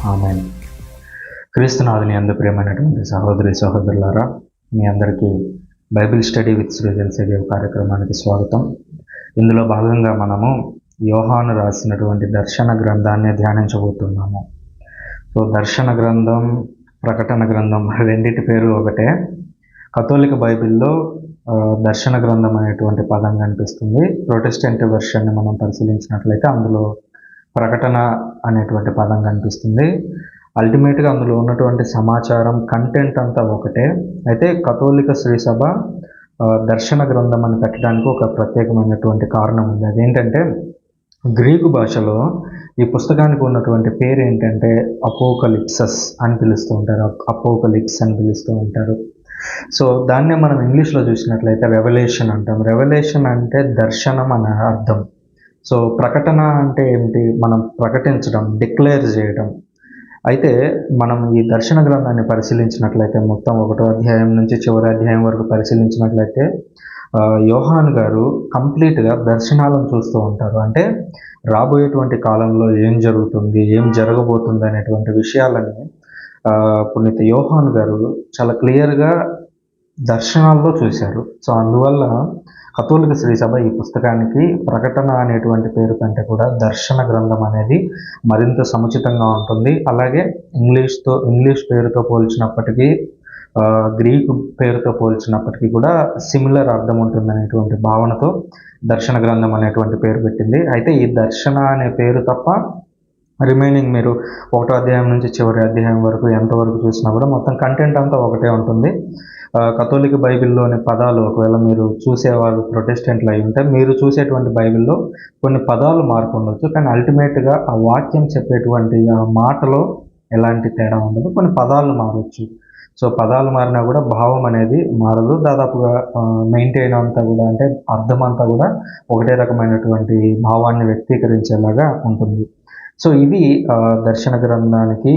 ఆమేన్. క్రీస్తునాథుని యందు ప్రియమైనటువంటి సహోదరి సహోదరులారా, మీ అందరికీ Bible study with Srujan saviour కార్యక్రమానికి స్వాగతం. ఇందులో భాగంగా మనము యోహాను రాసినటువంటి దర్శన గ్రంథాన్ని ధ్యానించబోతున్నాము. సో దర్శన గ్రంథం, ప్రకటన గ్రంథం రెండింటి పేరు ఒకటే. కథోలిక బైబిల్లో దర్శన గ్రంథం అనేటువంటి పదం కనిపిస్తుంది. ప్రొటెస్టెంట్ వెర్షన్ని మనం పరిశీలించినట్లయితే అందులో ప్రకటన అనేటువంటి పదం కనిపిస్తుంది. అల్టిమేట్గా అందులో ఉన్నటువంటి సమాచారం, కంటెంట్ అంతా ఒకటే. అయితే కథోలిక శ్రీసభ దర్శన గ్రంథం అని పెట్టడానికి ఒక ప్రత్యేకమైనటువంటి కారణం ఉంది. అదేంటంటే గ్రీకు భాషలో ఈ పుస్తకానికి ఉన్నటువంటి పేరు ఏంటంటే అపోకలిప్సస్ అని పిలుస్తూ ఉంటారు, అపోకలిప్స్ అని పిలుస్తూ ఉంటారు. సో దాన్నే మనం ఇంగ్లీష్లో చూసినట్లయితే రెవల్యూషన్ అంటాం. రెవల్యూషన్ అంటే దర్శనం అనే అర్థం. సో ప్రకటన అంటే ఏమిటి? మనం ప్రకటించడం, డిక్లేర్ చేయడం. అయితే మనం ఈ దర్శన గ్రంథాన్ని పరిశీలించినట్లయితే మొత్తం 1వ అధ్యాయం నుంచి చివరి అధ్యాయం వరకు పరిశీలించినట్లయితే యోహాను గారు కంప్లీట్గా దర్శనాలను చూస్తూ ఉంటారు. అంటే రాబోయేటువంటి కాలంలో ఏం జరుగుతుంది, ఏం జరగబోతుంది అనేటువంటి విషయాలని పునీత యోహాను గారు చాలా క్లియర్గా దర్శనాల్లో చూశారు. సో అందువల్ల కథోలిక శ్రీసభ ఈ పుస్తకానికి ప్రకటన అనేటువంటి పేరు కంటే కూడా దర్శన గ్రంథం అనేది మరింత సముచితంగా ఉంటుంది. అలాగే ఇంగ్లీష్ పేరుతో పోల్చినప్పటికీ, గ్రీకు పేరుతో పోల్చినప్పటికీ కూడా సిమిలర్ అర్థం ఉంటుంది అనేటువంటి భావనతో దర్శన గ్రంథం అనేటువంటి పేరు పెట్టింది. అయితే ఈ దర్శన అనే పేరు తప్ప రిమైనింగ్ మీరు 1వ అధ్యాయం నుంచి చివరి అధ్యాయం వరకు ఎంతవరకు చూసినా కూడా మొత్తం కంటెంట్ అంతా ఒకటే ఉంటుంది. కథోలిక బైబిల్లోని పదాలు ఒకవేళ మీరు చూసేవారు ప్రొటెస్టెంట్లు అయి ఉంటే మీరు చూసేటువంటి బైబిల్లో కొన్ని పదాలు మార్పు ఉండొచ్చు, కానీ అల్టిమేట్గా ఆ వాక్యం చెప్పేటువంటి ఆ మాటలో ఎలాంటి తేడా ఉండదు. కొన్ని పదాలు మారవచ్చు. సో పదాలు మారినా కూడా భావం అనేది మారదు. దాదాపుగా మెయింటైన్ అంతా కూడా, అంటే అర్థం అంతా కూడా ఒకటే రకమైనటువంటి భావాన్ని వ్యక్తీకరించేలాగా ఉంటుంది. సో ఇది దర్శన గ్రంథానికి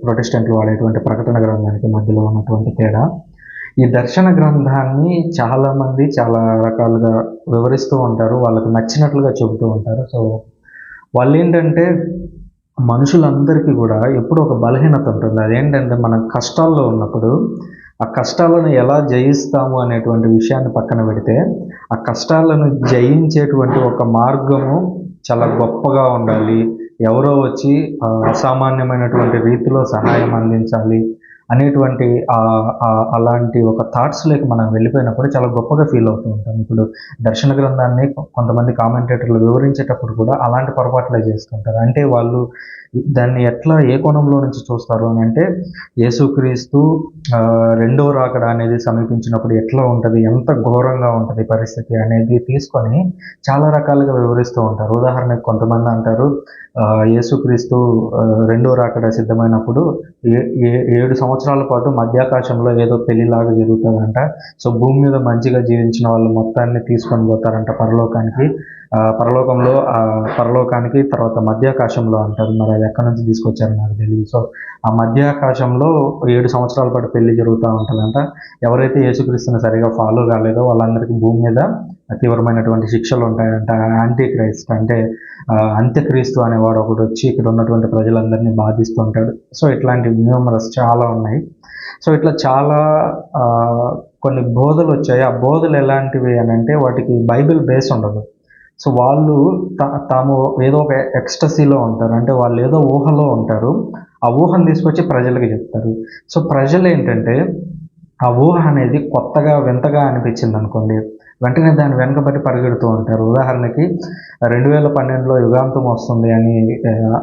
ప్రొటెస్టెంట్లు వాడేటువంటి ప్రకటన గ్రంథానికి మధ్యలో ఉన్నటువంటి తేడా. ఈ దర్శన గ్రంథాన్ని చాలామంది చాలా రకాలుగా వివరిస్తూ ఉంటారు, వాళ్ళకు నచ్చినట్లుగా చెబుతూ ఉంటారు. సో వాళ్ళు ఏంటంటే మనుషులందరికీ కూడా ఎప్పుడు ఒక బలహీనత ఉంటుంది. అదేంటంటే మనం కష్టాల్లో ఉన్నప్పుడు ఆ కష్టాలను ఎలా జయిస్తాము అనేటువంటి విషయాన్ని పక్కన పెడితే, ఆ కష్టాలను జయించేటువంటి ఒక మార్గము చాలా గొప్పగా ఉండాలి, ఎవరో వచ్చి అసామాన్యమైనటువంటి రీతిలో సహాయం అందించాలి అనేటువంటి అలాంటి ఒక థాట్స్లోకి మనం వెళ్ళిపోయినప్పుడు చాలా గొప్పగా ఫీల్ అవుతూ ఉంటాం. ఇప్పుడు దర్శన గ్రంథాన్ని కొంతమంది కామెంటేటర్లు వివరించేటప్పుడు కూడా అలాంటి పొరపాట్లే చేస్తుంటారు. అంటే వాళ్ళు దాన్ని ఎట్లా, ఏ కోణంలో నుంచి చూస్తారు అని అంటే, యేసుక్రీస్తు రెండవ రాకడ అనేది సమీపించినప్పుడు ఎట్లా ఉంటుంది, ఎంత ఘోరంగా ఉంటుంది పరిస్థితి అనేది తీసుకొని చాలా రకాలుగా వివరిస్తూ ఉంటారు. ఉదాహరణకు కొంతమంది అంటారు, యేసుక్రీస్తు రెండవ రాకడ సిద్ధమైనప్పుడు 7 సంవత్సరాల పాటు మధ్యాకాశంలో ఏదో పెళ్లిలాగా జరుగుతుందంట. సో భూమి మీద మంచిగా జీవించిన వాళ్ళు మొత్తాన్ని తీసుకొని పోతారంట పరలోకానికి, తర్వాత మధ్యాకాశంలో అంటారు. మరి అది ఎక్కడి నుంచి తీసుకొచ్చారో నాకు తెలియదు. సో ఆ మధ్యాకాశంలో 7 సంవత్సరాల పాటు పెళ్లి జరుగుతూ ఉంటుందంట. ఎవరైతే యేసుక్రీస్తుని సరిగా ఫాలో కాలేదో వాళ్ళందరికీ భూమి మీద తీవ్రమైనటువంటి శిక్షలు ఉంటాయంట. యాంటీ క్రైస్ట్ అంటే అంత్యక్రీస్తు అనేవాడు ఒకటి వచ్చి ఇక్కడ ఉన్నటువంటి ప్రజలందరినీ బాధిస్తూ ఉంటాడు. సో ఇట్లాంటి న్యూమరస్ చాలా ఉన్నాయి. సో ఇట్లా చాలా కొన్ని బోధలు వచ్చాయి. ఆ బోధలు ఎలాంటివి అని అంటే వాటికి బైబిల్ బేస్ ఉండదు. సో వాళ్ళు తాము ఏదో ఒక ఎక్స్టసీలో ఉంటారు, అంటే వాళ్ళు ఏదో ఊహలో ఉంటారు. ఆ ఊహను తీసుకొచ్చి ప్రజలకి చెప్తారు. సో ప్రజలు ఏంటంటే ఆ ఊహ అనేది కొత్తగా వింతగా అనిపించింది అనుకోండి, వెంటనే దాన్ని వెనకబట్టి పరిగెడుతూ ఉంటారు. ఉదాహరణకి 2012లో యుగాంతం వస్తుంది అని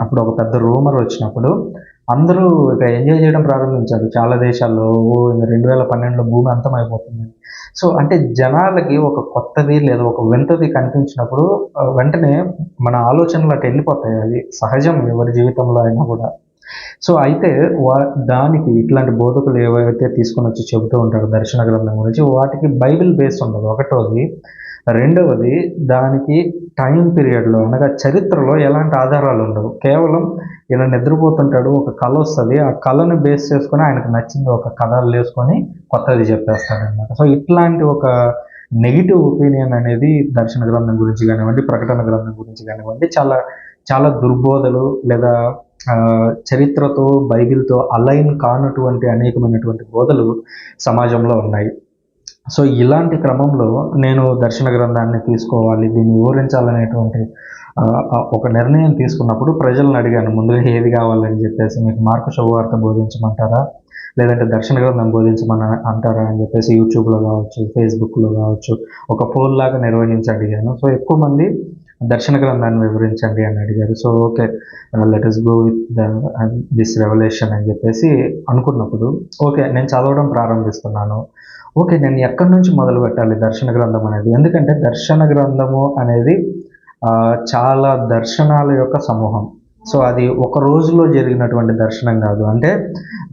అప్పుడు ఒక పెద్ద రూమర్ వచ్చినప్పుడు అందరూ ఇక ఎంజాయ్ చేయడం ప్రారంభించారు చాలా దేశాల్లో. 2012లో భూమి అంతం అయిపోతుంది. సో అంటే జనాలకి ఒక కొత్తది లేదా ఒక వింతది కనిపించినప్పుడు వెంటనే మన ఆలోచనలు అటు వెళ్ళిపోతాయి. అది సహజం ఎవరి జీవితంలో అయినా కూడా. సో అయితే దానికి ఇట్లాంటి బోధకులు ఏవైతే తీసుకొని వచ్చి చెబుతూ ఉంటారు దర్శన గ్రంథం గురించి, వాటికి బైబిల్ బేస్ ఉండదు ఒకటోది. రెండవది, దానికి టైం పీరియడ్లో అనగా చరిత్రలో ఎలాంటి ఆధారాలు ఉండవు. కేవలం ఇలా నిద్రపోతుంటాడు, ఒక కళ వస్తుంది, ఆ కళను బేస్ చేసుకొని ఆయనకు నచ్చింది ఒక కథలు వేసుకొని కొత్తది చెప్పేస్తాడనమాట. సో ఇట్లాంటి ఒక నెగిటివ్ ఒపీనియన్ అనేది దర్శన గ్రంథం గురించి కానివ్వండి, ప్రకటన గ్రంథం గురించి కానివ్వండి, చాలా చాలా దుర్బోధలు లేదా చరిత్రతో బైబిల్తో అలైన్ కానటువంటి అనేకమైనటువంటి బోధలు సమాజంలో ఉన్నాయి. సో ఇలాంటి క్రమంలో నేను దర్శన గ్రంథాన్ని తీసుకోవాలి, దీన్ని వివరించాలనేటువంటి ఒక నిర్ణయం తీసుకున్నప్పుడు ప్రజలను అడిగాను, ముందుగా ఏది కావాలని చెప్పేసి, మీకు మార్కు శుభవార్త బోధించమంటారా, లేదంటే దర్శన గ్రంథం బోధించమని అంటారా అని చెప్పేసి యూట్యూబ్లో కావచ్చు, ఫేస్బుక్లో కావచ్చు ఒక పోల్ లాగా నిర్వహించి అడిగాను. సో ఎక్కువ మంది దర్శన గ్రంథాన్ని వివరించండి అని అడిగారు. So okay, let us go with this revolution అని చెప్పేసి అనుకున్నప్పుడు, ఓకే నేను చదవడం ప్రారంభిస్తున్నాను. ఓకే, నేను ఎక్కడి నుంచి మొదలు పెట్టాలి దర్శన గ్రంథం అనేది? ఎందుకంటే దర్శన గ్రంథము అనేది చాలా దర్శనాల యొక్క సమూహం. సో అది ఒక రోజులో జరిగినటువంటి దర్శనం కాదు. అంటే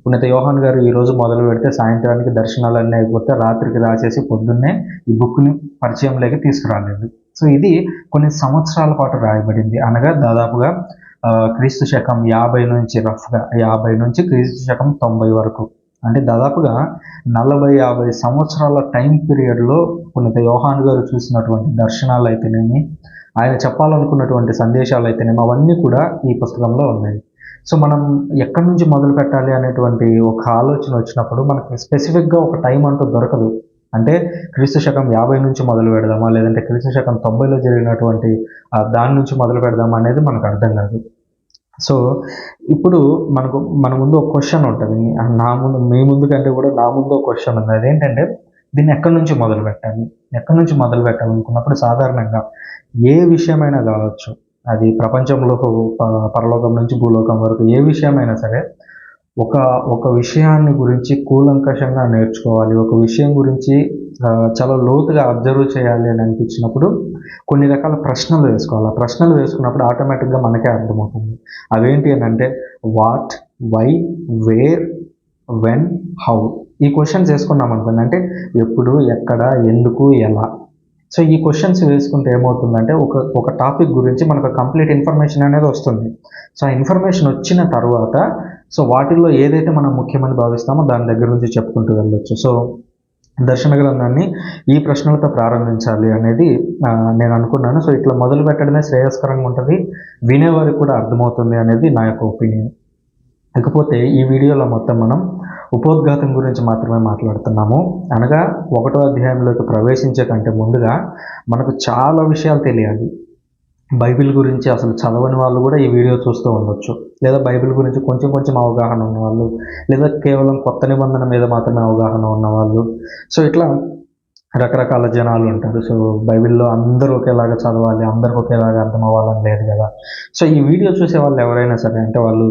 పునీత యోహాన్ గారు ఈరోజు మొదలు పెడితే సాయంత్రానికి దర్శనాలన్నీ అయిపోతే రాత్రికి రాసేసి పొద్దున్నే ఈ బుక్ని పరిచయంలోకి తీసుకురాలేదు. సో ఇది కొన్ని సంవత్సరాల పాటు రాయబడింది, అనగా దాదాపుగా క్రీస్తు శకం 50 నుంచి రఫ్గా 50 నుంచి క్రీస్తు శకం 90 వరకు, అంటే దాదాపుగా 40-50 సంవత్సరాల టైం పీరియడ్లో పునీత యోహాన్ గారు చూసినటువంటి దర్శనాలు అయితేనేమి, ఆయన చెప్పాలనుకున్నటువంటి సందేశాలు అయితేనేమి, అవన్నీ కూడా ఈ పుస్తకంలో ఉన్నాయి. సో మనం ఎక్కడి నుంచి మొదలు పెట్టాలి అనేటువంటి ఒక ఆలోచన వచ్చినప్పుడు మనకి స్పెసిఫిక్గా ఒక టైం అంటూ దొరకదు. అంటే క్రీస్తు శకం 50 నుంచి మొదలు పెడదామా, లేదంటే క్రీస్తు శకం 90లో జరిగినటువంటి దాని నుంచి మొదలు పెడదామా అనేది మనకు అర్థం కాదు. సో ఇప్పుడు మన ముందు ఒక క్వశ్చన్ ఉంటుంది, మీ ముందు కంటే కూడా నా ముందు ఒక క్వశ్చన్ ఉంది. అదేంటంటే దీన్ని ఎక్కడి నుంచి మొదలు పెట్టాలి, ఎక్కడి నుంచి మొదలు పెట్టాలనుకున్నప్పుడు సాధారణంగా ఏ విషయమైనా కావచ్చు, అది ప్రపంచంలో పరలోకం నుంచి భూలోకం వరకు ఏ విషయమైనా సరే, ఒక విషయాన్ని గురించి కూలంకషంగా నేర్చుకోవాలి, ఒక విషయం గురించి చాలా లోతుగా అబ్జర్వ్ చేయాలి అని అనిపించినప్పుడు కొన్ని రకాల ప్రశ్నలు వేసుకోవాలి. ఆ ప్రశ్నలు వేసుకున్నప్పుడు ఆటోమేటిక్గా మనకే అర్థమవుతుంది. అవేంటి అని అంటే what, why, where, when, how. ఈ క్వశ్చన్స్ వేసుకున్నాం అనుకోండి, అంటే ఎప్పుడు, ఎక్కడ, ఎందుకు, ఎలా. సో ఈ క్వశ్చన్స్ వేసుకుంటే ఏమవుతుందంటే ఒక టాపిక్ గురించి మనకు కంప్లీట్ ఇన్ఫర్మేషన్ అనేది వస్తుంది. సో ఆ ఇన్ఫర్మేషన్ వచ్చిన తర్వాత సో వాటిల్లో ఏదైతే మనం ముఖ్యమని భావిస్తామో దాని దగ్గర నుంచి చెప్పుకుంటూ వెళ్ళొచ్చు. సో దర్శన గ్రంథాన్ని ఈ ప్రశ్నలతో ప్రారంభించాలి అనేది నేను అనుకున్నాను. సో ఇట్లా మొదలు పెట్టడమే శ్రేయస్కరంగా ఉంటుంది, వినేవారికి కూడా అర్థమవుతుంది అనేది నా యొక్క ఒపీనియన్. ఇకపోతే ఈ వీడియోలో మొత్తం మనం ఉపోద్ఘాతం గురించి మాత్రమే మాట్లాడుతున్నాము. అనగా 1వ అధ్యాయంలోకి ప్రవేశించే కంటే ముందుగా మనకు చాలా విషయాలు తెలియాలి. బైబిల్ గురించి అసలు చదవని వాళ్ళు కూడా ఈ వీడియో చూస్తూ ఉండొచ్చు, లేదా బైబిల్ గురించి కొంచెం అవగాహన ఉన్నవాళ్ళు, లేదా కేవలం కొత్త నిబంధన మీద మాత్రమే అవగాహన ఉన్నవాళ్ళు. సో ఇట్లా రకరకాల జనాలు ఉంటారు. సో బైబిల్లో అందరూ ఒకేలాగా చదవాలి, అందరికి ఒకేలాగా అర్థం అవ్వాలని లేదు కదా. సో ఈ వీడియో చూసే వాళ్ళు ఎవరైనా సరే, అంటే వాళ్ళు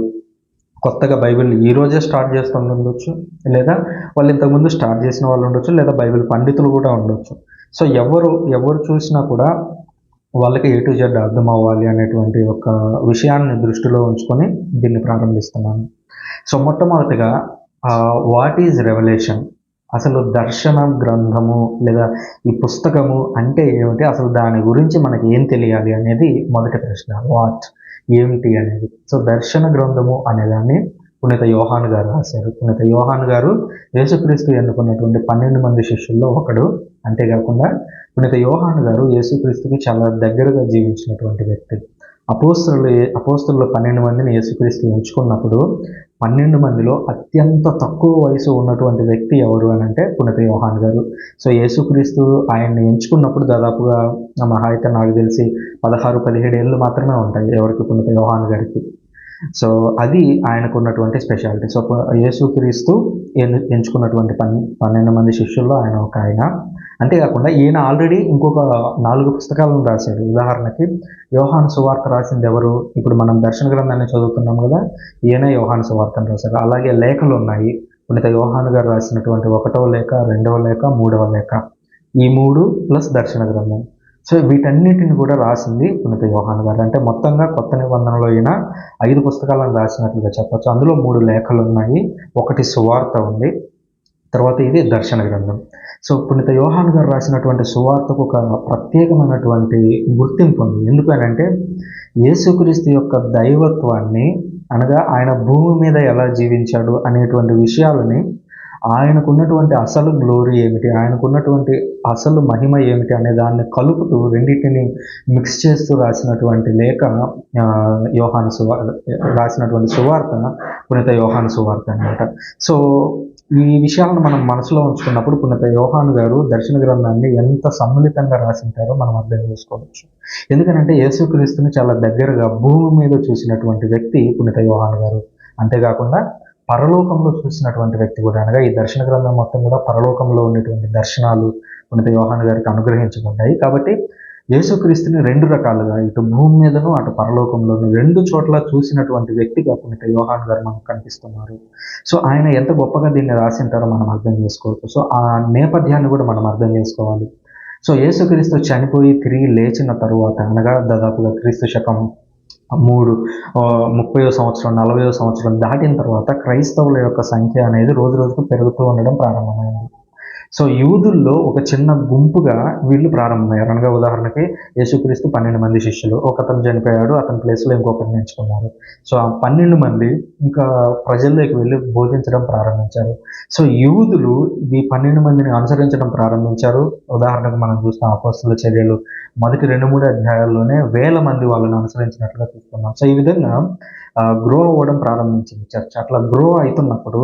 కొత్తగా బైబిల్ ఈరోజే స్టార్ట్ చేస్తూ ఉండొచ్చు, లేదా వాళ్ళు ఇంతకుముందు స్టార్ట్ చేసిన వాళ్ళు ఉండొచ్చు, లేదా బైబిల్ పండితులు కూడా ఉండొచ్చు. సో ఎవరు చూసినా కూడా వాళ్ళకి A to Z అర్థం అవ్వాలి అనేటువంటి ఒక విషయాన్ని దృష్టిలో ఉంచుకొని దీన్ని ప్రారంభిస్తున్నాను. సో మొట్టమొదటిగా వాట్ ఈజ్ రెవల్యూషన్, అసలు దర్శన గ్రంథము లేదా ఈ పుస్తకము అంటే ఏమిటి, అసలు దాని గురించి మనకి ఏం తెలియాలి అనేది మొదటి ప్రశ్న. వాట్, ఏమిటి అనేది. సో దర్శన గ్రంథము అనేదాన్ని పునీత యోహాన్ గారు రాశారు. పునీత యోహాన్ గారు యేసుక్రీస్తు ఎన్నుకున్నటువంటి 12 మంది శిష్యుల్లో ఒకడు. అంతేకాకుండా పునీత యోహాన్ గారు యేసుక్రీస్తుకి చాలా దగ్గరగా జీవించినటువంటి వ్యక్తి. అపోస్తలులు 12 మందిని యేసుక్రీస్తు ఎంచుకున్నప్పుడు 12 మందిలో అత్యంత తక్కువ వయసు ఉన్నటువంటి వ్యక్తి ఎవరు అని అంటే పునీత యోహాన్ గారు. సో యేసుక్రీస్తు ఆయన్ని ఎంచుకున్నప్పుడు దాదాపుగా మహా అయితే నాకు తెలిసి 16-17 ఏళ్ళు మాత్రమే ఉంటాయి ఎవరికి, పునీత యోహాన్ గారికి. సో అది ఆయనకు ఉన్నటువంటి స్పెషాలిటీ. సో యేసుక్రీస్తు ఎంచుకున్నటువంటి 12 మంది శిష్యుల్లో ఆయన ఒక ఆయన. అంతేకాకుండా ఈయన ఆల్రెడీ ఇంకొక 4 పుస్తకాలను రాశాడు. ఉదాహరణకి యోహాను సువార్త రాసింది ఎవరు? ఇప్పుడు మనం దర్శన గ్రంథాన్ని చదువుతున్నాం కదా, ఈయన యోహాను సువార్తను రాశారు. అలాగే లేఖలు ఉన్నాయి. పునీత యోహాను గారు రాసినటువంటి 1వ లేఖ, 2వ లేఖ, 3వ లేఖ, ఈ 3 ప్లస్ దర్శన గ్రంథం. సో వీటన్నిటిని కూడా రాసింది పునీత యోహాను గారు. అంటే మొత్తంగా కొత్త నిబంధనలో ఈయన 5 పుస్తకాలను రాసినట్లుగా చెప్పచ్చు. అందులో 3 లేఖలు ఉన్నాయి, 1 సువార్త ఉంది, తర్వాత ఇది దర్శన గ్రంథం. సో పునీత యోహాను గారు రాసినటువంటి సువార్తకు ఒక ప్రత్యేకమైనటువంటి గుర్తింపు ఉంది. ఎందుకనంటే యేసుక్రీస్తు యొక్క దైవత్వాన్ని, అనగా ఆయన భూమి మీద ఎలా జీవించాడు అనేటువంటి విషయాలని ఆయనకున్నటువంటి అసలు గ్లోరీ ఏమిటి, ఆయనకున్నటువంటి అసలు మహిమ ఏమిటి అనే దాన్ని కలుపుతూ రెండింటిని మిక్స్ చేస్తూ రాసినటువంటి లేఖ రాసినటువంటి సువార్త పునీత యోహాను సువార్త అనమాట. సో ఈ విషయాలను మనం మనసులో ఉంచుకున్నప్పుడు పునీత యోహాను గారు దర్శన గ్రంథాన్ని ఎంత సమ్మిళితంగా రాసింటారో మనం అర్థం చేసుకోవచ్చు. ఎందుకంటే యేసుక్రీస్తుని చాలా దగ్గరగా భూమి మీద చూసినటువంటి వ్యక్తి పునీత యోహాను గారు. అంతేకాకుండా పరలోకంలో చూసినటువంటి వ్యక్తి కూడా. అనగా ఈ దర్శన గ్రంథం మొత్తం కూడా పరలోకంలో ఉన్నటువంటి దర్శనాలు పునీత యోహాను గారికి అనుగ్రహించబడ్డాయి. కాబట్టి యేసుక్రీస్తుని రెండు రకాలుగా, ఇటు భూమి మీదను అటు పరలోకంలోను రెండు చోట్ల చూసినటువంటి వ్యక్తిగా పునీత యోహాను గారు మనకు కనిపిస్తున్నారు. సో ఆయన ఎంత గొప్పగా దీన్ని రాసింటారో మనం అర్థం చేసుకోవచ్చు. సో ఆ నేపథ్యాన్ని కూడా మనం అర్థం చేసుకోవాలి. సో యేసుక్రీస్తు చనిపోయి తిరిగి లేచిన తరువాత, అనగా దాదాపుగా క్రీస్తు శకం 30వ సంవత్సరం 40వ సంవత్సరం దాటిన తర్వాత క్రైస్తవుల యొక్క సంఖ్య అనేది రోజు రోజుకు పెరుగుతూ ఉండడం ప్రారంభమైంది. సో యూదుల్లో ఒక చిన్న గుంపుగా వీళ్ళు ప్రారంభమయ్యారు. అనగా ఉదాహరణకి యేసుక్రీస్తు 12 మంది శిష్యులు, ఒకతను చనిపోయాడు, అతని ప్లేస్లో ఇంకొకరిని ఎంచుకున్నారు. సో ఆ 12 మంది ఇంకా ప్రజల్లోకి వెళ్ళి బోధించడం ప్రారంభించారు. సో యూదులు ఈ 12 మందిని అనుసరించడం ప్రారంభించారు. ఉదాహరణకు మనం చూస్తాం అపోస్తలుల చర్యలు మొదటి 2-3 అధ్యాయాల్లోనే వేల మంది వాళ్ళని అనుసరించినట్లుగా చూస్తున్నాం. సో ఈ విధంగా గ్రో అవ్వడం ప్రారంభించింది చర్చ్. అట్లా గ్రో అవుతున్నప్పుడు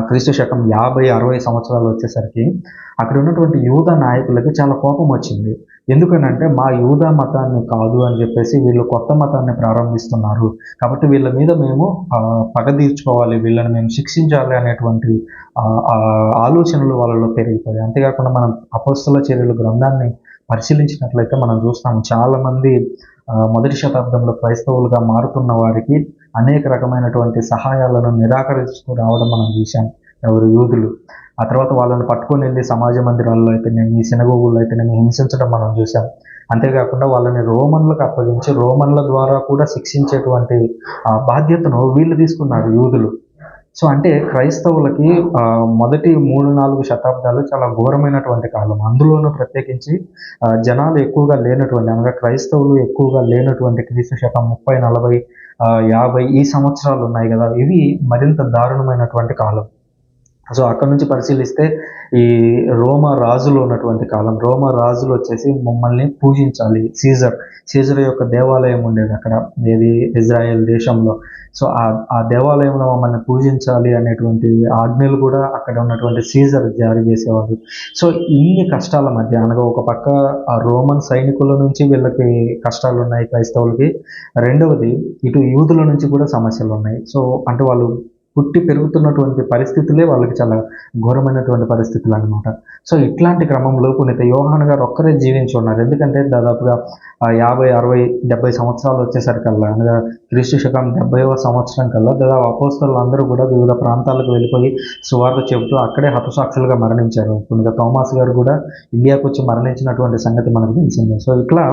క్రీస్తు శకం 50-60 సంవత్సరాలు వచ్చేసరికి అక్కడ ఉన్నటువంటి యూదా నాయకులకి చాలా కోపం వచ్చింది. ఎందుకనంటే మా యూదా మతాన్ని కాదు అని చెప్పేసి వీళ్ళు కొత్త మతాన్ని ప్రారంభిస్తున్నారు, కాబట్టి వీళ్ళ మీద మేము పగ తీర్చుకోవాలి, వీళ్ళని మేము శిక్షించాలి అనేటువంటి ఆలోచనలు వాళ్ళలో పెరిగిపోయాయి. అంతేకాకుండా మనం అపోస్తలుల చర్యలు గ్రంథాన్ని పరిశీలించినట్లయితే మనం చూస్తాం చాలామంది మొదటి శతాబ్దంలో క్రైస్తవులుగా మారుతున్న వారికి అనేక రకమైనటువంటి సహాయాలను నిరాకరిస్తూ రావడం మనం చూసాం, ఎవరు యూదులు. ఆ తర్వాత వాళ్ళని పట్టుకొని వెళ్ళి సమాజ మందిరాల్లో అయితేనేమి, సినగోగుల్లో అయితేనేమి హింసించడం మనం చూసాం. అంతేకాకుండా వాళ్ళని రోమన్లకు అప్పగించి రోమన్ల ద్వారా కూడా శిక్షించేటువంటి బాధ్యతను వీళ్ళు తీసుకున్నారు, యూదులు. సో అంటే క్రైస్తవులకి మొదటి 3-4 శతాబ్దాలు చాలా ఘోరమైనటువంటి కాలం. అందులోనూ ప్రత్యేకించి జనాలు ఎక్కువగా లేనటువంటి, అనగా క్రైస్తవులు ఎక్కువగా లేనటువంటి క్రీస్తు శకం 30, 40, 50 ఈ సంవత్సరాలు ఉన్నాయి కదా, ఇవి మరింత దారుణమైనటువంటి కాలం. సో అక్కడ నుంచి పరిశీలిస్తే ఈ రోమా రాజులు ఉన్నటువంటి కాలం. రోమా రాజులు వచ్చేసి మమ్మల్ని పూజించాలి, సీజర్ యొక్క దేవాలయం ఉండేది అక్కడ, ఏది ఇజ్రాయెల్ దేశంలో. సో ఆ దేవాలయంలో మమ్మల్ని పూజించాలి అనేటువంటి ఆజ్ఞలు కూడా అక్కడ ఉన్నటువంటి సీజర్ జారీ చేసేవాడు. సో ఇన్ని కష్టాల మధ్య, అనగా ఒక పక్క ఆ రోమన్ సైనికుల నుంచి వీళ్ళకి కష్టాలు ఉన్నాయి క్రైస్తవులకి, రెండవది ఇటు యూదుల నుంచి కూడా సమస్యలు ఉన్నాయి. సో అంటే వాళ్ళు పుట్టి పెరుగుతున్నటువంటి పరిస్థితులే వాళ్ళకి చాలా ఘోరమైనటువంటి పరిస్థితులు అనమాట. సో ఇట్లాంటి క్రమంలో పునీత యోహాను గారు ఒక్కరే జీవించి ఉన్నారు. ఎందుకంటే దాదాపుగా 50, 60, 70 సంవత్సరాలు వచ్చేసరికల్లా, అనగా క్రీస్తు శకం 70వ సంవత్సరం కల్లా దాదాపు అపోస్తలులు అందరూ కూడా వివిధ ప్రాంతాలకు వెళ్ళిపోయి సువార్త చెబుతూ అక్కడే హతసాక్షులుగా మరణించారు. పునీత థోమాస్ గారు కూడా ఇండియాకు వచ్చి మరణించినటువంటి సంగతి మనకు తెలిసిందే. సో ఇట్లా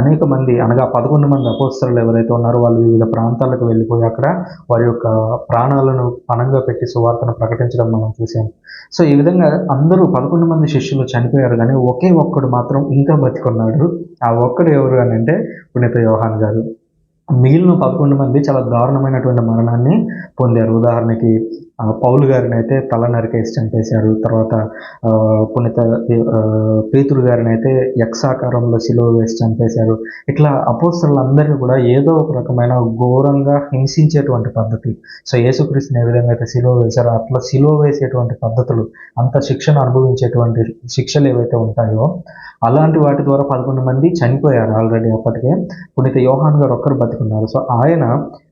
అనేక మంది, అనగా 11 మంది అపోస్తలులు ఎవరైతే ఉన్నారో వాళ్ళు వివిధ ప్రాంతాలకు వెళ్ళిపోయి అక్కడ వారి యొక్క ప్రాణాలను పణంగా పెట్టి సువార్తను ప్రకటించడం మనం చూసాం. సో ఈ విధంగా అందరూ 11 మంది శిష్యులు చనిపోయారు, కానీ ఒకే ఒక్కడు మాత్రం ఇంకా బతికున్నాడు. ఆ ఒక్కడు ఎవరు అని అంటే పునీత యోహాను గారు. మిగిలిన 11 మంది చాలా దారుణమైనటువంటి మరణాన్ని పొందారు. ఉదాహరణకి పౌలు గారిని అయితే తల నరికేసి చంపేశారు. తర్వాత పునీత పేతురు గారిని అయితే యక్షాకారంలో సిలువ వేసి చంపేశారు. ఇట్లా అపోస్తలులందరినీ కూడా ఏదో ఒక రకమైన ఘోరంగా హింసించేటువంటి పద్ధతి. సో యేసుక్రీస్తుని ఏ విధంగా అయితే సిలువ వేశారో అట్లా సిలువ వేసేటువంటి పద్ధతులు, అంత శిక్షను అనుభవించేటువంటి శిక్షలు ఏవైతే ఉంటాయో అలాంటి వాటి ద్వారా 11 మంది చనిపోయారు ఆల్రెడీ అప్పటికే. పునీత యోహాను గారు ఒక్కరు బతికున్నారు. సో ఆయన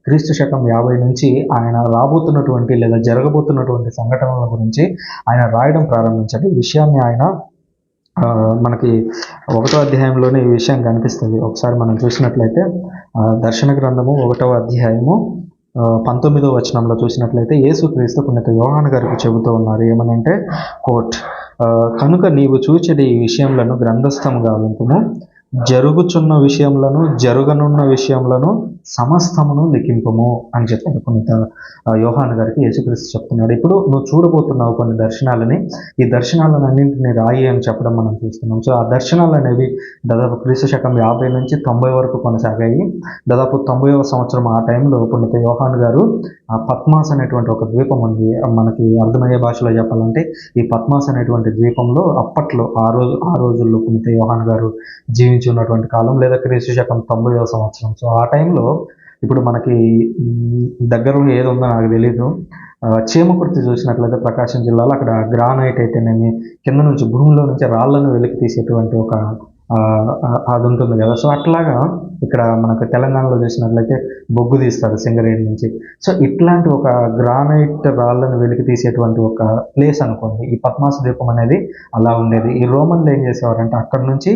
క్రీస్తు శకం 50 నుంచి ఆయన రాబోతున్నటువంటి లేదా జరగబోతున్నటువంటి సంఘటనల గురించి ఆయన రాయడం ప్రారంభించాడు. ఈ విషయాన్ని ఆయన మనకి 1వ అధ్యాయంలోనే ఈ విషయం కనిపిస్తుంది. ఒకసారి మనం చూసినట్లయితే దర్శన గ్రంథము 1వ అధ్యాయము 19వ వచనంలో చూసినట్లయితే యేసుక్రీస్తు పునీత యోహాను గారికి చెబుతూ ఉన్నారు. ఏమనంటే కోట్, కనుక నీవు చూచెడి ఈ విషయములను గ్రంథస్థము గావింపుము, జరుగుచున్న విషయములను జరగనున్న విషయములను సమస్తమును లిఖింపము అని చెప్పాడు పునీత యోహాను గారికి యేసుక్రీస్తు చెప్తున్నాడు. ఇప్పుడు నువ్వు చూడబోతున్నావు కొన్ని దర్శనాలని, ఈ దర్శనాలన్నింటినీ రాయి అని చెప్పడం మనం చూస్తున్నాం. సో ఆ దర్శనాలు అనేవి దాదాపు క్రీస్తు శకం 50 నుంచి 90 వరకు కొనసాగాయి. దాదాపు 90వ సంవత్సరం ఆ టైంలో పునీత యోహాను గారు పద్మాస్ అనేటువంటి ఒక ద్వీపం ఉంది, మనకి అర్థమయ్యే భాషలో చెప్పాలంటే ఈ పద్మాస్ అనేటువంటి ద్వీపంలో అప్పట్లో ఆ రోజుల్లో పునీత యోహాను గారు జీవించి ఉన్నటువంటి కాలం, లేదా క్రీస్తు శకం 90వ సంవత్సరం. సో ఆ టైంలో ఇప్పుడు మనకి దగ్గరలో ఏది ఉందో నాకు తెలీదు, చీమకుర్తి చూసినట్లయితే ప్రకాశం జిల్లాలో అక్కడ గ్రానైట్ అయితేనేమి కింద నుంచి భూమిలో నుంచి రాళ్లను వెలికి తీసేటువంటి ఒక అది ఉంటుంది కదా. సో అట్లాగా ఇక్కడ మనకు తెలంగాణలో చూసినట్లయితే బొగ్గు తీస్తారు సింగరేణి నుంచి. సో ఇట్లాంటి ఒక గ్రానైట్ రాళ్ళను వెలికి తీసేటువంటి ఒక ప్లేస్ అనుకోండి ఈ పద్మాస ద్వీపం అనేది అలా ఉండేది. ఈ రోమన్లు ఏం చేసేవారంటే అక్కడ నుంచి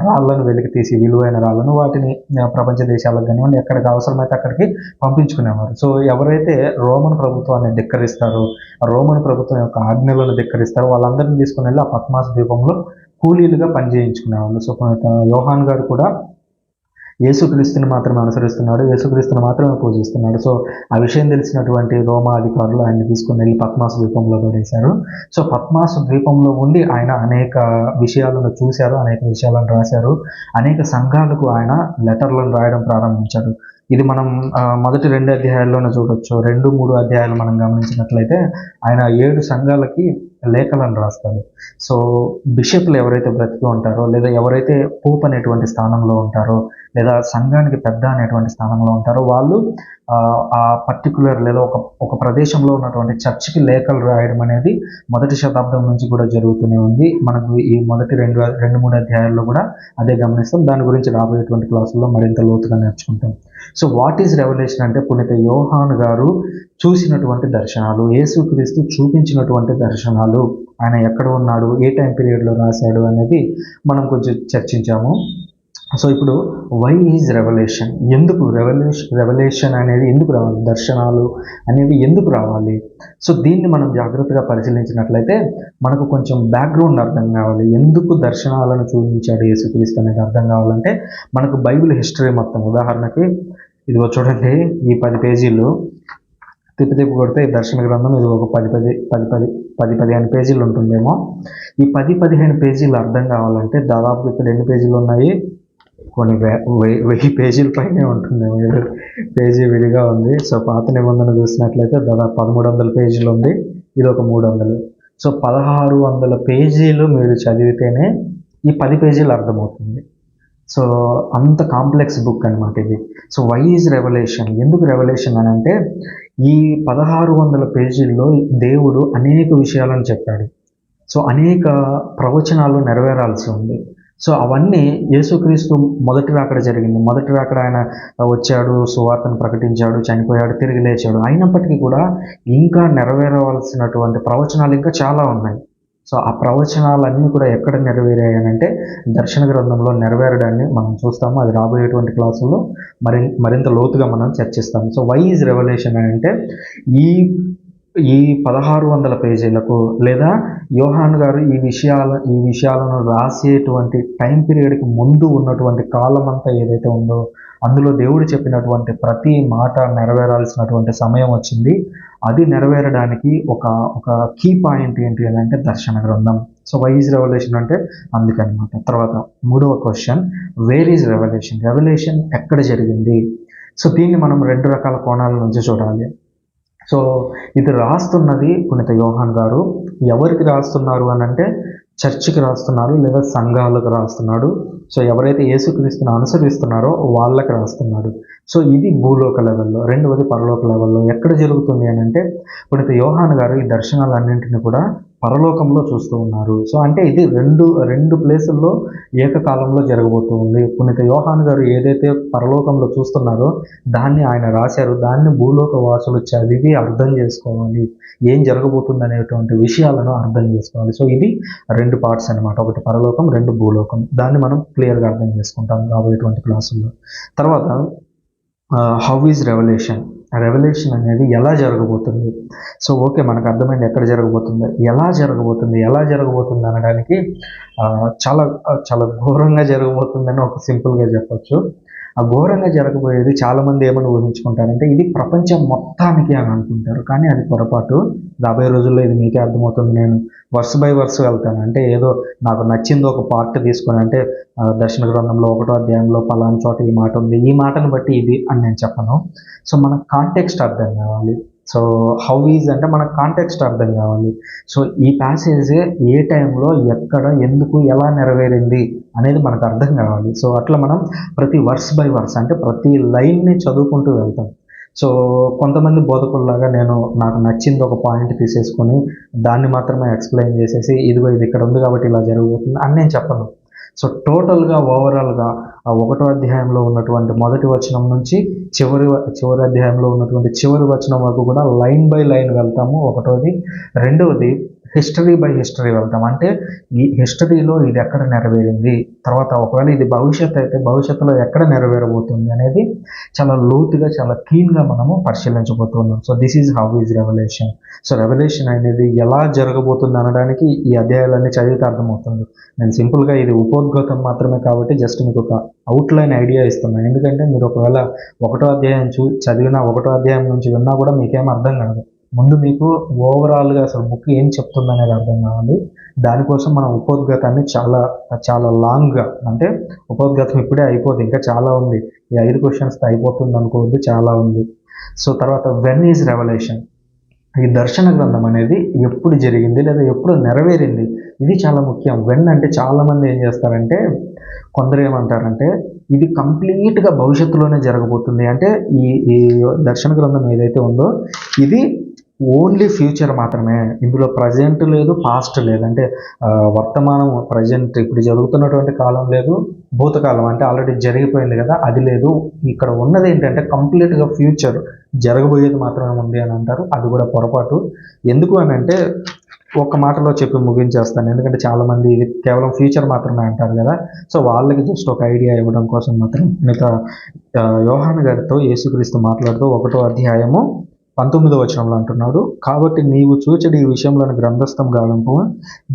రాళ్ళను వెలికి తీసి విలువైన రాళ్ళను వాటిని ప్రపంచ దేశాలకు కానివ్వండి ఎక్కడికి అవసరమైతే అక్కడికి పంపించుకునేవారు. సో ఎవరైతే రోమన్ ప్రభుత్వాన్ని ధిక్కరిస్తారో, రోమన్ ప్రభుత్వం యొక్క ఆజ్ఞలను ధిక్కరిస్తారో వాళ్ళందరినీ తీసుకుని వెళ్ళి ఆ పద్మాస ద్వీపంలో కూలీలుగా పనిచేయించుకునేవాళ్ళు. సో యోహాన్ గారు కూడా యేసుక్రీస్తుని మాత్రమే అనుసరిస్తున్నాడు, యేసుక్రీస్తుని మాత్రమే పూజిస్తున్నాడు. సో ఆ విషయం తెలిసినటువంటి రోమా అధికారులు ఆయన్ని తీసుకుని వెళ్ళి పద్మాసు ద్వీపంలో పడేశారు. సో పద్మాసు ద్వీపంలో ఉండి ఆయన అనేక విషయాలను చూశారు, అనేక విషయాలను రాశారు, అనేక సంఘాలకు ఆయన లెటర్లను రాయడం ప్రారంభించాడు. ఇది మనం మొదటి 2 అధ్యాయాల్లోనే చూడొచ్చు. 2-3 అధ్యాయాలు మనం గమనించినట్లయితే ఆయన 7 సంఘాలకి లేఖలను రాస్తాడు. సో బిషప్లు ఎవరైతే బ్రతికి ఉంటారో, లేదా ఎవరైతే పోప్ అనేటువంటి స్థానంలో ఉంటారో, లేదా సంఘానికి పెద్ద అనేటువంటి స్థానంలో ఉంటారో వాళ్ళు ఆ పర్టికులర్ లేదా ఒక ప్రదేశంలో ఉన్నటువంటి చర్చికి లేఖలు రాయడం అనేది మొదటి శతాబ్దం నుంచి కూడా జరుగుతూనే ఉంది. మనకు ఈ మొదటి 2-3 అధ్యాయాల్లో కూడా అదే గమనిస్తాం. దాని గురించి రాబోయేటువంటి క్లాసుల్లో మరింత లోతుగా నేర్చుకుంటాం. సో వాట్ ఈజ్ రెవల్యూషన్ అంటే పునీత యోహాను గారు చూసినటువంటి దర్శనాలు, యేసుక్రీస్తు చూపించినటువంటి దర్శనాలు, ఆయన ఎక్కడ ఉన్నాడు, ఏ టైం పీరియడ్లో రాశాడు అనేది మనం కొంచెం చర్చించాము. సో ఇప్పుడు వై ఈజ్ రెవల్యూషన్, ఎందుకు రెవల్యూషన్ అనేది ఎందుకు రావాలి, దర్శనాలు అనేవి ఎందుకు రావాలి? సో దీన్ని మనం జాగ్రత్తగా పరిశీలించినట్లయితే మనకు కొంచెం బ్యాక్గ్రౌండ్ అర్థం కావాలి. ఎందుకు దర్శనాలను చూపించాడు యేసుక్రీస్తు అనేది అర్థం కావాలంటే మనకు బైబిల్ హిస్టరీ మొత్తం, ఉదాహరణకి ఇదిగో చూడండి, ఈ 10 పేజీలు తిప్పి కొడితే ఈ దర్శన గ్రంథం ఇది ఒక 10-15 పేజీలు ఉంటుందేమో. ఈ 10-15 పేజీలు అర్థం కావాలంటే దాదాపు ఇక్కడ ఎన్ని పేజీలు ఉన్నాయి, కొన్ని 1000 పేజీల పైనే ఉంటుంది, పేజీ విడిగా ఉంది. సో పాత నిబంధన చూసినట్లయితే దాదాపు 1300 పేజీలు ఉంది, ఇది ఒక 300. సో 1600 పేజీలు మీరు చదివితేనే ఈ 10 పేజీలు అర్థమవుతుంది. సో అంత కాంప్లెక్స్ బుక్ అనమాట ఇది. సో వై ఈజ్ రెవల్యూషన్, ఎందుకు రెవల్యూషన్ అని అంటే ఈ 1600 పేజీల్లో దేవుడు అనేక విషయాలను చెప్పాడు. సో అనేక ప్రవచనాలు నెరవేరాల్సి ఉంది. సో అవన్నీ యేసుక్రీస్తు మొదటి రాకడ జరిగింది. మొదటి రాకడ ఆయన వచ్చాడు, సువార్తను ప్రకటించాడు, చనిపోయాడు, తిరిగి లేచాడు. అయినప్పటికీ కూడా ఇంకా నెరవేరవలసినటువంటి ప్రవచనాలు ఇంకా చాలా ఉన్నాయి. సో ఆ ప్రవచనాలన్నీ కూడా ఎక్కడ నెరవేరాయనంటే దర్శన గ్రంథంలో నెరవేరడాన్ని మనం చూస్తాము. అది రాబోయేటువంటి క్లాసుల్లో మరింత లోతుగా మనం చర్చిస్తాము. సో వై ఈజ్ రెవల్యూషన్ అని అంటే ఈ 1600 పేజీలకు లేదా యోహాన్ గారు ఈ విషయాలను రాసేటువంటి టైం పీరియడ్కి ముందు ఉన్నటువంటి కాలం అంతా ఏదైతే ఉందో అందులో దేవుడు చెప్పినటువంటి ప్రతి మాట నెరవేరాల్సినటువంటి సమయం వచ్చింది. అది నెరవేరడానికి ఒక కీ పాయింట్ ఏంటి అని అంటే దర్శన గ్రంథం. సో వై ఈజ్ రెవల్యూషన్ అంటే అందుకనమాట. తర్వాత 3వ question, where is revolution, revolution ఎక్కడ జరిగింది? సో దీన్ని మనం 2 రకాల కోణాల నుంచి చూడాలి. సో ఇది రాస్తున్నది పునీత యోహాన్ గారు. ఎవరికి రాస్తున్నారు అని అంటే చర్చికి రాస్తున్నారు, లేదా సంఘాలకు రాస్తున్నాడు. సో ఎవరైతే యేసుక్రీస్తుని అనుసరిస్తున్నారో వాళ్ళకి రాస్తున్నాడు. సో ఇది భూలోక లెవెల్లో. రెండవది పరలోక లెవెల్లో. ఎక్కడ జరుగుతుంది అని అంటే పునీత యోహాన్ గారు ఈ దర్శనాలన్నింటినీ కూడా పరలోకంలో చూస్తూ ఉన్నారు. సో అంటే ఇది రెండు ప్లేసుల్లో ఏకకాలంలో జరగబోతూ ఉంది. పునీత యోహాన్ గారు ఏదైతే పరలోకంలో చూస్తున్నారో దాన్ని ఆయన రాశారు. దాన్ని భూలోక వాసులు చదివి అర్థం చేసుకోవాలి, ఏం జరగబోతుంది అనేటువంటి విషయాలను అర్థం చేసుకోవాలి. సో ఇది 2 పార్ట్స్ అనమాట, ఒకటి పరలోకం, 2 భూలోకం. దాన్ని మనం క్లియర్గా అర్థం చేసుకుంటాం రాబోయేటువంటి క్లాసుల్లో. తర్వాత హౌ ఈజ్ రెవల్యూషన్, రెవల్యూషన్ అనేది ఎలా జరగబోతుంది? సో ఓకే, మనకు అర్థమైంది ఎక్కడ జరగబోతుంది, ఎలా జరగబోతుంది అనడానికి చాలా చాలా ఘోరంగా జరగబోతుందని ఒక సింపుల్గా చెప్పచ్చు. ఆ ఘోరంగా జరగబోయేది చాలామంది ఏమని ఊహించుకుంటారంటే ఇది ప్రపంచం మొత్తానికి అని అనుకుంటారు. కానీ అది పొరపాటు. రాబోయే రోజుల్లో ఇది మీకే అర్థమవుతుంది. నేను వర్స్ బై వర్స్ వెళ్తాను. అంటే ఏదో నాకు నచ్చింది ఒక పార్ట్ తీసుకొని, అంటే దర్శన గ్రంథంలో 1వ అధ్యాయంలో పలానా చోట ఈ మాట ఉంది, ఈ మాటను బట్టి ఇది అని నేను చెప్పను. సో మన కాంటెక్స్ట్ అర్థం కావాలి. సో హౌ ఈజ్ అంటే మన కాంటెక్స్ట్ అర్థం కావాలి. సో ఈ ప్యాసేజ్ ఏ టైంలో ఎక్కడ ఎందుకు ఎలా నెరవేరింది అనేది మనకు అర్థం కావాలి. సో అట్లా మనం ప్రతి వర్స్ బై వర్స్ అంటే ప్రతి లైన్ని చదువుకుంటూ వెళ్తాం. సో కొంతమంది బోధకుల్లాగా నాకు నచ్చింది ఒక పాయింట్ తీసేసుకొని దాన్ని మాత్రమే ఎక్స్ప్లెయిన్ చేసేసి ఇదిగో ఇది ఇక్కడ ఉంది కాబట్టి ఇలా జరగబోతుంది అని నేను చెప్పను. సో టోటల్గా ఓవరాల్గా ఆ 1వ అధ్యాయంలో ఉన్నటువంటి మొదటి వచనం నుంచి చివరి అధ్యాయంలో ఉన్నటువంటి చివరి వచనం వరకు కూడా లైన్ బై లైన్ వెళ్తాము. ఒకటోది. రెండవది హిస్టరీ బై హిస్టరీ వెళ్తాం. అంటే ఈ హిస్టరీలో ఇది ఎక్కడ నెరవేరింది, తర్వాత ఒకవేళ ఇది భవిష్యత్తు అయితే భవిష్యత్తులో ఎక్కడ నెరవేరబోతుంది అనేది చాలా లోతుగా చాలా క్లీన్గా మనము పరిశీలించబోతున్నాం. So this is how is revolution. So revolution అనేది ఎలా జరగబోతుంది అనడానికి ఈ అధ్యాయాలన్నీ చదివితే అర్థమవుతుంది. నేను సింపుల్గా ఇది ఉపోద్ఘాతం మాత్రమే కాబట్టి జస్ట్ మీకు ఒక అవుట్లైన్ ఐడియా ఇస్తున్నాను. ఎందుకంటే మీరు ఒకవేళ 1వ అధ్యాయం చదివినా 1వ అధ్యాయం నుంచి విన్నా కూడా మీకేం అర్థం కాదు. ముందు మీకు ఓవరాల్గా అసలు బుక్ ఏం చెప్తుంది అనేది అర్థం కావాలి. దానికోసం మనం ఉపోద్ఘాతాన్ని చాలా చాలా లాంగ్గా, అంటే ఉపోద్ఘాతం ఇప్పుడే అయిపోదు, ఇంకా చాలా ఉంది. ఈ 5 క్వశ్చన్స్తో అయిపోతుంది అనుకోవద్దు, చాలా ఉంది. సో తర్వాత వెన్ ఈజ్ రెవల్యూషన్, ఈ దర్శన గ్రంథం అనేది ఎప్పుడు జరిగింది లేదా ఎప్పుడు నెరవేరింది, ఇది చాలా ముఖ్యం. వెన్ అంటే చాలామంది ఏం చేస్తారంటే, కొందరు ఏమంటారంటే ఇది కంప్లీట్గా భవిష్యత్తులోనే జరగబోతుంది. అంటే ఈ దర్శన గ్రంథం ఏదైతే ఉందో ఇది ఓన్లీ ఫ్యూచర్ మాత్రమే, ఇందులో ప్రజెంట్ లేదు, పాస్ట్ లేదు. అంటే వర్తమానం ప్రజెంట్ ఇప్పుడు జరుగుతున్నటువంటి కాలం లేదు, భూతకాలం అంటే ఆల్రెడీ జరిగిపోయింది కదా అది లేదు. ఇక్కడ ఉన్నది ఏంటంటే కంప్లీట్గా ఫ్యూచర్ జరగబోయేది మాత్రమే ఉంది అని అంటారు. అది కూడా పొరపాటు. ఎందుకు అని అంటే ఒక్క మాటలో చెప్పి ముగించేస్తాను, ఎందుకంటే చాలామంది ఇది కేవలం ఫ్యూచర్ మాత్రమే అంటారు కదా. సో వాళ్ళకి జస్ట్ ఒక ఐడియా ఇవ్వడం కోసం మాత్రం మిగతా యోహాను గారితో యేసుక్రీస్తు మాట్లాడుతూ 1వ అధ్యాయము 19వ వచనంలో అంటున్నాడు, కాబట్టి నీవు చూచడి ఈ విషయంలోని గ్రంథస్థం గావింపు,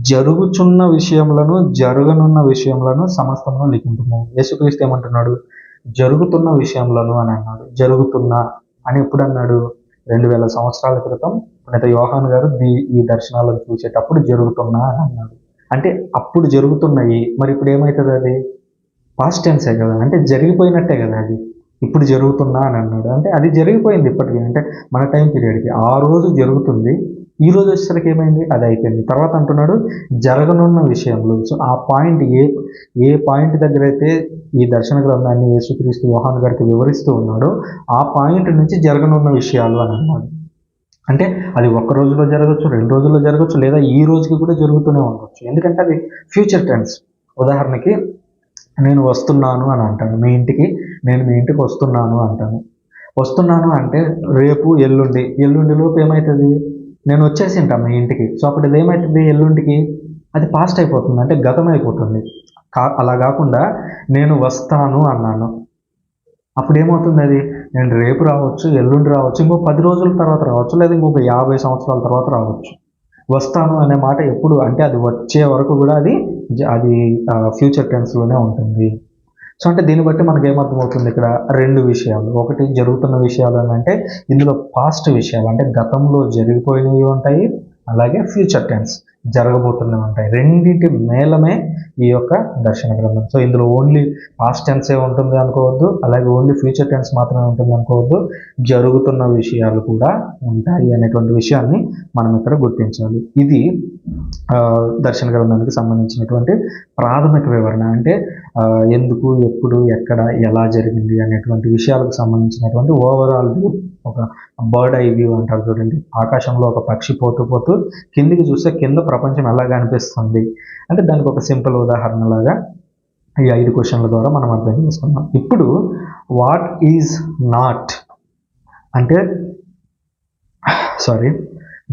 జరుగుచున్న విషయములను జరగనున్న విషయములను సమస్తమును లిఖింపుము. యేసుక్రీస్తు ఏమంటున్నాడు? జరుగుతున్న విషయములను అని అన్నాడు. జరుగుతున్నా అని ఎప్పుడు అన్నాడు? 2000 సంవత్సరాల క్రితం పునీత యోహాను గారు ఈ దర్శనాలను చూసేటప్పుడు జరుగుతున్నా అని అన్నాడు. అంటే అప్పుడు జరుగుతున్నాయి, మరి ఇప్పుడు ఏమవుతుంది? అది పాస్ట్ టెన్సే కదా, అంటే జరిగిపోయినట్టే కదా. అది ఇప్పుడు జరుగుతున్నా అని అన్నాడు, అంటే అది జరిగిపోయింది ఇప్పటికీ. అంటే మన టైం పీరియడ్కి ఆ రోజు జరుగుతుంది, ఈ రోజు వచ్చేసరికి ఏమైంది? అది అయిపోయింది. తర్వాత అంటున్నాడు జరగనున్న విషయంలో. సో ఆ పాయింట్ ఏ పాయింట్ దగ్గర అయితే ఈ దర్శన గ్రంథాన్ని యేసుక్రీస్తు యోహాను గారికి వివరిస్తూ ఉన్నాడో ఆ పాయింట్ నుంచి జరగనున్న విషయాలు అని అన్నాడు. అంటే అది 1 రోజులో జరగచ్చు, 2 రోజుల్లో జరగచ్చు, లేదా ఈ రోజుకి కూడా జరుగుతూనే ఉండొచ్చు. ఎందుకంటే అది ఫ్యూచర్ టెన్స్. ఉదాహరణకి నేను వస్తున్నాను అని అంటాను మీ ఇంటికి, నేను మీ ఇంటికి వస్తున్నాను అంటాను. వస్తున్నాను అంటే రేపు ఎల్లుండి లోపు ఏమవుతుంది? నేను వచ్చేసి ఉంటాను మీ ఇంటికి. సో అప్పుడు ఇది ఏమవుతుంది? ఎల్లుండికి అది పాస్ట్ అయిపోతుంది, అంటే గతం అయిపోతుంది. అలా కాకుండా నేను వస్తాను అన్నాను, అప్పుడు ఏమవుతుంది? అది నేను రేపు రావచ్చు, ఎల్లుండి రావచ్చు, ఇంకో 10 రోజుల తర్వాత రావచ్చు, లేదా ఇంకొక 50 సంవత్సరాల తర్వాత రావచ్చు. వస్తాను అనే మాట ఎప్పుడు అంటే అది వచ్చే వరకు కూడా అది ఫ్యూచర్ టెన్స్లోనే ఉంటుంది. సో అంటే దీన్ని బట్టి మనకు ఏమర్థమవుతుంది? ఇక్కడ 2 విషయాలు. ఒకటి జరుగుతున్న విషయాలు అని అంటే ఇందులో పాస్ట్ విషయాలు అంటే గతంలో జరిగిపోయినవి ఉంటాయి, అలాగే ఫ్యూచర్ టెన్స్ జరగబోతున్నవి ఉంటాయి. రెండింటి మేళమే ఈ యొక్క దర్శన గ్రంథం. సో ఇందులో ఓన్లీ పాస్ట్ టెన్సే ఉంటుంది అనుకోవద్దు, అలాగే ఓన్లీ ఫ్యూచర్ టెన్స్ మాత్రమే ఉంటుంది అనుకోవద్దు, జరుగుతున్న విషయాలు కూడా ఉంటాయి అనేటువంటి విషయాన్ని మనం ఇక్కడ గుర్తించాలి. ఇది దర్శన గ్రంథానికి సంబంధించినటువంటి ప్రాథమిక వివరణ. అంటే ఎందుకు, ఎప్పుడు, ఎక్కడ, ఎలా జరిగింది అనేటువంటి విషయాలకు సంబంధించినటువంటి ఓవరాల్ వ్యూ. ఒక బర్డ్ ఐ వ్యూ అంటారు చూడండి, ఆకాశంలో ఒక పక్షి పోతూ కిందికి చూస్తే కింద ప్రపంచం ఎలా కనిపిస్తుంది అంటే దానికి ఒక సింపుల్ ఉదాహరణలాగా ఈ 5 క్వశ్చన్ల ద్వారా మనం అర్థం చేసుకున్నాం. ఇప్పుడు వాట్ ఈజ్ నాట్ అంటే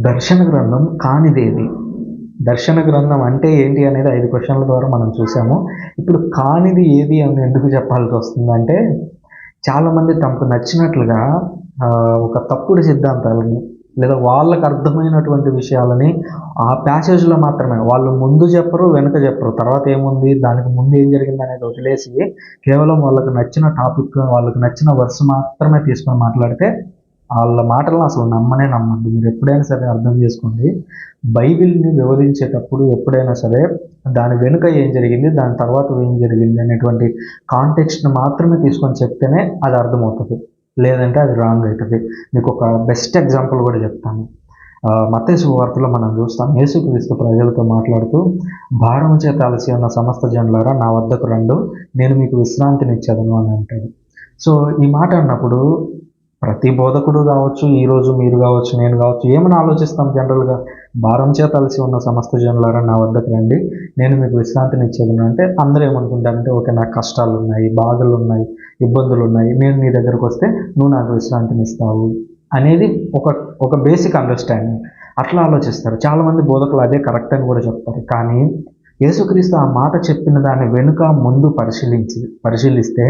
దర్శన గ్రంథం కానిదేది, దర్శన గ్రంథం అంటే ఏంటి అనేది 5 క్వశ్చన్ల ద్వారా మనం చూసాము. ఇప్పుడు కానిది ఏది అని ఎందుకు చెప్పాల్సి వస్తుందంటే చాలామంది తమకు నచ్చినట్లుగా ఒక తప్పుడు సిద్ధాంతాలని లేదా వాళ్ళకు అర్థమైనటువంటి విషయాలని ఆ ప్యాసేజ్లో మాత్రమే, వాళ్ళు ముందు చెప్పరు వెనక చెప్పరు, తర్వాత ఏముంది దానికి ముందు ఏం జరిగింది అనేది వదిలేసి కేవలం వాళ్ళకు నచ్చిన టాపిక్, వాళ్ళకు నచ్చిన వర్స్ మాత్రమే తీసుకొని మాట్లాడితే వాళ్ళ మాటలను అసలు నమ్మద్దు. మీరు ఎప్పుడైనా సరే అర్థం చేసుకోండి, బైబిల్ని వివరించేటప్పుడు ఎప్పుడైనా సరే దాని వెనుక ఏం జరిగింది, దాని తర్వాత ఏం జరిగింది అనేటువంటి కాంటెక్స్ట్ని మాత్రమే తీసుకొని చెప్తేనే అది అర్థమవుతుంది, లేదంటే అది రాంగ్ అవుతుంది. మీకు ఒక బెస్ట్ ఎగ్జాంపుల్ కూడా చెప్తాను. మత్తయి సువార్తలో మనం చూస్తాం, యేసుక్రీస్తు ప్రజలతో మాట్లాడుతూ భారం చేత అలసి ఉన్న సమస్త జనులారా నా వద్దకు రండు, నేను మీకు విశ్రాంతినిచ్చేదను అని అంటాడు. సో ఈ మాట అన్నప్పుడు ప్రతి బోధకుడు కావచ్చు, ఈరోజు మీరు కావచ్చు, నేను కావచ్చు, ఏమని ఆలోచిస్తాం జనరల్గా? భారం చేత అలసి ఉన్న సమస్త జనులారా నా వద్దకు రండి, నేను మీకు విశ్రాంతినిచ్చేదను అంటే అందరూ ఏమనుకుంటారంటే, ఓకే నాకు కష్టాలు ఉన్నాయి, బాధలు ఉన్నాయి, ఇబ్బందులు ఉన్నాయి, నేను నీ దగ్గరకు వస్తే నువ్వు నాకు విశ్రాంతినిస్తావు అనేది ఒక బేసిక్ అండర్స్టాండింగ్. అట్లా ఆలోచిస్తారు చాలామంది బోధకులు, అదే కరెక్ట్ అని కూడా చెప్తారు. కానీ యేసుక్రీస్తు ఆ మాట చెప్పిన దాని వెనుక ముందు పరిశీలిస్తే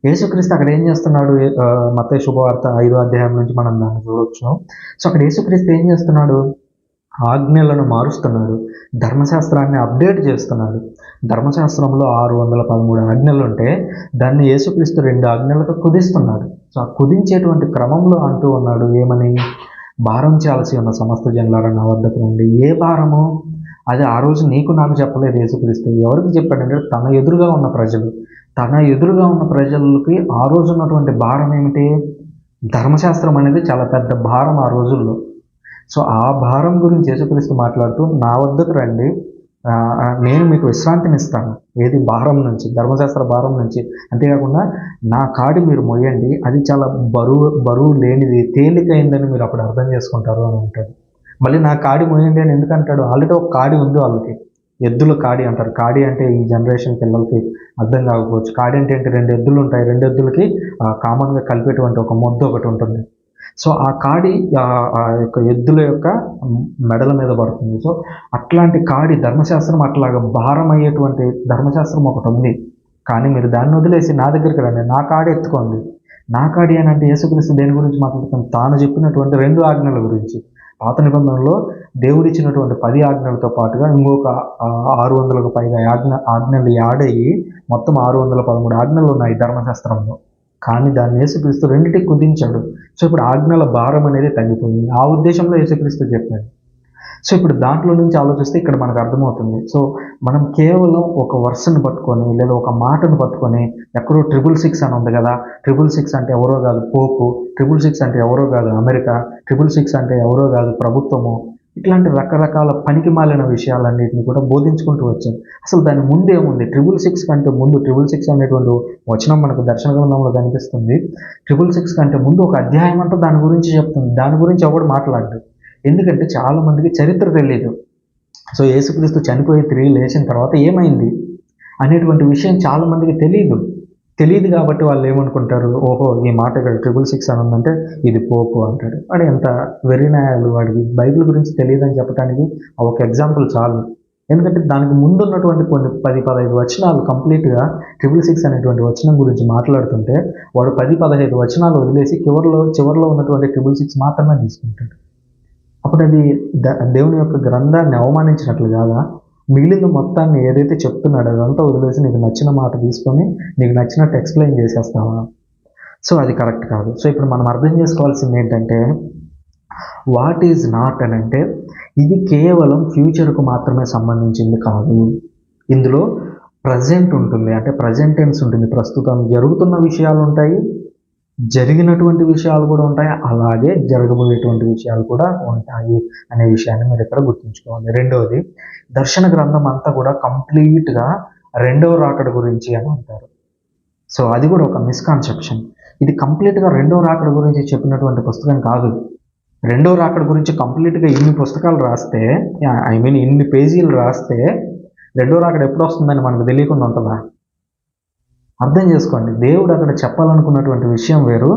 యేసుక్రీస్తు అక్కడ ఏం చేస్తున్నాడు? మత్తయి శుభవార్త 5వ అధ్యాయం నుంచి మనం దాన్ని చూడొచ్చు. సో అక్కడ యేసుక్రీస్తు ఏం చేస్తున్నాడు? ఆజ్ఞలను మారుస్తున్నాడు, ధర్మశాస్త్రాన్ని అప్డేట్ చేస్తున్నాడు. ధర్మశాస్త్రంలో 613 ఆజ్ఞలు ఉంటే దాన్ని యేసుక్రీస్తు 2 ఆజ్ఞలకు కుదిస్తున్నాడు. సో ఆ కుదించేటువంటి క్రమంలో అంటూ ఉన్నాడు ఏమని? భారం చేయాల్సి ఉన్న సమస్త జనులారా నా వద్దకు రండి. ఏ భారము? అది ఆ రోజు నీకు నాకు చెప్పలేదు యేసుక్రీస్తు. ఎవరికి చెప్పాడంటే తన ఎదురుగా ఉన్న ప్రజలకి ఆ రోజు ఉన్నటువంటి భారం ఏమిటి? ధర్మశాస్త్రం అనేది చాలా పెద్ద భారం ఆ రోజుల్లో. సో ఆ భారం గురించి యేసుక్రీస్తు మాట్లాడుతూ నా వద్దకు రండి, నేను మీకు విశ్రాంతినిస్తాను. ఏది? భారం నుంచి, ధర్మశాస్త్ర భారం నుంచి. అంతేకాకుండా నా కాడి మీరు మొయ్యండి, అది చాలా బరువు లేనిది, తేలికైందని మీరు అప్పుడు అర్థం చేసుకుంటారు అని అంటాడు. మళ్ళీ నా కాడి మోయండి అని ఎందుకంటాడు? ఆల్రెడీ ఒక కాడి ఉంది వాళ్ళకి, ఎద్దుల కాడి అంటారు. కాడి అంటే ఈ జనరేషన్ పిల్లలకి అర్థం కాకపోవచ్చు. కాడి అంటే ఏంటి? 2 ఎద్దులు ఉంటాయి, 2 ఎద్దులకి కామన్గా కలిపేటువంటి ఒక మొద్దు ఒకటి ఉంటుంది. సో ఆ కాడి ఆ యొక్క ఎద్దుల యొక్క మెడల మీద పడుతుంది. సో అట్లాంటి కాడి ధర్మశాస్త్రం, అట్లాగా భారం అయ్యేటువంటి ధర్మశాస్త్రం ఒకటి ఉంది. కానీ మీరు దాన్ని వదిలేసి నా దగ్గరికి రండి, నా కాడి ఎత్తుకోండి. నా కాడి అని అంటే యేసుక్రీస్తు దేని గురించి మాట్లాడుతాం? తాను చెప్పినటువంటి 2 ఆజ్ఞల గురించి. పాత నిబంధనలో దేవుడిచ్చినటువంటి 10 ఆజ్ఞలతో పాటుగా ఇంకొక 600లకు పైగా ఆజ్ఞలు యాడ్ అయ్యి మొత్తం 613 ఆజ్ఞలు ఉన్నాయి ధర్మశాస్త్రంలో. కానీ దాన్ని యేసుక్రీస్తు 2టికి కుదించాడు. సో ఇప్పుడు ఆజ్ఞల భారం అనేది తగ్గిపోయింది. ఆ ఉద్దేశంలో యేసుక్రీస్తు చెప్పాడు. సో ఇప్పుడు దాంట్లో నుంచి ఆలోచిస్తే ఇక్కడ మనకు అర్థమవుతుంది. సో మనం కేవలం ఒక వర్స్ని పట్టుకొని లేదా ఒక మాటను పట్టుకొని, ఎక్కడో 666 అని ఉంది కదా, 666 అంటే ఎవరో కాదు పోపు, 666 అంటే ఎవరో కాదు అమెరికా, 666 అంటే ఎవరో కాదు ప్రభుత్వము, ఇట్లాంటి రకరకాల పనికి మాలిన విషయాలన్నింటినీ కూడా బోధించుకుంటూ వచ్చారు. అసలు దాని ముందు ఏముంది? 666 కంటే ముందు 666 అనేటువంటి వచనం మనకు దర్శన గ్రంథంలో కనిపిస్తుంది. 666 కంటే ముందు ఒక అధ్యాయం అంతా దాని గురించి చెప్తుంది. దాని గురించి ఎవడు మాట్లాడదు. ఎందుకంటే చాలామందికి చరిత్ర తెలియదు. సో యేసుక్రీస్తు చనిపోయి తిరిగి లేచిన తర్వాత ఏమైంది అనేటువంటి విషయం చాలామందికి తెలియదు కాబట్టి వాళ్ళు ఏమనుకుంటారు? ఓహో ఈ మాట ఇక్కడ 666 అని ఉందంటే ఇది పోపు అంటాడు. వాడు ఎంత వెర్రినాయాలు, వాడికి బైబిల్ గురించి తెలియదని చెప్పడానికి ఒక ఎగ్జాంపుల్ చాలు. ఎందుకంటే దానికి ముందు ఉన్నటువంటి కొన్ని 10-15 వచనాలు కంప్లీట్గా 666 అనేటువంటి వచనం గురించి మాట్లాడుతుంటే వాడు 10-15 వచనాలు వదిలేసి చివరిలో ఉన్నటువంటి 666 మాత్రమే తీసుకుంటాడు. అప్పుడు అది దేవుని యొక్క గ్రంథాన్ని అవమానించినట్లు కాదా? మిగిలిన మొత్తాన్ని ఏదైతే చెప్తున్నాడో అదంతా వదిలేసి నీకు నచ్చిన మాట తీసుకొని నీకు నచ్చినట్టు ఎక్స్ప్లెయిన్ చేసేస్తావా? సో అది కరెక్ట్ కాదు. సో ఇప్పుడు మనం అర్థం చేసుకోవాల్సింది ఏంటంటే, వాట్ ఈజ్ నాట్ అని అంటే ఇది కేవలం ఫ్యూచర్కు మాత్రమే సంబంధించింది కాదు. ఇందులో ప్రజెంట్ ఉంటుంది, అంటే ప్రజెంట్ టెన్స్ ఉంటుంది. ప్రస్తుతం జరుగుతున్న విషయాలు ఉంటాయి, జరిగినటువంటి విషయాలు కూడా ఉంటాయి, అలాగే జరగబోయేటువంటి విషయాలు కూడా ఉంటాయి అనే విషయాన్ని మీరు ఇక్కడ గుర్తుంచుకోవాలి. రెండవది, దర్శన గ్రంథం అంతా కూడా కంప్లీట్గా 2వ రాకడ గురించి అని అంటారు. సో అది కూడా ఒక మిస్కాన్సెప్షన్. ఇది కంప్లీట్గా 2వ రాకడ గురించి చెప్పినటువంటి పుస్తకం కాదు. 2వ రాకడ గురించి కంప్లీట్గా ఇన్ని పుస్తకాలు రాస్తే, ఇన్ని పేజీలు రాస్తే 2వ రాకడ ఎప్పుడు వస్తుందని మనకు తెలియకుండా ఉంటుందా? అర్థం చేసుకోండి. దేవుడు అక్కడ చెప్పాలనుకున్నటువంటి విషయం వేరు,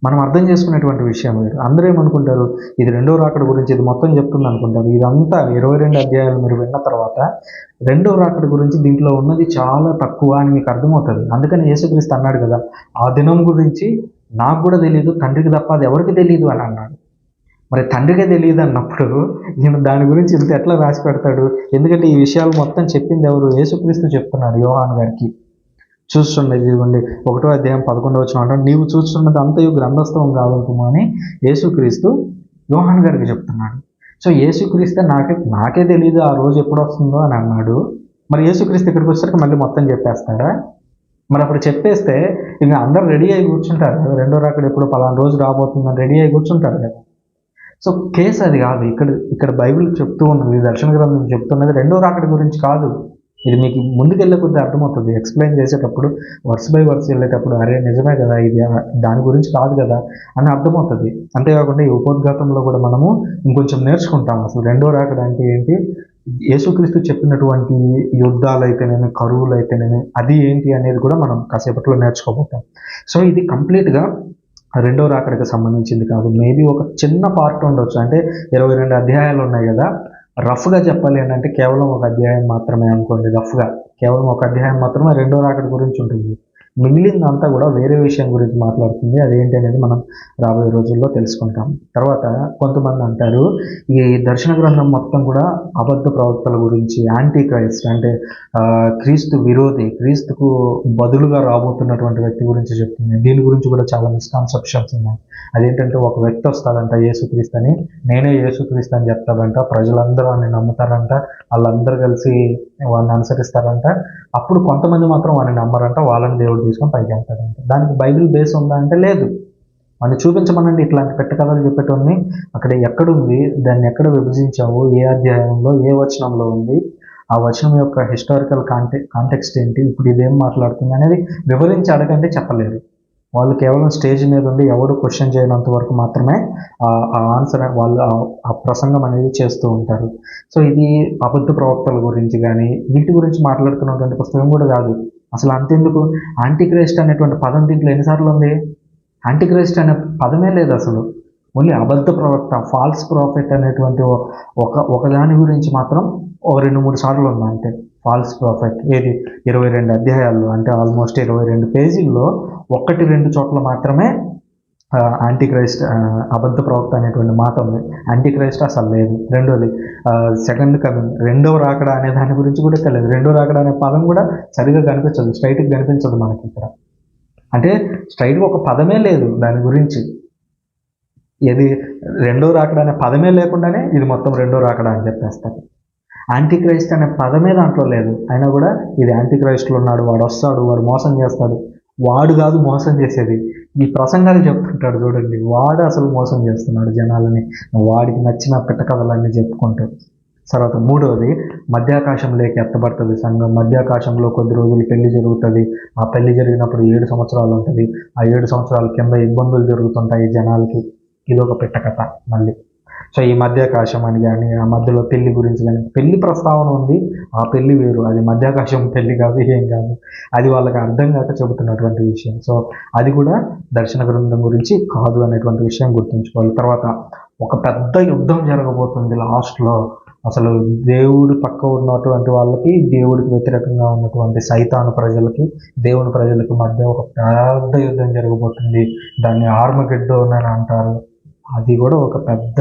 మనం అర్థం చేసుకునేటువంటి విషయం వేరు. అందరూ ఏమనుకుంటారు? ఇది 2వ రాకడ గురించి ఇది మొత్తం చెప్తుంది అనుకుంటారు. ఇదంతా 22 అధ్యాయాలు మీరు విన్న తర్వాత 2వ రాకడ గురించి దీంట్లో ఉన్నది చాలా తక్కువ అని మీకు అర్థమవుతుంది. అందుకని యేసుక్రీస్తు అన్నాడు కదా, ఆ దినం గురించి నాకు కూడా తెలియదు, తండ్రికి తప్ప అది ఎవరికి తెలియదు అని అన్నాడు. మరి తండ్రికే తెలియదు అన్నప్పుడు ఈయన దాని గురించి ఇంత ఎట్లా రాసి పెడతాడు? ఎందుకంటే ఈ విషయాలు మొత్తం చెప్పింది ఎవరు? యేసుక్రీస్తు చెప్తున్నాడు యోహాను గారికి. చూస్తున్నది ఇదిగోండి 1వ అధ్యాయం 11వ వచనం అంటాడు, నీవు చూస్తున్నది అంతయు గ్రంథస్థం కావలకుము అని యేసుక్రీస్తు యోహాను గారికి చెప్తున్నాడు. సో యేసుక్రీస్తే నాకే తెలియదు ఆ రోజు ఎప్పుడు వస్తుందో అని అన్నాడు. మరి యేసుక్రీస్తు ఇక్కడికి వచ్చేసరికి మళ్ళీ మొత్తం చెప్పేస్తాడా? మరి అప్పుడు చెప్పేస్తే ఇక అందరూ రెడీ అయి కూర్చుంటారు కదా, రెండో రాకడ ఎప్పుడు పలానా రోజు రాబోతుందని రెడీ అయి కూర్చుంటారు కదా. సో కేసు అది కాదు. ఇక్కడ బైబిల్ చెప్తూ ఉన్నది, దర్శన గ్రంథం చెప్తున్నది రెండో రాకడ గురించి కాదు. ఇది మీకు ముందుకు వెళ్ళే కొద్దిగా అర్థమవుతుంది. ఎక్స్ప్లెయిన్ చేసేటప్పుడు వర్స్ బై వర్స్ వెళ్ళేటప్పుడు అరే నిజమే కదా, ఇది దాని గురించి కాదు కదా అని అర్థమవుతుంది. అంతేకాకుండా ఈ ఉపోద్ఘాతంలో కూడా మనము ఇంకొంచెం నేర్చుకుంటాం అసలు రెండో రాకడ అంటే ఏంటి, యేసుక్రీస్తు చెప్పినటువంటి యుద్ధాలు అయితేనేమి, కరువులు అయితేనేమి, అది ఏంటి అనేది కూడా మనం కాసేపట్లో నేర్చుకోబోతాం. సో ఇది కంప్లీట్గా రెండో రాకడకి సంబంధించింది కాదు. మేబీ ఒక చిన్న పార్ట్ ఉండొచ్చు. అంటే 22 అధ్యాయాలు ఉన్నాయి కదా, రఫ్గా చెప్పాలి అంటే కేవలం ఒక అధ్యాయం మాత్రమే అనుకోండి. రఫ్గా కేవలం ఒక అధ్యాయం మాత్రమే రెండో రాకడ గురించి ఉంటుంది. మిగిలిందంతా కూడా వేరే విషయం గురించి మాట్లాడుతుంది. అదేంటి అనేది మనం రాబోయే రోజుల్లో తెలుసుకుంటాం. తర్వాత కొంతమంది అంటారు ఈ దర్శన గ్రంథం మొత్తం కూడా అబద్ధ ప్రవక్తల గురించి, యాంటీ క్రైస్ట్ అంటే క్రీస్తు విరోధి, క్రీస్తుకు బదులుగా రాబోతున్నటువంటి వ్యక్తి గురించి చెప్తుంది. దీని గురించి కూడా చాలా మిస్కాన్సెప్షన్స్ ఉన్నాయి. అదేంటంటే ఒక వ్యక్తి వస్తాడంట యేసుక్రీస్తు అని, నేనే యేసుక్రీస్తు అని చెప్తాడంట, ప్రజలందరూ వాడిని నమ్ముతారంట, వాళ్ళందరూ కలిసి వాడిని అనుసరిస్తారంట. అప్పుడు కొంతమంది మాత్రం వాడిని నమ్మరంట, వాళ్ళని దేవుడు తీసుకొని పైకి వెళ్తాడంట. దానికి బైబిల్ బేస్ ఉందా అంటే లేదు. వాడిని చూపించమనండి, ఇట్లాంటి పెట్టకథలు చెప్పేటోన్ని అక్కడ ఎక్కడుంది, దాన్ని ఎక్కడ విభజించావు, ఏ అధ్యాయంలో ఏ వచనంలో ఉంది, ఆ వచనం యొక్క హిస్టారికల్ కాంటెక్స్ట్ ఏంటి, ఇప్పుడు ఇదేం మాట్లాడుతుంది అనేది వివరించి అడగంటే చెప్పలేరు. వాళ్ళు కేవలం స్టేజ్ మీద ఉండి ఎవడు క్వశ్చన్ చేయనంత వరకు మాత్రమే ఆ ఆన్సర్ వాళ్ళు ఆ ప్రసంగం అనేది చేస్తూ ఉంటారు. సో ఇది అబద్ధ ప్రవక్తల గురించి కానీ వీటి గురించి మాట్లాడుతున్నటువంటి పుస్తకం కూడా కాదు. అసలు అంతెందుకు, యాంటీక్రైస్ట్ అనేటువంటి పదం దీంట్లో ఎన్నిసార్లు ఉంది? యాంటీక్రైస్ట్ అనే పదమే లేదు అసలు. ఓన్లీ అబద్ధ ప్రవక్త, ఫాల్స్ ప్రాఫిట్ అనేటువంటి ఒక దాని గురించి మాత్రం ఒక 2-3 సార్లు ఉంది. అంటే ఫాల్స్ ప్రాఫిట్ ఏది 22 అధ్యాయాల్లో, అంటే ఆల్మోస్ట్ 22 పేజీల్లో 1-2 చోట్ల మాత్రమే యాంటీక్రైస్ట్, అబద్ధ ప్రవక్త అనేటువంటి మాట ఉంది. యాంటీక్రైస్ట్ అసలు లేదు. రెండోది సెకండ్ కమింగ్, రెండవ రాకడ అనే దాని గురించి కూడా తెలియదు. రెండో రాకడ అనే పదం కూడా సరిగా కనిపించదు, స్ట్రైట్గా కనిపించదు మనకి ఇక్కడ. అంటే స్ట్రైట్గా ఒక పదమే లేదు దాని గురించి. ఏది రెండో రాకడ అనే పదమే లేకుండానే ఇది మొత్తం రెండో రాకడ అని చెప్పేస్తారు. యాంటీక్రైస్ట్ అనే పదమే దాంట్లో లేదు, అయినా కూడా ఇది యాంటీక్రైస్ట్లో ఉన్నాడు, వాడు వస్తాడు, వాడు మోసం చేస్తాడు. వాడు కాదు మోసం చేసేది, ఈ ప్రసంగాలు చెప్తుంటాడు చూడండి, వాడు అసలు మోసం చేస్తున్నాడు జనాలని, వాడికి నచ్చిన పెట్టకథలన్నీ చెప్పుకుంటూ. తర్వాత మూడవది, మధ్యాకాశంలోకి ఎత్తబడుతుంది సంఘం. మధ్యాకాశంలో కొద్ది రోజులు పెళ్లి జరుగుతుంది. ఆ పెళ్లి జరిగినప్పుడు 7 సంవత్సరాలు ఉంటుంది. ఆ 7 సంవత్సరాల కింద ఇబ్బందులు జరుగుతుంటాయి జనాలకి. ఇదొక పెట్టకథ మళ్ళీ. సో ఈ మధ్యాకాశం అని కానీ, ఆ మధ్యలో పెళ్లి గురించి కానీ, పెళ్లి ప్రస్తావన ఉంది, ఆ పెళ్లి వేరు, అది మధ్యాకాశం పెళ్లి కాదు, ఏం కాదు. అది వాళ్ళకి అర్థం కాక చెబుతున్నటువంటి విషయం. సో అది కూడా దర్శన గ్రంథం గురించి కాదు అనేటువంటి విషయం గుర్తుంచుకోవాలి. తర్వాత ఒక పెద్ద యుద్ధం జరగబోతుంది లాస్ట్లో. అసలు దేవుడి పక్క ఉన్నటువంటి వాళ్ళకి, దేవుడికి వ్యతిరేకంగా ఉన్నటువంటి సైతాను ప్రజలకి, దేవుని ప్రజలకి మధ్య ఒక పెద్ద యుద్ధం జరగబోతుంది. దాన్ని ఆర్మగెడ్డోన్ అని అంటారు. అది కూడా ఒక పెద్ద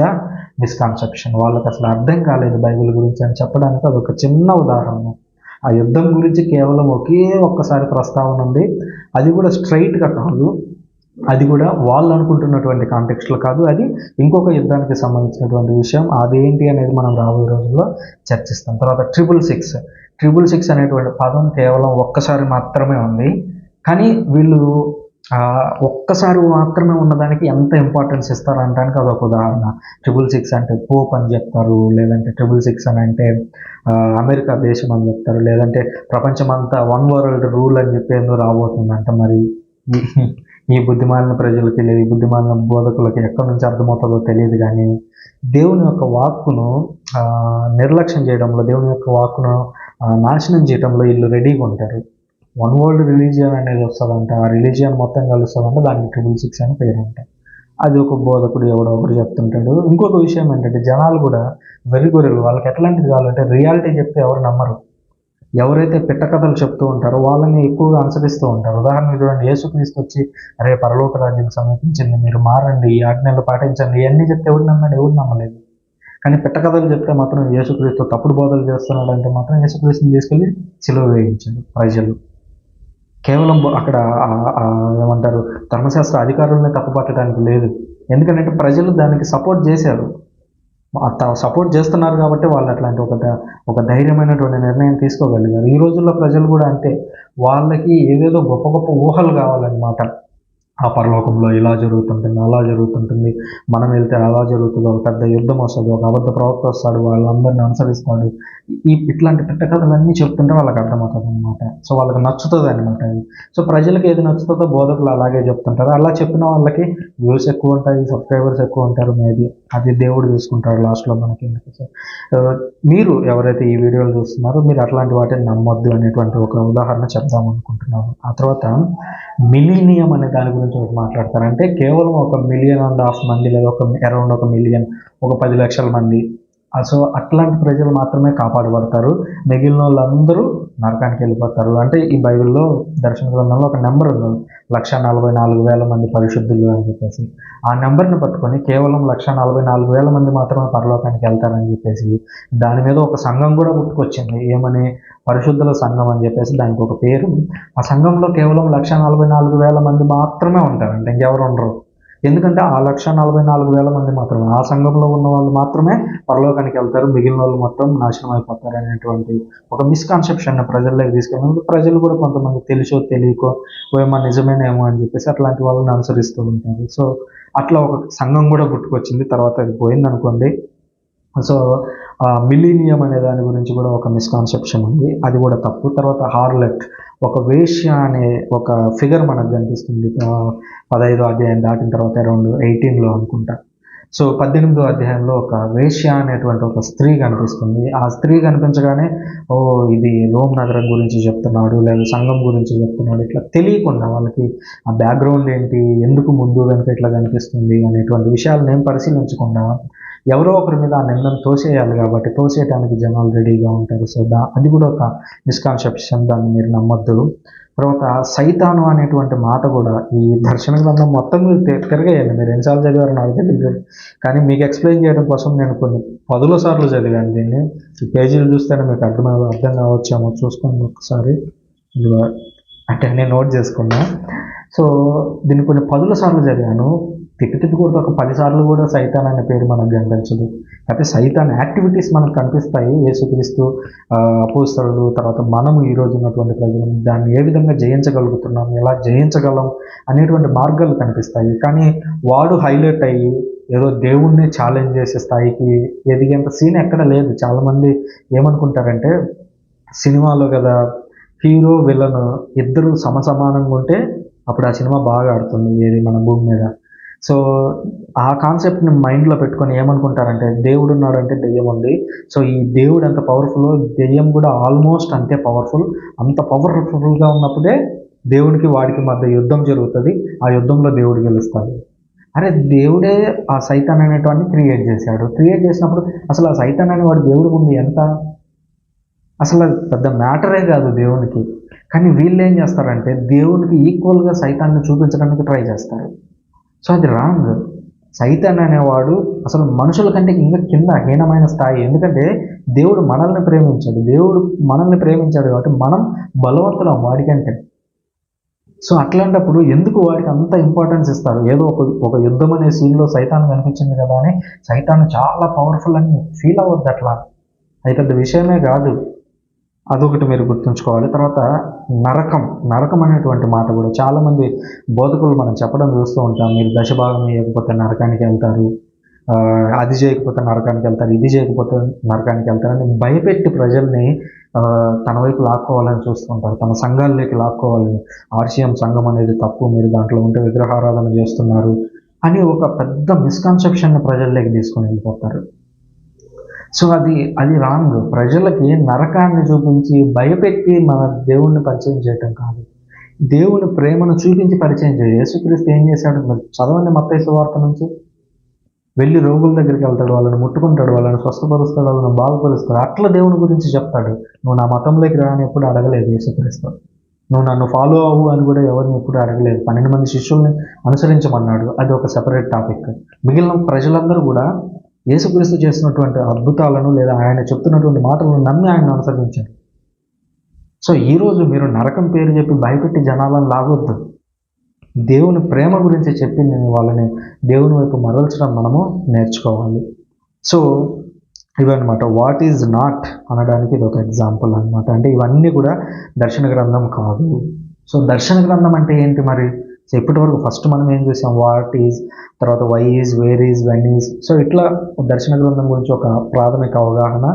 మిస్కాన్సెప్షన్. వాళ్ళకి అసలు అర్థం కాలేదు బైబిల్ గురించి అని చెప్పడానికి అదొక చిన్న ఉదాహరణ. ఆ యుద్ధం గురించి కేవలం ఒక్కసారి ప్రస్తావన ఉంది, అది కూడా స్ట్రైట్గా కాదు, అది కూడా వాళ్ళు అనుకుంటున్నటువంటి కాంటెక్స్ట్లో కాదు, అది ఇంకొక యుద్ధానికి సంబంధించినటువంటి విషయం. అదేంటి అనేది మనం రాబోయే రోజుల్లో చర్చిస్తాం. తర్వాత 666 అనేటువంటి పదం కేవలం ఒక్కసారి మాత్రమే ఉంది, కానీ వీళ్ళు ఒక్కసారి మాత్రమే ఉన్నదానికి ఎంత ఇంపార్టెన్స్ ఇస్తారంటానికి అదొక ఉదాహరణ. 666 అంటే పోప్ అని చెప్తారు, లేదంటే 666 అని అంటే అమెరికా దేశం అని చెప్తారు, లేదంటే ప్రపంచమంతా వన్ వరల్డ్ రూల్ అని చెప్పేందుకు రాబోతుందంట. మరి ఈ బుద్ధిమాలిన ప్రజలకి, లేదు ఈ బుద్ధిమాలిన బోధకులకి ఎక్కడి నుంచి అర్థమవుతుందో తెలియదు. కానీ దేవుని యొక్క వాక్కును నిర్లక్ష్యం చేయడంలో, దేవుని యొక్క వాక్కును నాశనం చేయడంలో వీళ్ళు రెడీగా ఉంటారు. వన్ వరల్డ్ రిలీజియన్ అనేది వస్తుందంట, ఆ రిలీజియన్ మొత్తం కలుస్తుందంట, దానికి 666 అని పేరు అంట. అది ఒక బోధకుడు ఎవడో ఒకటి చెప్తుంటాడు. ఇంకొక విషయం ఏంటంటే జనాలు కూడా వెర్రి గొర్రెలు, వాళ్ళకి ఎట్లాంటిది కావాలంటే రియాలిటీ చెప్తే ఎవరు నమ్మరు. ఎవరైతే పిట్ట కథలు చెప్తూ ఉంటారో వాళ్ళని ఎక్కువగా అనుసరిస్తూ ఉంటారు. ఉదాహరణకు చూడండి, యేసుక్రీస్తు వచ్చి అరే పరలోక రాజ్యం సమీపించింది, మీరు మారండి, ఈ ఆజ్ఞలు పాటించండి, ఇవన్నీ చెప్తే ఎవరు నమ్మాడు? ఎవరు నమ్మలేదు. కానీ పిట్ట కథలు చెప్తే మాత్రం యేసుక్రీస్తు తప్పుడు బోధలు చేస్తున్నాడు అంటే మాత్రం యేసుక్రీస్తుని తీసుకెళ్ళి సిలువ వేయించాడు ప్రజలు. కేవలం అక్కడ ఏమంటారు, ధర్మశాస్త్ర అధికారులనే తప్పుపట్టడానికి లేదు. ఎందుకంటే ప్రజలు దానికి సపోర్ట్ చేశారు. సపోర్ట్ చేస్తున్నారు కాబట్టి వాళ్ళు అట్లాంటి ఒక ధైర్యమైనటువంటి నిర్ణయం తీసుకోగలిగారు. ఈ రోజుల్లో ప్రజలు కూడా అంతే, వాళ్ళకి ఏదేదో గొప్ప గొప్ప ఊహలు కావాలన్నమాట. ఆ పరలోకంలో ఇలా జరుగుతుంటుంది, అలా జరుగుతుంటుంది, మనం వెళ్తే అలా జరుగుతుంది, ఒక పెద్ద యుద్ధం వస్తుంది, ఒక అబద్ధ ప్రవక్త వస్తాడు, వాళ్ళందరినీ అనుసరిస్తాడు. ఇట్లాంటి పిట్ట కథలన్నీ చెప్తుంటే వాళ్ళకి అర్థమవుతుంది అనమాట. సో వాళ్ళకి నచ్చుతుంది అనమాట. సో ప్రజలకు ఏది నచ్చుతుందో బోధకులు అలాగే చెప్తుంటారు. అలా చెప్పిన వాళ్ళకి వ్యూస్ ఎక్కువ ఉంటాయి, సబ్స్క్రైబర్స్ ఎక్కువ ఉంటారు. మేబీ అది దేవుడు చూసుకుంటాడు లాస్ట్లో మనకి. సో మీరు ఎవరైతే ఈ వీడియోలు చూస్తున్నారో మీరు అట్లాంటి వాటిని నమ్మొద్దు అనేటువంటి ఒక ఉదాహరణ చెప్దాం అనుకుంటున్నాను. ఆ తర్వాత మిలీనియం అనే దాని గురించి ఒకటి మాట్లాడతారు. అంటే కేవలం 1.5 మిలియన్ మంది, లేదా అరౌండ్ 1 మిలియన్, ఒక 10 లక్షల మంది, సో అట్లాంటి ప్రజలు మాత్రమే కాపాడబడతారు. మిగిలిన వాళ్ళందరూ నరకానికి వెళ్ళిపోతారు. అంటే ఈ బైబిల్లో దర్శన గ్రంథంలో ఒక నెంబర్ ఉంది, 1,44,000 మంది పరిశుద్ధులు అని చెప్పేసి. ఆ నెంబర్ని పట్టుకొని కేవలం 1,44,000 మంది మాత్రమే పరలోకానికి వెళ్తారని చెప్పేసి దాని మీద ఒక సంఘం కూడా పుట్టుకొచ్చింది. ఏమని? పరిశుద్ధుల సంఘం అని చెప్పేసి దానికి ఒక పేరు. ఆ సంఘంలో కేవలం 1,44,000 మంది మాత్రమే ఉంటారంట, ఇంకెవరు ఉండరు. ఎందుకంటే ఆ 1,44,000 మంది మాత్రమే, ఆ సంఘంలో ఉన్న వాళ్ళు మాత్రమే పరలోకానికి వెళ్తారు, మిగిలిన వాళ్ళు మొత్తం నాశనం అయిపోతారు అనేటువంటి ఒక మిస్కాన్సెప్షన్ ప్రజల్లోకి తీసుకెళ్ళినప్పుడు ప్రజలు కూడా కొంతమంది తెలుసో తెలియకో ఏమో నిజమేనేమో అని చెప్పేసి అట్లాంటి వాళ్ళని అనుసరిస్తూ ఉంటారు. సో అట్లా ఒక సంఘం కూడా పుట్టుకొచ్చింది. తర్వాత అది పోయింది అనుకోండి. సో మిలీనియం అనే దాని గురించి కూడా ఒక మిస్కాన్సెప్షన్ ఉంది, అది కూడా తప్పు. తర్వాత హార్లెట్, ఒక వేశ్య అనే ఒక ఫిగర్ మనకు కనిపిస్తుంది 15వ అధ్యాయం దాటిన తర్వాత, అరౌండ్ 18లో అనుకుంటా. సో 18వ అధ్యాయంలో ఒక వేశ్య అనేటువంటి ఒక స్త్రీ కనిపిస్తుంది. ఆ స్త్రీ కనిపించగానే ఇది రోమ్ నగరం గురించి చెప్తున్నాడు, లేదా సంఘం గురించి చెప్తున్నాడు, ఇట్లా తెలియకుండా వాళ్ళకి ఆ బ్యాక్గ్రౌండ్ ఏంటి, ఎందుకు ముందు వెనుక ఇట్లా కనిపిస్తుంది అనేటువంటి విషయాలను ఏం పరిశీలించకుండా ఎవరో ఒకరి మీద ఆ నిందను తోసేయాలి కాబట్టి తోసేయడానికి జనాలు రెడీగా ఉంటారు. సో అది కూడా ఒక మిస్కాన్సెప్షన్, దాన్ని మీరు నమ్మద్దు. తర్వాత సైతాను అనేటువంటి మాట కూడా ఈ దర్శన గ్రంథం మొత్తం మీరు తిరగేయండి, మీరు ఎన్నిసార్లు చదివారు నాకు తెలియదు, కానీ మీకు ఎక్స్ప్లెయిన్ చేయడం కోసం నేను కొన్ని 10 సార్లు చదివాను దీన్ని. ఈ పేజీలు చూస్తేనే మీకు అర్థం కావచ్చేమో, చూసుకోండి ఒకసారి, అంటే నేను నోట్ చేసుకున్నా. సో దీన్ని కొన్ని 10 సార్లు చదివాను. తిట్టి కూడా ఒక 10 సార్లు కూడా సైతాన్ అనే పేరు మనకు కనిపించదు. అయితే సైతాన్ యాక్టివిటీస్ మనకు కనిపిస్తాయి. యేసుక్రీస్తు, అపోస్తలులు, తర్వాత మనము ఈరోజు ఉన్నటువంటి ప్రజలు దాన్ని ఏ విధంగా జయించగలుగుతున్నాం, ఎలా జయించగలం అనేటువంటి మార్గాలు కనిపిస్తాయి. కానీ వాడు హైలైట్ అయ్యి ఏదో దేవుణ్ణి ఛాలెంజ్ చేసే స్థాయికి ఎదిగేంత సీన్ ఎక్కడ లేదు. చాలామంది ఏమనుకుంటారంటే సినిమాలో కదా హీరో విలన్ ఇద్దరు సమసమానంగా ఉంటే అప్పుడు ఆ సినిమా బాగా ఆడుతుంది ఏది మన భూమి మీద. సో ఆ కాన్సెప్ట్ని మైండ్లో పెట్టుకొని ఏమనుకుంటారంటే దేవుడు ఉన్నాడంటే దెయ్యం ఉంది, సో ఈ దేవుడు ఎంత పవర్ఫుల్, దెయ్యం కూడా ఆల్మోస్ట్ అంతే పవర్ఫుల్. అంత పవర్ఫుల్గా ఉన్నప్పుడే దేవుడికి వాడికి మధ్య యుద్ధం జరుగుతుంది, ఆ యుద్ధంలో దేవుడు గెలుస్తాడు. అరే దేవుడే ఆ సైతాన్ అనేటువంటి క్రియేట్ చేశాడు. క్రియేట్ చేసినప్పుడు అసలు ఆ సైతాన్ అనేవాడు దేవుడి ముందు ఎంత, అసలు పెద్ద మ్యాటరే కాదు దేవునికి. కానీ వీళ్ళు ఏం చేస్తారంటే దేవునికి ఈక్వల్గా సైతాన్ని చూపించడానికి ట్రై చేస్తారు. సో అది రాంగ్. సైతాన్ అనేవాడు అసలు మనుషుల కంటే ఇంకా కింద హీనమైన స్థాయి. ఎందుకంటే దేవుడు మనల్ని ప్రేమించాడు, దేవుడు మనల్ని ప్రేమించాడు కాబట్టి మనం బలవంతులం వాడికంటే. సో అట్లాంటప్పుడు ఎందుకు వాడికి అంత ఇంపార్టెన్స్ ఇస్తారు? ఏదో ఒక యుద్ధం అనే సీన్లో సైతాన్ కనిపించింది కదా అని సైతాన్ చాలా పవర్ఫుల్ అని ఫీల్ అవ్వద్దు. అట్లా అది పెద్ద విషయమే కాదు, అదొకటి మీరు గుర్తుంచుకోవాలి. తర్వాత నరకం అనేటువంటి మాట కూడా చాలామంది బోధకులు మనం చెప్పడం చూస్తూ ఉంటాం. మీరు దశభాగం ఇవ్వకపోతే నరకానికి వెళ్తారు, అది చేయకపోతే నరకానికి వెళ్తారు, ఇది చేయకపోతే నరకానికి వెళ్తారని భయపెట్టి ప్రజల్ని తన వైపు లాక్కోవాలని చూస్తుంటారు, తన సంఘాల్లోకి లాక్కోవాలని. ఆర్షియం సంఘం అనేది తప్పు, మీరు దాంట్లో ఉంటే విగ్రహారాధన చేస్తున్నారు అని ఒక పెద్ద మిస్కాన్సెప్షన్ ప్రజల్లోకి తీసుకొని వెళ్ళిపోతారు. సో అది రాంగ్. ప్రజలకి నరకాన్ని చూపించి భయపెట్టి మన దేవుణ్ణి పరిచయం చేయటం కాదు, దేవుని ప్రేమను చూపించి పరిచయం చేయాలి. యేసుక్రీస్తు ఏం చేశాడు? మరి చదవండి మత్తయి సువార్త నుంచి. వెళ్ళి రోగుల దగ్గరికి వెళ్తాడు, వాళ్ళని ముట్టుకుంటాడు, వాళ్ళని స్వస్థపరుస్తాడు, వాళ్ళని బాగుపరుస్తాడు. అట్లా దేవుని గురించి చెప్తాడు. నువ్వు నా మతంలోకి రా అని ఎప్పుడు అడగలేదు యేసుక్రీస్తు. నువ్వు నన్ను ఫాలో అవ్వు అని కూడా ఎవరిని ఎప్పుడు అడగలేదు. 12 మంది శిష్యుల్ని అనుసరించమన్నాడు. అది ఒక సెపరేట్ టాపిక్. మిగిలిన ప్రజలందరూ కూడా యేసుక్రీస్తు చేసినటువంటి అద్భుతాలను లేదా ఆయన చెప్తున్నటువంటి మాటలను నమ్మి ఆయన అనుసరించారు. సో ఈరోజు మీరు నరకం పేరు చెప్పి భయపెట్టి జనాలను లాగొద్దు. దేవుని ప్రేమ గురించి చెప్పి వాళ్ళని దేవుని వైపు మరల్చడం మనము నేర్చుకోవాలి. సో ఇవన్నమాట వాట్ ఈజ్ నాట్ అనడానికి ఇది ఒక ఎగ్జాంపుల్ అనమాట. అంటే ఇవన్నీ కూడా దర్శన గ్రంథం కాదు. సో దర్శన గ్రంథం అంటే ఏంటి మరి? సో ఇప్పటి వరకు ఫస్ట్ మనం ఏం చూసాం, వాట్ ఈజ్, తర్వాత why is, where is, when is. So ఇట్లా దర్శన గ్రంథం గురించి ఒక ప్రాథమిక అవగాహన.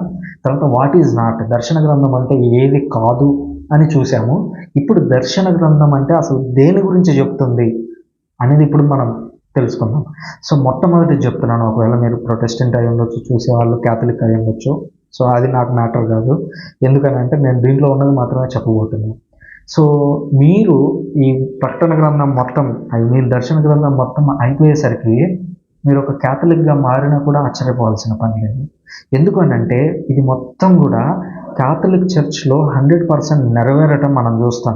తర్వాత వాట్ ఈజ్ నాట్, దర్శన గ్రంథం అంటే ఏది కాదు అని చూసాము. ఇప్పుడు దర్శన గ్రంథం అంటే అసలు దేని గురించి చెప్తుంది అనేది ఇప్పుడు మనం తెలుసుకుందాం. సో మొట్టమొదటి చెప్తున్నాను, ఒకవేళ మీరు ప్రొటెస్టెంట్ అయి ఉండొచ్చు, చూసేవాళ్ళు క్యాథలిక్ అయి ఉండొచ్చు. సో అది నాకు మ్యాటర్ కాదు. ఎందుకనంటే నేను దీంట్లో ఉన్నది మాత్రమే చెప్పబోతున్నాను. సో మీరు ఈ ప్రకటన గ్రంథం మొత్తం, దర్శన గ్రంథం మొత్తం అయిపోయేసరికి మీరు ఒక క్యాథలిక్గా మారినా కూడా ఆశ్చర్యపోవాల్సిన పని లేదు. ఎందుకనంటే ఇది మొత్తం కూడా క్యాథలిక్ చర్చ్లో 100% నెరవేరటం మనం చూస్తాం.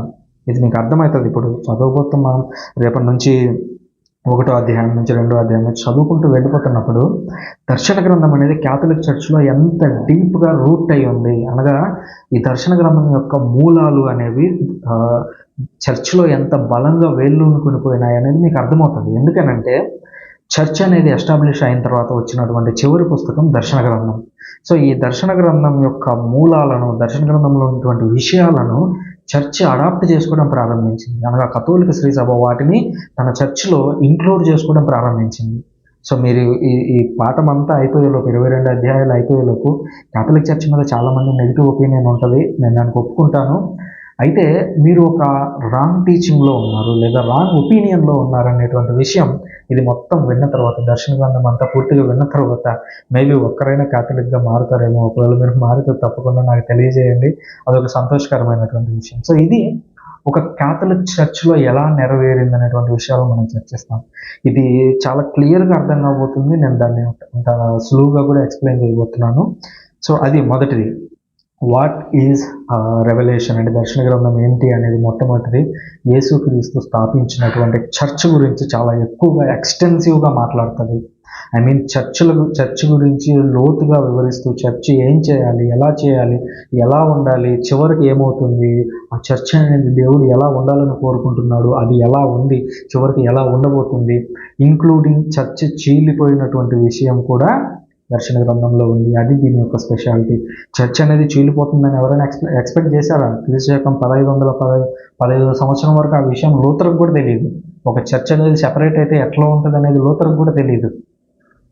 ఇది మీకు అర్థమవుతుంది. ఇప్పుడు చదవబోతున్నాం, రేపటి నుంచి 1వ అధ్యాయం నుంచి 2వ అధ్యాయం నుంచి చదువుకుంటూ వెళ్ళిపోతున్నప్పుడు దర్శన గ్రంథం అనేది క్యాథలిక్ చర్చ్లో ఎంత డీప్గా రూట్ అయి ఉంది అనగా, ఈ దర్శన గ్రంథం యొక్క మూలాలు అనేవి చర్చ్లో ఎంత బలంగా వేళ్ళూనుకుని పోయినాయి అనేది మీకు అర్థమవుతుంది. ఎందుకనంటే చర్చ్ అనేది ఎస్టాబ్లిష్ అయిన తర్వాత వచ్చినటువంటి చివరి పుస్తకం దర్శన గ్రంథం. సో ఈ దర్శన గ్రంథం యొక్క మూలాలను, దర్శన గ్రంథంలో ఉన్నటువంటి విషయాలను చర్చ్ అడాప్ట్ చేసుకోవడం ప్రారంభించింది. అనగా కథోలిక శ్రీ సభ వాటిని తన చర్చ్లో ఇంక్లూడ్ చేసుకోవడం ప్రారంభించింది. సో మీరు ఈ పాఠం అంతా అయిపోయేలోపు, 22 అధ్యాయాలు అయిపోయేలోపు క్యాథలిక్ చర్చ్ మీద చాలామంది నెగిటివ్ ఒపీనియన్ ఉంటుంది, నేను దానికి ఒప్పుకుంటాను. అయితే మీరు ఒక రాంగ్ టీచింగ్లో ఉన్నారు లేదా రాంగ్ ఒపీనియన్లో ఉన్నారనేటువంటి విషయం ఇది మొత్తం విన్న తర్వాత, దర్శన గ్రంథం అంతా పూర్తిగా విన్న తర్వాత మేబీ ఒక్కరైనా క్యాథలిక్గా మారుతారేమో. ఒకవేళ మీరు మారితే తప్పకుండా నాకు తెలియజేయండి, అదొక సంతోషకరమైనటువంటి విషయం. సో ఇది ఒక క్యాథలిక్ చర్చ్లో ఎలా నెరవేరింది అనేటువంటి విషయాలు మనం చర్చిస్తాం. ఇది చాలా క్లియర్గా అర్థం కాబోతుంది. నేను దాన్ని అంత సులువుగా కూడా ఎక్స్ప్లెయిన్ చేయబోతున్నాను. సో అది మొదటిది, వాట్ ఈజ్ రెవల్యూషన్ అంటే దర్శన గ్రంథం ఏంటి అనేది మొట్టమొదటిది. యేసుక్రీస్తు స్థాపించినటువంటి చర్చ్ గురించి చాలా ఎక్కువగా ఎక్స్టెన్సివ్గా మాట్లాడుతుంది. చర్చ్ గురించి లోతుగా వివరిస్తూ చర్చ్ ఏం చేయాలి, ఎలా ఉండాలి, చివరికి ఏమవుతుంది, ఆ చర్చ్ అనేది దేవుడు ఎలా ఉండాలని కోరుకుంటున్నాడు, అది ఎలా ఉంది, చివరికి ఎలా ఉండబోతుంది, ఇంక్లూడింగ్ చర్చ్ చీలిపోయినటువంటి విషయం కూడా దర్శన గ్రంథంలో ఉంది. అది దీని యొక్క స్పెషాలిటీ. చర్చ్ అనేది చీలిపోతుందని ఎవరైనా ఎక్స్పెక్ట్ చేశారా? క్రీస్తుశకం 1515 సంవత్సరం వరకు ఆ విషయం లూథర్కు కూడా తెలియదు. ఒక చర్చ్ అనేది సెపరేట్ అయితే ఎట్లా ఉంటుంది అనేది లూథర్కు కూడా తెలియదు.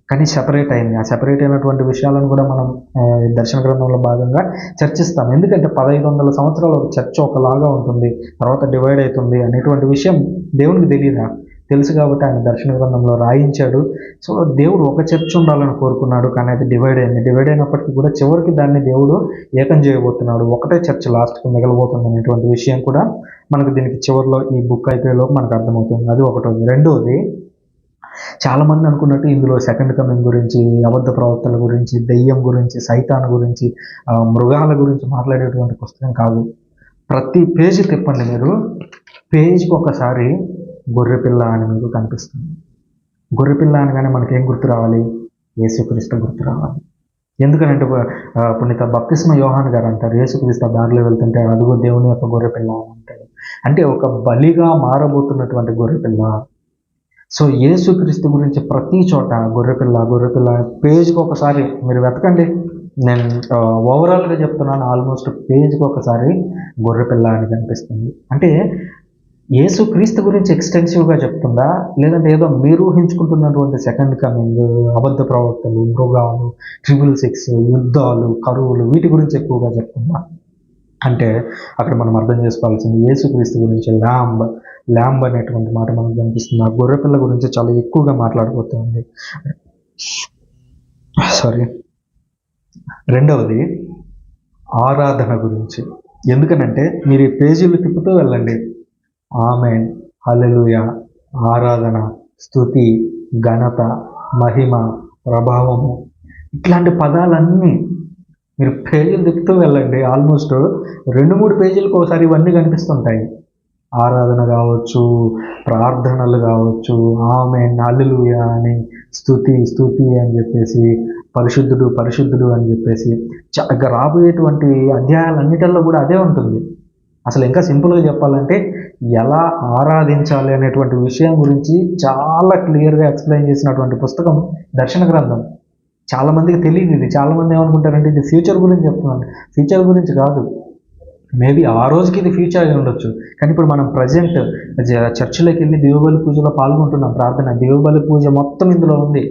కానీ సెపరేట్ అయింది. ఆ సెపరేట్ అయినటువంటి విషయాలను కూడా మనం దర్శన గ్రంథంలో భాగంగా చర్చిస్తాం. ఎందుకంటే 1500 సంవత్సరాలు ఒక చర్చ్ ఒకలాగా ఉంటుంది, తర్వాత డివైడ్ అవుతుంది అనేటువంటి విషయం దేవునికి తెలియదా? తెలుసు కాబట్టి ఆయన దర్శన గ్రంథంలో రాయించాడు. సో దేవుడు ఒక చర్చ్ ఉండాలని కోరుకున్నాడు, కానీ అది డివైడ్ అయినప్పటికీ కూడా చివరికి దాన్ని దేవుడు ఏకం చేయబోతున్నాడు. ఒకటే చర్చ్ లాస్ట్కి మిగలబోతుంది అనేటువంటి విషయం కూడా మనకు దీనికి చివరిలో ఈ బుక్ అయిపోయేలోపు మనకు అర్థమవుతుంది. అది ఒకటోది. రెండోది, చాలామంది అనుకున్నట్టు ఇందులో సెకండ్ కమింగ్ గురించి, అబద్ధ ప్రవక్తల గురించి, దెయ్యం గురించి, సైతాన్ గురించి, మృగాల గురించి మాట్లాడేటువంటి పుస్తకం కాదు. ప్రతి పేజీ తిప్పండి మీరు, పేజీకి ఒకసారి గొర్రెపిల్ల అని మీకు కనిపిస్తుంది. గొర్రెపిల్ల అనగానే మనకేం గుర్తు రావాలి? యేసుక్రీస్తు గుర్తు రావాలి. ఎందుకనంటే పునీత బప్తిస్మ యోహాన్ గారు అంటారు, యేసుక్రీస్తు దారిలో వెళ్తుంటే అదిగో దేవుని యొక్క గొర్రెపిల్ల అని అంటాడు. అంటే ఒక బలిగా మారబోతున్నటువంటి గొర్రెపిల్ల. సో యేసుక్రీస్తు గురించి ప్రతి చోట గొర్రెపిల్ల పేజీకి ఒకసారి మీరు వెతకండి. నేను ఓవరాల్గా చెప్తున్నాను, ఆల్మోస్ట్ పేజీకి ఒకసారి గొర్రెపిల్ల అని కనిపిస్తుంది. అంటే యేసుక్రీస్తు గురించి ఎక్స్టెన్సివ్గా చెప్తుందా, లేదంటే ఏదో మీరు ఊహించుకుంటున్నటువంటి సెకండ్ కమింగ్, అబద్ధ ప్రవక్తలు, మృగాలు, 666, యుద్ధాలు, కరువులు, వీటి గురించి ఎక్కువగా చెప్తుందా అంటే అక్కడ మనం అర్థం చేసుకోవాల్సింది యేసుక్రీస్తు గురించి ల్యాంబ్ అనేటువంటి మాట మనకు కనిపిస్తుంది. ఆ గొర్రెపిల్ల గురించి చాలా ఎక్కువగా మాట్లాడబోతుంది. రెండవది ఆరాధన గురించి. ఎందుకనంటే మీరు ఈ పేజీలు తిప్పుతూ వెళ్ళండి. ఆమేన్, హల్లెలూయా, ఆరాధన, స్తుతి, ఘనత, మహిమ, ప్రభావము, ఇట్లాంటి పదాలన్నీ మీరు పేజీలు తిప్పుతూ వెళ్ళండి, ఆల్మోస్ట్ 2-3 పేజీలకు ఒకసారి ఇవన్నీ కనిపిస్తుంటాయి. ఆరాధన కావచ్చు, ప్రార్థనలు కావచ్చు, ఆమేన్, హల్లెలూయా అని, స్తుతి స్తుతి అని చెప్పేసి, పరిశుద్ధుడు పరిశుద్ధుడు అని చెప్పేసి ఇక రాబోయేటువంటి అధ్యాయాలన్నిటిల్లో కూడా అదే ఉంటుంది. అసలు ఇంకా సింపుల్గా చెప్పాలంటే ఎలా ఆరాధించాలి అనేటువంటి విషయం గురించి చాలా క్లియర్గా ఎక్స్ప్లెయిన్ చేసినటువంటి పుస్తకం దర్శన గ్రంథం. చాలామందికి తెలియదు ఇది. చాలామంది ఏమనుకుంటారంటే ఇది ఫ్యూచర్ గురించి చెప్తున్నాను. ఫ్యూచర్ గురించి కాదు, మేబీ ఆ రోజుకి ఇది ఫ్యూచర్ అయి ఉండొచ్చు. కానీ ఇప్పుడు మనం ప్రజెంట్ చర్చిలోకి వెళ్ళి దేవుబలి పూజలో పాల్గొంటున్నాం. ప్రార్థన దేవుబలి పూజ మొత్తం ఇందులో ఉంది.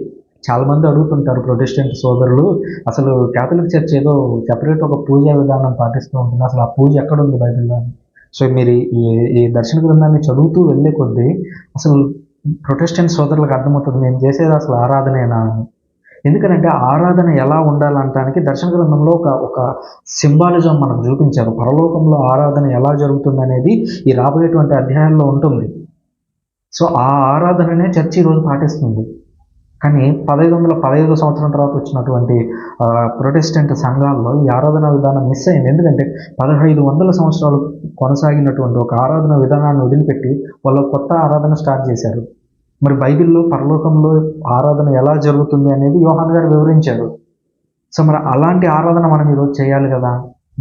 చాలామంది అడుగుతుంటారు ప్రొటెస్టెంట్ సోదరులు, అసలు క్యాథలిక్ చర్చ్ ఏదో సెపరేట్ ఒక పూజా విధానం పాటిస్తూ ఉంటుంది, అసలు ఆ పూజ ఎక్కడ ఉంది బైబిల్లో? సో మీరు ఈ దర్శన గ్రంథాన్ని చదువుతూ వెళ్ళే కొద్దీ అసలు ప్రొటెస్టెంట్ సోదరులకు అర్థమవుతుంది మేము చేసేది అసలు ఆరాధనేనా అని. ఎందుకంటే ఆరాధన ఎలా ఉండాలంటానికి దర్శన గ్రంథంలో ఒక సింబాలిజం మనకు చూపించారు. పరలోకంలో ఆరాధన ఎలా జరుగుతుంది అనేది ఈ రాబోయేటువంటి అధ్యాయాల్లో ఉంటుంది. సో ఆ ఆరాధననే చర్చి ఈరోజు పాటిస్తుంది. కానీ 1515 సంవత్సరం తర్వాత వచ్చినటువంటి ప్రొటెస్టెంట్ సంఘాల్లో ఈ ఆరాధన విధానం మిస్ అయింది. ఎందుకంటే 1500 సంవత్సరాలు కొనసాగినటువంటి ఒక ఆరాధన విధానాన్ని వదిలిపెట్టి వాళ్ళు కొత్త ఆరాధన స్టార్ట్ చేశారు. మరి బైబిల్లో పరలోకంలో ఆరాధన ఎలా జరుగుతుంది అనేది యోహాన్ గారు వివరించారు. సో మరి అలాంటి ఆరాధన మనం ఈరోజు చేయాలి కదా.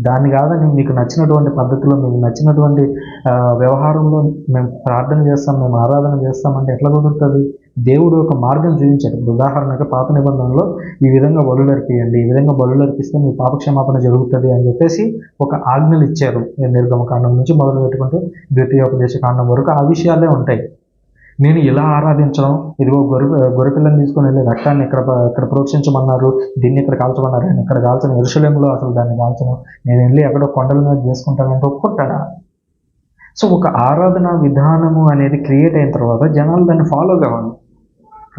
దాన్ని కాదని మీకు నచ్చినటువంటి పద్ధతిలో, మీకు నచ్చినటువంటి వ్యవహారంలో మేము ప్రార్థన చేస్తాం, మేము ఆరాధన చేస్తామంటే ఎట్లా కుదురుతుంది? దేవుడు ఒక మార్గం చూపించాడు. ఉదాహరణకు పాత నిబంధనలో ఈ విధంగా బలులు అర్పియండి, ఈ విధంగా బలులు అర్పిస్తే మీ పాపక్షమాపణ జరుగుతుంది అని చెప్పేసి ఒక ఆజ్ఞలు ఇచ్చారు. నిర్గమకాండం నుంచి మొదలు పెట్టుకుంటే ద్వితీయోపదేశ కాండం వరకు ఆ విషయాలే ఉంటాయి. నేను ఇలా ఆరాధించడం, ఇదిగో గొర్రెపిల్లని తీసుకొని వెళ్ళి రక్తాన్ని ఇక్కడ ప్రోక్షించమన్నారు, దీన్ని ఇక్కడ కాల్చమన్నారు, నేను ఇక్కడ కాల్చను, యెరూషలేములో అసలు దాన్ని కాల్చను, నేను వెళ్ళి ఎక్కడో కొండల మీద చేసుకుంటానంటే ఒప్పుకుంటాడా? సో ఒక ఆరాధన విధానము అనేది క్రియేట్ అయిన తర్వాత జనాలు దాన్ని ఫాలో కావాలి.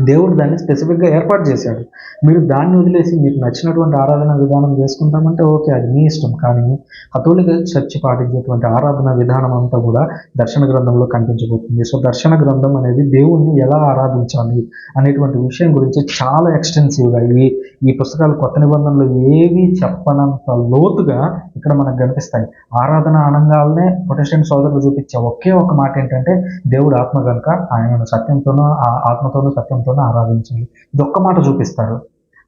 దేవుడు దాన్ని స్పెసిఫిక్గా ఏర్పాటు చేశాడు. మీరు దాన్ని వదిలేసి మీకు నచ్చినటువంటి ఆరాధన విధానం చేసుకుంటామంటే ఓకే, అది మీ ఇష్టం. కానీ కథోలిక చర్చి పాటించేటువంటి ఆరాధన విధానం అంతా కూడా దర్శన గ్రంథంలో కనిపించబోతుంది. సో దర్శన గ్రంథం అనేది దేవుణ్ణి ఎలా ఆరాధించాలి అనేటువంటి విషయం గురించి చాలా ఎక్స్టెన్సివ్గా ఈ పుస్తకాలు కొత్త నిబంధనలు ఏవి చెప్పనంత లోతుగా ఇక్కడ మనకు కనిపిస్తాయి. ఆరాధన అనగానే ప్రొటెస్టెంట్ సోదరులు చూపించే ఒకే ఒక మాట ఏంటంటే దేవుడు ఆత్మ కనుక ఆయనను సత్యంతోనూ ఆత్మతోనూ సత్యంతోనూ ఆరాధించాలి. ఇది ఒక్క మాట చూపిస్తారు.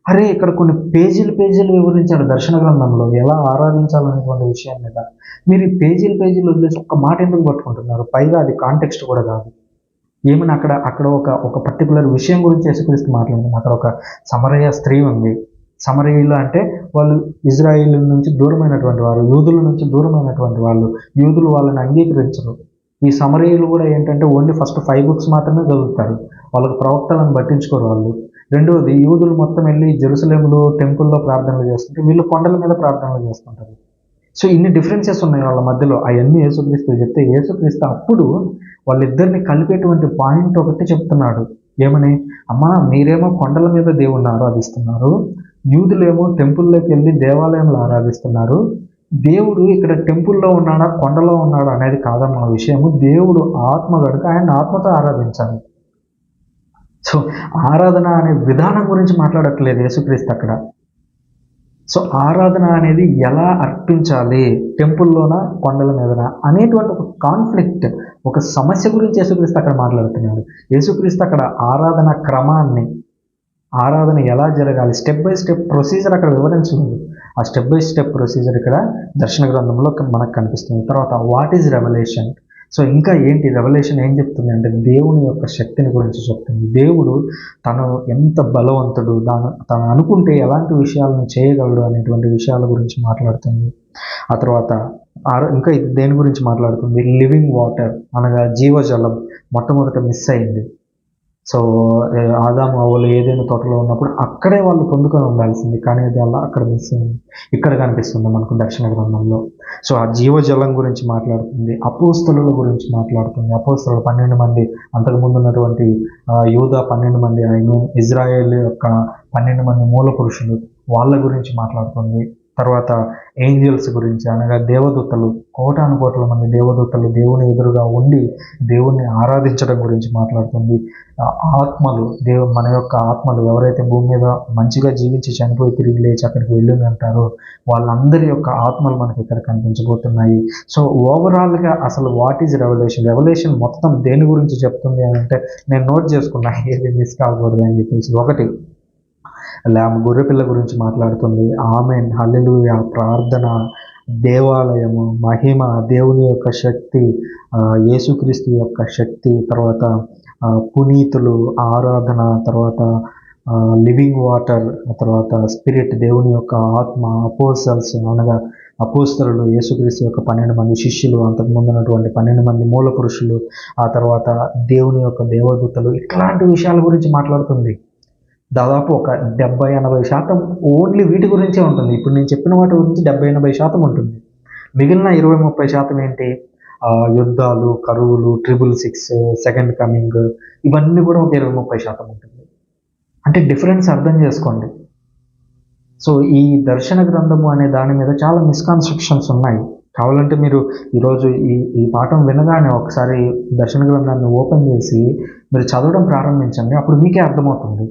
అరే ఇక్కడ కొన్ని పేజీలు వివరించాడు దర్శన గ్రంథంలో ఎలా ఆరాధించాలనేటువంటి విషయం మీద. మీరు ఈ పేజీలు వదిలేసి ఒక్క మాట ఎందుకు పట్టుకుంటున్నారు? పైగా అది కాంటెక్స్ట్ కూడా కాదు. ఏమైనా అక్కడ ఒక పర్టికులర్ విషయం గురించి యేసుక్రీస్తు మాట్లాడుతుంది. అక్కడ ఒక సమరయ స్త్రీ ఉంది. సమరయులు అంటే వాళ్ళు ఇజ్రాయిల్ నుంచి దూరమైనటువంటి వారు, యూదుల నుంచి దూరమైనటువంటి వాళ్ళు. యూదులు వాళ్ళని అంగీకరించరు. ఈ సమరయులు కూడా ఏంటంటే ఓన్లీ ఫస్ట్ 5 books మాత్రమే చదువుతారు. వాళ్ళకి ప్రవక్తలను పట్టించుకోరు వాళ్ళు. రెండవది, యూదులు మొత్తం వెళ్ళి జెరూసలేములో టెంపుల్లో ప్రార్థనలు చేస్తుంటే వీళ్ళు కొండల మీద ప్రార్థనలు చేస్తుంటారు. సో ఇన్ని డిఫరెన్సెస్ ఉన్నాయి వాళ్ళ మధ్యలో. అవన్నీ యేసుక్రీస్తు చెప్తే యేసుక్రీస్తు అప్పుడు వాళ్ళిద్దరిని కలిపేటువంటి పాయింట్ ఒకటి చెప్తున్నాడు. ఏమని? అమ్మా, మీరేమో కొండల మీద దేవుణ్ణి ఆరాధిస్తున్నారు, యూదులేమో టెంపుల్లోకి వెళ్ళి దేవాలయంలో ఆరాధిస్తున్నారు. దేవుడు ఇక్కడ టెంపుల్లో ఉన్నాడా కొండలో ఉన్నాడా అనేది కాదమ్మా విషయము. దేవుడు ఆత్మ కనుక ఆయన ఆత్మతో ఆరాధించాలి. సో ఆరాధన అనే విధానం గురించి మాట్లాడట్లేదు యేసుక్రీస్తు అక్కడ. సో ఆరాధన అనేది ఎలా అర్పించాలి, టెంపుల్లోనా కొండల మీదనా అనేటువంటి ఒక కాన్ఫ్లిక్ట్, ఒక సమస్య గురించి యేసుక్రీస్తు అక్కడ మాట్లాడుతున్నాడు. యేసుక్రీస్తు అక్కడ ఆరాధన క్రమాన్ని, ఆరాధన ఎలా జరగాలి, స్టెప్ బై స్టెప్ ప్రొసీజర్ అక్కడ వివరించలేదు. ఆ స్టెప్ బై స్టెప్ ప్రొసీజర్ ఇక్కడ దర్శన గ్రంథంలో మనకు కనిపిస్తుంది. తర్వాత వాట్ ఈజ్ రెవల్యూషన్? సో ఇంకా ఏంటి రెవల్యూషన్ ఏం చెప్తుంది అంటే దేవుని యొక్క శక్తిని గురించి చెప్తుంది. దేవుడు తను ఎంత బలవంతుడు, తను అనుకుంటే ఎలాంటి విషయాలను చేయగలడు అనేటువంటి విషయాల గురించి మాట్లాడుతుంది. ఆ తర్వాత ఇంకా దేని గురించి మాట్లాడుతుంది? లివింగ్ వాటర్ అనగా జీవజలం మొట్టమొదట మిస్ అయింది. సో ఆదాము అవ్వలు ఏదైనా తోటలో ఉన్నప్పుడు అక్కడే వాళ్ళు పొందుకొని ఉండాల్సింది, కానీ అది అలా అక్కడ మిస్ అయింది. ఇక్కడ కనిపిస్తుంది మనకు దర్శన గ్రంథంలో. సో ఆ జీవజలం గురించి మాట్లాడుతుంది. అపోస్తలుల గురించి మాట్లాడుతుంది. అపోస్తలులు 12 మంది, అంతకుముందు ఉన్నటువంటి యూదా 12 మంది, ఇజ్రాయేల్ యొక్క 12 మంది మూల పురుషులు, వాళ్ళ గురించి మాట్లాడుతుంది. తర్వాత ఏంజల్స్ గురించి, అనగా దేవదూతలు, కోటాను కోట్ల మంది దేవదూతలు దేవుని ఎదురుగా ఉండి దేవుణ్ణి ఆరాధించడం గురించి మాట్లాడుతుంది. ఆత్మలు, మన యొక్క ఆత్మలు ఎవరైతే భూమి మీద మంచిగా జీవించి చనిపోయి తిరిగి లేచి అక్కడికి వెళ్ళి అంటారో వాళ్ళందరి యొక్క ఆత్మలు మనకి ఇక్కడ కనిపించబోతున్నాయి. సో ఓవరాల్గా అసలు వాట్ ఈజ్ రెవల్యూషన్ మొత్తం దేని గురించి చెప్తుంది అని అంటే, నేను నోట్ చేసుకున్నా ఏది మిస్ కాకూడదు అని చెప్పేసి. ఒకటి, గొర్రెపిల్ల గురించి మాట్లాడుతుంది. ఆమేన్, హల్లెలూయా, ప్రార్థన, దేవాలయము, మహిమ, దేవుని యొక్క శక్తి, యేసుక్రీస్తు యొక్క శక్తి, తర్వాత పునీతులు, ఆరాధన, తర్వాత లివింగ్ వాటర్, తర్వాత స్పిరిట్, దేవుని యొక్క ఆత్మ, అపోస్టల్స్ అనగా అపోస్తలులు, యేసుక్రీస్తు యొక్క 12 మంది శిష్యులు, అంతకుముందు ఉన్నటువంటి 12 మంది మూల పురుషులు, ఆ తర్వాత దేవుని యొక్క దేవదూతలు, ఇట్లాంటి విషయాల గురించి మాట్లాడుతుంది. దాదాపు ఒక 70-80% ఓన్లీ వీటి గురించే ఉంటుంది. ఇప్పుడు నేను చెప్పిన వాటి గురించి 70-80% ఉంటుంది. మిగిలిన 20-30% ఏంటి? యుద్ధాలు, కరువులు, 666, సెకండ్ కమింగ్, ఇవన్నీ కూడా ఒక 20-30% ఉంటుంది. అంటే డిఫరెన్స్ అర్థం చేసుకోండి. సో ఈ దర్శన గ్రంథము అనే దాని మీద చాలా మిస్కన్సెప్షన్స్ ఉన్నాయి. కావాలంటే మీరు ఈరోజు ఈ పాఠం వినగానే ఒకసారి దర్శన గ్రంథాన్ని ఓపెన్ చేసి మీరు చదవడం ప్రారంభించండి. అప్పుడు మీకే అర్థమవుతుంది,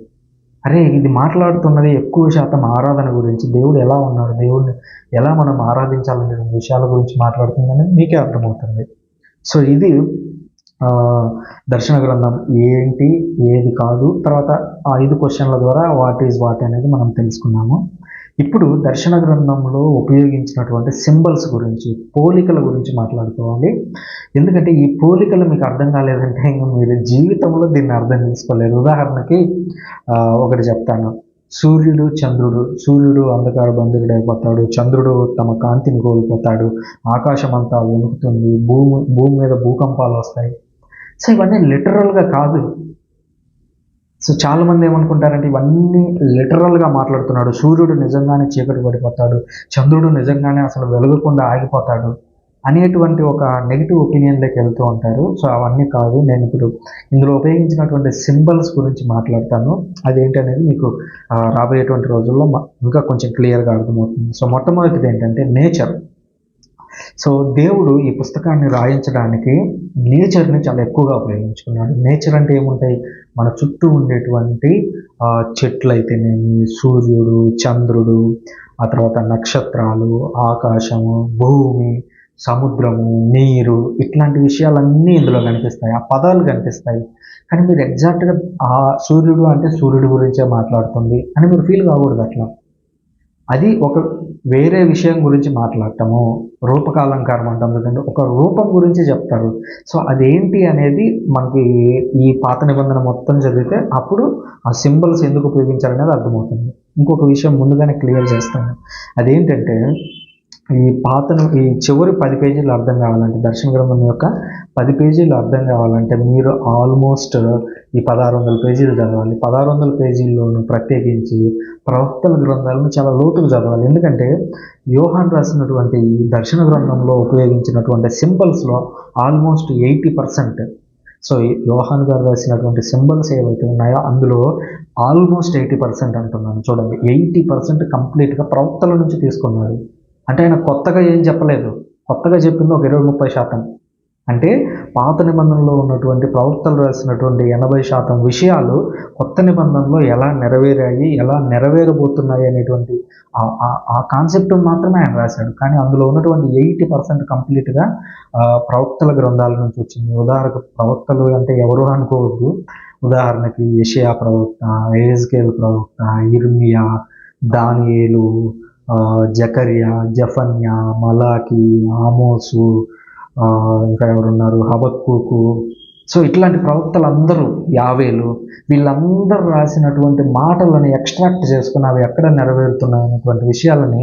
అరే ఇది మాట్లాడుతున్నది ఎక్కువ శాతం ఆరాధన గురించి, దేవుడు ఎలా ఉన్నాడు, దేవుడిని ఎలా మనం ఆరాధించాలనే విషయాల గురించి మాట్లాడుతుందని మీకే అర్థమవుతుంది. సో ఇది దర్శన గ్రంథం ఏంటి, ఏది కాదు, తర్వాత 5 క్వశ్చన్ల ద్వారా వాట్ ఈజ్ వాట్ అనేది మనం తెలుసుకున్నాము. ఇప్పుడు దర్శన గ్రంథంలో ఉపయోగించినటువంటి సింబల్స్ గురించి, పోలికల గురించి మాట్లాడుకోవాలి. ఎందుకంటే ఈ పోలికలు మీకు అర్థం కాలేదంటే ఇంకా మీరు జీవితంలో దీన్ని అర్థం చేసుకోలేరు. ఉదాహరణకి ఒకటి చెప్తాను. సూర్యుడు, చంద్రుడు. సూర్యుడు అంధకార బంధువుడైపోతాడు, చంద్రుడు తమ కాంతిని కోల్పోతాడు, ఆకాశం అంతా వణుకుతుంది, భూమి మీద భూకంపాలు వస్తాయి. సో ఇవన్నీ లిటరల్గా కాదు. సో చాలామంది ఏమనుకుంటారంటే ఇవన్నీ లిటరల్గా మాట్లాడుతున్నాడు, సూర్యుడు నిజంగానే చీకటి పడిపోతాడు, చంద్రుడు నిజంగానే అసలు వెలగకుండా ఆగిపోతాడు అనేటువంటి ఒక నెగిటివ్ ఒపీనియన్లోకి వెళ్తూ ఉంటారు. సో అవన్నీ కాదు. నేను ఇప్పుడు ఇందులో ఉపయోగించినటువంటి సింబల్స్ గురించి మాట్లాడతాను. అదేంటి అనేది మీకు రాబోయేటువంటి రోజుల్లో ఇంకా కొంచెం క్లియర్గా అర్థమవుతుంది. సో మొట్టమొదటిది ఏంటంటే నేచర్. సో దేవుడు ఈ పుస్తకాన్ని రాయించడానికి నేచర్ని చాలా ఎక్కువగా ఉపయోగించుకున్నాడు. నేచర్ అంటే ఏముంటాయి? మన చుట్టూ ఉండేటువంటి చెట్లు అయితేనేమి, సూర్యుడు, చంద్రుడు, ఆ తర్వాత నక్షత్రాలు, ఆకాశము, భూమి, సముద్రము, నీరు, ఇట్లాంటి విషయాలన్నీ ఇందులో కనిపిస్తాయి. ఆ పదాలు కనిపిస్తాయి. కానీ మీరు ఎగ్జాక్ట్గా ఆ సూర్యుడు అంటే సూర్యుడి గురించే మాట్లాడుతుంది అని మీరు ఫీల్ కాకూడదు. అట్లా అది ఒక వేరే విషయం గురించి మాట్లాడటము, రూపకాలంకారం అంటాం కదండి, ఒక రూపం గురించి చెప్తారు. సో అదేంటి అనేది మనకి ఈ పాత నిబంధన మొత్తం చదివితే అప్పుడు ఆ సింబల్స్ ఎందుకు ఉపయోగించాలనేది అర్థమవుతుంది. ఇంకొక విషయం ముందుగానే క్లియర్ చేస్తాను. అదేంటంటే ఈ చివరి 10 పేజీలు అర్థం కావాలంటే, దర్శన గ్రంథం యొక్క 10 పేజీలు అర్థం కావాలంటే మీరు ఆల్మోస్ట్ ఈ 1600 పేజీలు చదవాలి. 1600 పేజీల్లోనూ ప్రత్యేకించి ప్రవక్తల గ్రంథాలను చాలా లోతుగా చదవాలి. ఎందుకంటే యోహాన్ రాసినటువంటి ఈ దర్శన గ్రంథంలో ఉపయోగించినటువంటి సింబల్స్లో ఆల్మోస్ట్ 80%, సో యోహాన్ గారు రాసినటువంటి సింబల్స్ ఏవైతే ఉన్నాయో అందులో ఆల్మోస్ట్ 80% అంటున్నాను. చూడండి, 80% కంప్లీట్గా ప్రవక్తల నుంచి తీసుకున్నాడు. అంటే ఆయన కొత్తగా ఏం చెప్పలేదు, కొత్తగా చెప్పింది ఒక 20-30%. అంటే పాత నిబంధనలో ఉన్నటువంటి ప్రవక్తలు రాసినటువంటి 80% విషయాలు కొత్త నిబంధనలో ఎలా నెరవేరాయి, ఎలా నెరవేరబోతున్నాయి అనేటువంటి ఆ కాన్సెప్ట్ మాత్రమే ఆయన రాశాడు. కానీ అందులో ఉన్నటువంటి 80% కంప్లీట్గా ప్రవక్తల గ్రంథాల నుంచి వచ్చింది. ఉదాహరణకు ప్రవక్తలు అంటే ఎవరు అనుకోవద్దు. ఉదాహరణకి యెషయా ప్రవక్త, యెహెజ్కేలు ప్రవక్త, ఇర్మియా, దానియేలు, జకర్యా, జఫన్యా, మలాకి, ఆమోసు, ఇంకా ఎవరున్నారు, హబక్కూకు. సో ఇట్లాంటి ప్రవక్తలు అందరూ, యావేలు, వీళ్ళందరూ రాసినటువంటి మాటలను ఎక్స్ట్రాక్ట్ చేసుకుని అవి ఎక్కడ నెరవేరుతున్నాయి అనేటువంటి విషయాలని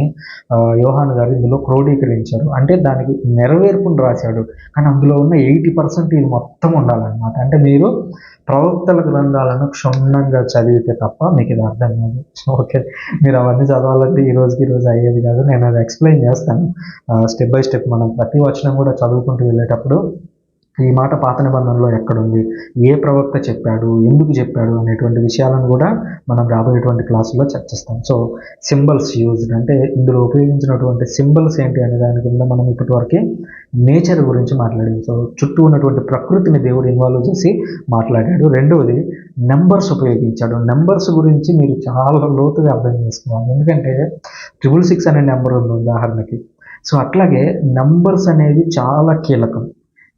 యోహాన్ గారు ఇందులో క్రోడీకరించారు. అంటే దానికి నెరవేర్పును రాశాడు. కానీ అందులో ఉన్న 80% ఇది మొత్తం ఉండాలన్నమాట. అంటే మీరు ప్రవక్తల గ్రంథాలను క్షుణ్ణంగా చదివితే తప్ప మీకు ఇది అర్థం కాదు. ఓకే, మీరు అవన్నీ చదవాలంటే ఈ రోజు అయ్యేది కాదు. నేను అది ఎక్స్ప్లెయిన్ చేస్తాను స్టెప్ బై స్టెప్. మనం ప్రతి వచనం కూడా చదువుకుంటూ వెళ్ళేటప్పుడు ఈ మాట పాత నిబంధనలో ఎక్కడుంది, ఏ ప్రవక్త చెప్పాడు, ఎందుకు చెప్పాడు అనేటువంటి విషయాలను కూడా మనం రాబోయేటువంటి క్లాసుల్లో చర్చిస్తాం. సో సింబల్స్ యూజ్డ్ అంటే ఇందులో ఉపయోగించినటువంటి సింబల్స్ ఏంటి అనే దాని కింద మనం ఇప్పటివరకే నేచర్ గురించి మాట్లాడింది. సో చుట్టూ ఉన్నటువంటి ప్రకృతిని దేవుడు ఇన్వాల్వ్ చేసి మాట్లాడాడు. రెండవది నెంబర్స్ ఉపయోగించాడు. నెంబర్స్ గురించి మీరు చాలా లోతుగా అర్థం చేసుకోవాలి. ఎందుకంటే 666 అనే నెంబర్ ఉంది ఉదాహరణకి. సో అట్లాగే నెంబర్స్ అనేది చాలా కీలకం.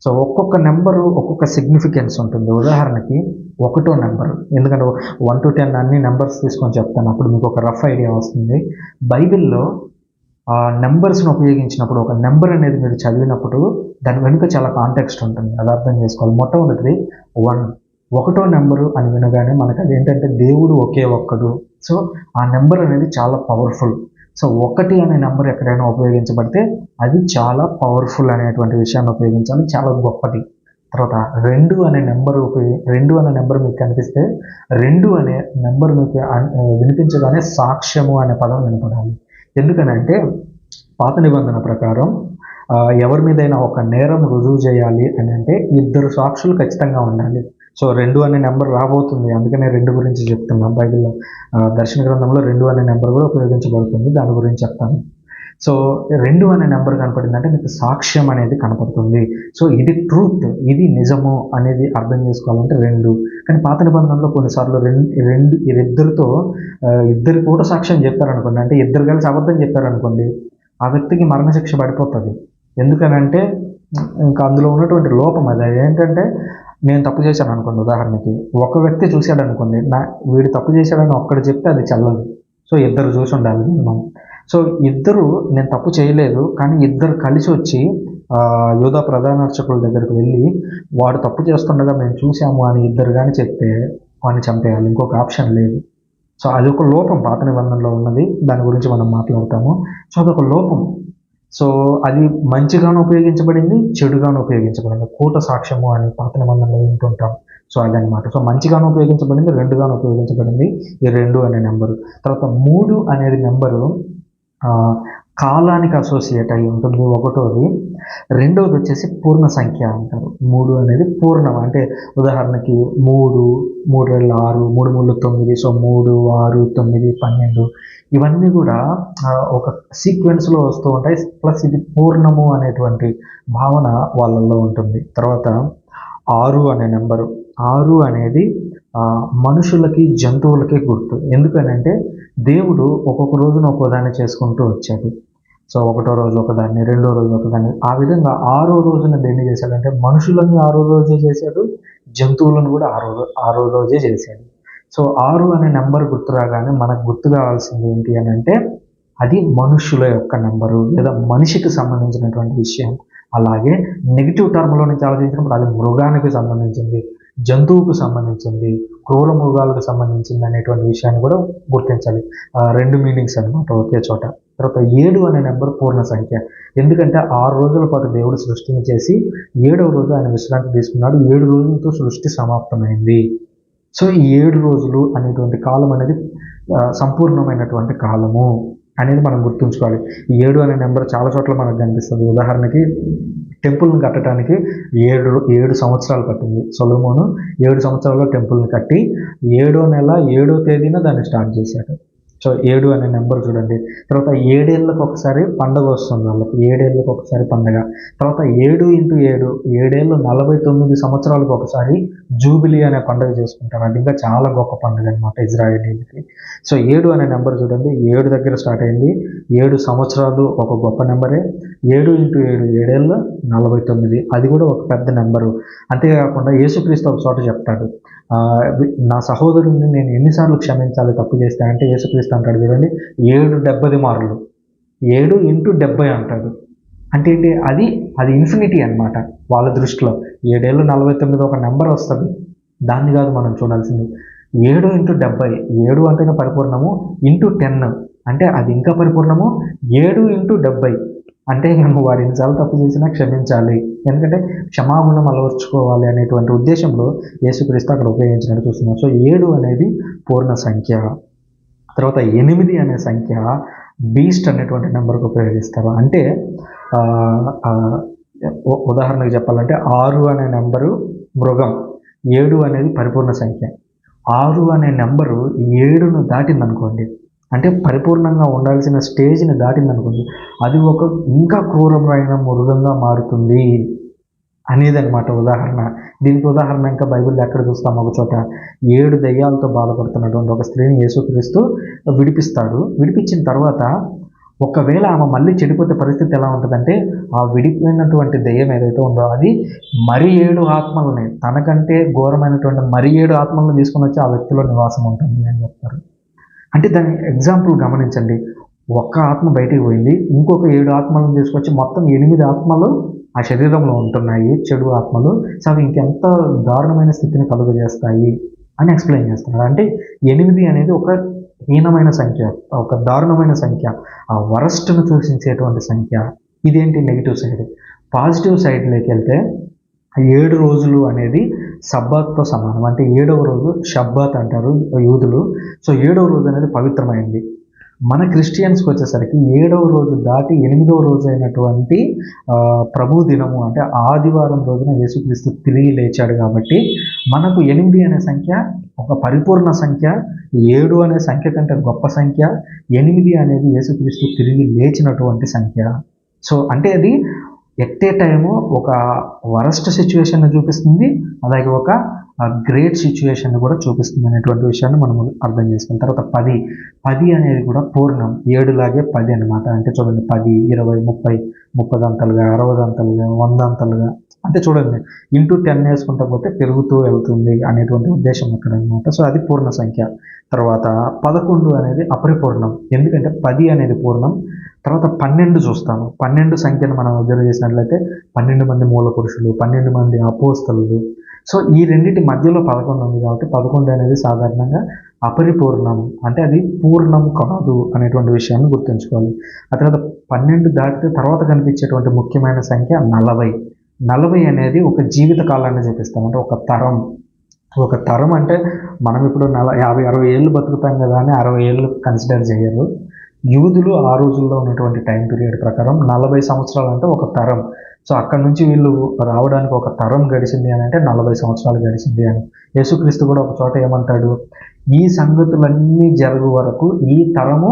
సో ఒక్కొక్క నెంబరు ఒక్కొక్క సిగ్నిఫికెన్స్ ఉంటుంది. ఉదాహరణకి 1వ నెంబరు, ఎందుకంటే 1 to 10 అన్ని నెంబర్స్ తీసుకొని చెప్తాను, అప్పుడు మీకు ఒక రఫ్ ఐడియా వస్తుంది. బైబిల్లో ఆ నెంబర్స్ని ఉపయోగించినప్పుడు, ఒక నెంబర్ అనేది మీరు చదివినప్పుడు దాని వెనుక చాలా కాంటెక్స్ట్ ఉంటుంది, అది అర్థం చేసుకోవాలి. మొట్టమొదటిది 1, 1వ నెంబరు అని వినగానే మనకు అదేంటంటే దేవుడు ఒకే ఒక్కడు. సో ఆ నెంబర్ అనేది చాలా పవర్ఫుల్. సో 1 అనే నెంబర్ ఎక్కడైనా ఉపయోగించబడితే అది చాలా పవర్ఫుల్ అనేటువంటి విషయాన్ని ఉపయోగించాలి, చాలా గొప్పది. తర్వాత 2 అనే నెంబర్ 2 అనే నెంబర్ మీకు కనిపిస్తే 2 అనే నెంబర్ మీకు వినిపించగానే సాక్ష్యము అనే పదం వినపడాలి. ఎందుకనంటే పాత నిబంధన ప్రకారం ఎవరి మీదైనా ఒక నేరం రుజువు చేయాలి అని అంటే 2 సాక్షులు ఖచ్చితంగా ఉండాలి. సో 2 అనే నెంబర్ రాబోతుంది, అందుకనే 2 గురించి చెప్తున్నాం. బైబిల్లో దర్శన గ్రంథంలో 2 అనే నెంబర్ కూడా ఉపయోగించబడుతుంది, దాని గురించి చెప్తాను. సో 2 అనే నెంబర్ కనపడిందంటే మీకు సాక్ష్యం అనేది కనపడుతుంది. సో ఇది ట్రూత్, ఇది నిజము అనేది అర్థం చేసుకోవాలంటే 2. కానీ పాత నిబంధనలో కొన్నిసార్లు ఇద్దరితో ఇద్దరు కూడా సాక్ష్యం చెప్పారనుకోండి, అంటే ఇద్దరు కలిసి అబద్ధం చెప్పారనుకోండి, ఆ వ్యక్తికి మరణశిక్ష పడిపోతుంది. ఎందుకనంటే ఇంకా అందులో ఉన్నటువంటి లోపం అది ఏంటంటే, నేను తప్పు చేశాను అనుకోండి, ఉదాహరణకి ఒక వ్యక్తి చూశాడు అనుకోండి, వీడు తప్పు చేశాడని ఒక్కడు చెప్తే అది చెల్లదు. సో ఇద్దరు చూసి ఉండాలి మినిమం. సో ఇద్దరు నేను తప్పు చేయలేదు కానీ ఇద్దరు కలిసి వచ్చి యూదా ప్రధాన అర్చకుల దగ్గరికి వెళ్ళి వాడు తప్పు చేస్తుండగా మేము చూసాము అని ఇద్దరు కానీ చెప్తే వాడిని చంపేయాలి, ఇంకొక ఆప్షన్ లేదు. సో అదొక లోపం పాత నిబంధనలో ఉన్నది, దాని గురించి మనం మాట్లాడతాము. సో అదొక లోపం. సో అది మంచిగాను ఉపయోగించబడింది, చెడుగాను ఉపయోగించబడింది. కూట సాక్ష్యము అని పాత నిబంధనలో వింటుంటాం. సో అదనమాట. సో మంచిగాను ఉపయోగించబడింది, 2గాను ఉపయోగించబడింది ఈ 2 అనే నెంబరు. తర్వాత 3 అనేది నెంబరు కాలానికి అసోసియేట్ అయి ఉంటుంది, 1వది. 2వది వచ్చేసి పూర్ణ సంఖ్య అంటారు. 3 అనేది పూర్ణం, అంటే ఉదాహరణకి 3, 3 2 6, 3 3 9. సో 3 6 9 12 ఇవన్నీ కూడా ఒక సీక్వెన్స్లో వస్తూ ఉంటాయి. ప్లస్ ఇది పూర్ణము అనేటువంటి భావన వాళ్ళల్లో ఉంటుంది. తర్వాత 6 అనే నెంబరు, 6 అనేది మనుషులకి జంతువులకి గుర్తు. ఎందుకనంటే దేవుడు ఒక్కొక్క రోజున ఒక్కోదాన్ని చేసుకుంటూ వచ్చాడు. సో 1వ రోజు ఒకదాన్ని, 2వ రోజు ఒకదాన్ని, ఆ విధంగా 6వ రోజున దేన్ని చేశాడంటే మనుషులని 6వ రోజే చేశాడు, జంతువులను కూడా 6వ రోజే చేశాడు. సో 6 అనే నెంబర్ గుర్తు రాగానే మనకు గుర్తు కావాల్సింది ఏంటి అని అంటే అది మనుషుల యొక్క నెంబరు లేదా మనిషికి సంబంధించినటువంటి విషయం. అలాగే నెగిటివ్ టర్మ్లో నుంచి ఆలోచించినప్పుడు అది మృగానికి సంబంధించింది, జంతువుకు సంబంధించింది, క్రూర మృగాలకు సంబంధించింది అనేటువంటి విషయాన్ని కూడా గుర్తించాలి. 2 మీనింగ్స్ అనమాట ఒకే చోట. తర్వాత 7 అనే నెంబర్ పూర్ణ సంఖ్య. ఎందుకంటే 6 రోజుల పాటు దేవుడు సృష్టిని చేసి 7వ రోజు ఆయన విశ్రాంతి తీసుకున్నాడు. 7 రోజులతో సృష్టి సమాప్తమైంది. సో ఈ 7 రోజులు అనేటువంటి కాలం అనేది సంపూర్ణమైనటువంటి కాలము అనేది మనం గుర్తుంచుకోవాలి. ఈ 7 అనే నెంబర్ చాలా చోట్ల మనకు కనిపిస్తుంది. ఉదాహరణకి టెంపుల్ని కట్టడానికి 7 సంవత్సరాలు పట్టింది. సొలొమోను 7 సంవత్సరాల్లో టెంపుల్ని కట్టి 7వ నెల 7వ తేదీన దాన్ని స్టార్ట్ చేశాడు. సో 7 అనే నెంబర్ చూడండి. తర్వాత 7 ఏళ్ళకి ఒకసారి పండగ వస్తుంది వాళ్ళకి, 7 ఏళ్ళకి ఒకసారి పండగ. తర్వాత 7 × 7 7 ఏళ్ళు 49 సంవత్సరాలకు ఒకసారి జూబిలీ అనే పండుగ చేసుకుంటారు. అది ఇంకా చాలా గొప్ప పండుగ అనమాట ఇజ్రాయేలీలకి. సో 7 అనే నెంబర్ చూడండి, 7 దగ్గర స్టార్ట్ అయింది. 7 సంవత్సరాలు ఒక గొప్ప నెంబరే. 7 × 7 7 ఏళ్ళు 49, అది కూడా ఒక పెద్ద నెంబరు. అంతేకాకుండా యేసుక్రీస్తు ఒక చోట చెప్తాడు, నా సహోదరుని నేను ఎన్నిసార్లు క్షమించాలి తప్పు చేస్తే అంటే యేసుక్రీస్తు అంటాడు చూడండి 7 మార్లు, 7 × 70 అంటాడు. అంటే ఏంటి, అది ఇన్ఫినిటీ అనమాట వాళ్ళ దృష్టిలో. 7 ఏళ్ళు 49 ఒక నెంబర్ వస్తుంది, దాన్ని కాదు మనం చూడాల్సింది. 7 × 70, 7 అంటేనే పరిపూర్ణము, × 10 అంటే అది ఇంకా పరిపూర్ణము, 7 × 70 అంటే మనం వాడు ఎన్నిసార్లు తప్పు చేసినా క్షమించాలి, ఎందుకంటే క్షమాగుణం అలవర్చుకోవాలి అనేటువంటి ఉద్దేశంలో యేసుక్రీస్తు అక్కడ ఉపయోగించినట్టు చూస్తున్నాం. సో 7 అనేది పూర్ణ సంఖ్య. తర్వాత 8 అనే సంఖ్య బీస్ట్ అనేటువంటి నెంబర్కి ఉపయోగిస్తారు. అంటే ఉదాహరణకు చెప్పాలంటే 6 అనే నెంబరు మృగం, 7 అనేది పరిపూర్ణ సంఖ్య. 6 అనే నెంబరు 7ను దాటిందనుకోండి, అంటే పరిపూర్ణంగా ఉండాల్సిన స్టేజ్ని దాటిందనుకోండి, అది ఒక ఇంకా క్రూరమైన మృగంగా మారుతుంది అనేది అనమాట ఉదాహరణ. దీనికి ఉదాహరణ ఇంకా బైబిల్లో ఎక్కడ చూస్తాం, ఒక చోట 7 దయ్యాలతో బాధపడుతున్నటువంటి ఒక స్త్రీని యేసుక్రీస్తు విడిపిస్తాడు. విడిపించిన తర్వాత ఒకవేళ ఆమె మళ్ళీ చెడిపోతే పరిస్థితి ఎలా ఉంటుందంటే, ఆ విడిపోయినటువంటి దెయ్యం ఏదైతే ఉందో అది మరి 7 ఆత్మలని, తనకంటే ఘోరమైనటువంటి మరి 7 ఆత్మలను తీసుకొని వచ్చి ఆ వ్యక్తిలో నివాసం ఉంటుంది అని చెప్తారు. అంటే దాని ఎగ్జాంపుల్ గమనించండి. ఒక్క ఆత్మ బయటికి పోయింది, ఇంకొక 7 ఆత్మలను తీసుకొచ్చి మొత్తం 8 ఆత్మలు ఆ శరీరంలో ఉంటున్నాయి, చెడు ఆత్మలు. సో అవి ఇంకెంత దారుణమైన స్థితిని కలుగజేస్తాయి అని ఎక్స్ప్లెయిన్ చేస్తున్నారు. అంటే 8 అనేది ఒక హీనమైన సంఖ్య, ఒక దారుణమైన సంఖ్య, ఆ వరస్ట్ను సూచించేటువంటి సంఖ్య. ఇదేంటి నెగిటివ్ సైడ్. పాజిటివ్ సైడ్లోకి వెళ్తే 7 రోజులు అనేది సబ్బాత్తో సమానం. అంటే 7వ రోజు షబ్బాత్ అంటారు యూదులు. సో 7వ రోజు అనేది పవిత్రమైంది. మన క్రిస్టియన్స్కి వచ్చేసరికి 7వ రోజు దాటి 8వ రోజు అయినటువంటి ప్రభు దినము, అంటే ఆదివారం రోజున యేసుక్రీస్తు తిరిగి లేచాడు. కాబట్టి మనకు 8 అనే సంఖ్య ఒక పరిపూర్ణ సంఖ్య, 7 అనే సంఖ్య కంటే గొప్ప సంఖ్య, 8 అనేది యేసుక్రీస్తు తిరిగి లేచినటువంటి సంఖ్య. సో అంటే అది ఎట్ ఏ టైము ఒక వరస్ట్ సిచ్యువేషన్ చూపిస్తుంది, అలాగే ఒక గ్రేట్ సిచ్యువేషన్ కూడా చూపిస్తుంది అనేటువంటి విషయాన్ని మనం అర్థం చేసుకున్న తర్వాత 10 అనేది కూడా పూర్ణం, 7 లాగే 10 అనమాట. అంటే చూడండి 10, 20, 30, 30 అంతలుగా, 60 అంతలుగా, 100 అంతలుగా, అంటే చూడండి ఇంటూ 10 వేసుకుంటా పోతే పెరుగుతూ వెళ్తుంది అనేటువంటి ఉద్దేశం అక్కడ అనమాట. సో అది పూర్ణ సంఖ్య. తర్వాత 11 అనేది అపరిపూర్ణం, ఎందుకంటే 10 అనేది పూర్ణం. తర్వాత 12 చూస్తాము. 12 సంఖ్యను మనం అబ్జర్వ్ చేసినట్లయితే 12 మంది మూల పురుషులు, 12 మంది అపోస్తలులు. సో ఈ రెండింటి మధ్యలో 11 ఉంది కాబట్టి 11 అనేది సాధారణంగా అపరిపూర్ణం, అంటే అది పూర్ణం కాదు అనేటువంటి విషయాన్ని గుర్తుంచుకోవాలి. ఆ తర్వాత 12 దాటితే తర్వాత కనిపించేటువంటి ముఖ్యమైన సంఖ్య 40. 40 అనేది ఒక జీవిత కాలాన్ని చూపిస్తాం, అంటే ఒక తరం. ఒక తరం అంటే మనం ఇప్పుడు 50-60 ఏళ్ళు బతుకుతాం కదా అని 60 ఏళ్ళు కన్సిడర్ చేయరు. యూదులు ఆ రోజుల్లో ఉన్నటువంటి టైం పీరియడ్ ప్రకారం 40 సంవత్సరాలు అంటే ఒక తరం. సో అక్కడి నుంచి వీళ్ళు రావడానికి ఒక తరం గడిచింది అని అంటే 40 సంవత్సరాలు గడిచింది అని. యేసుక్రీస్తు కూడా ఒక చోట ఏమంటాడు, ఈ సంగతులన్నీ జరుగు వరకు ఈ తరము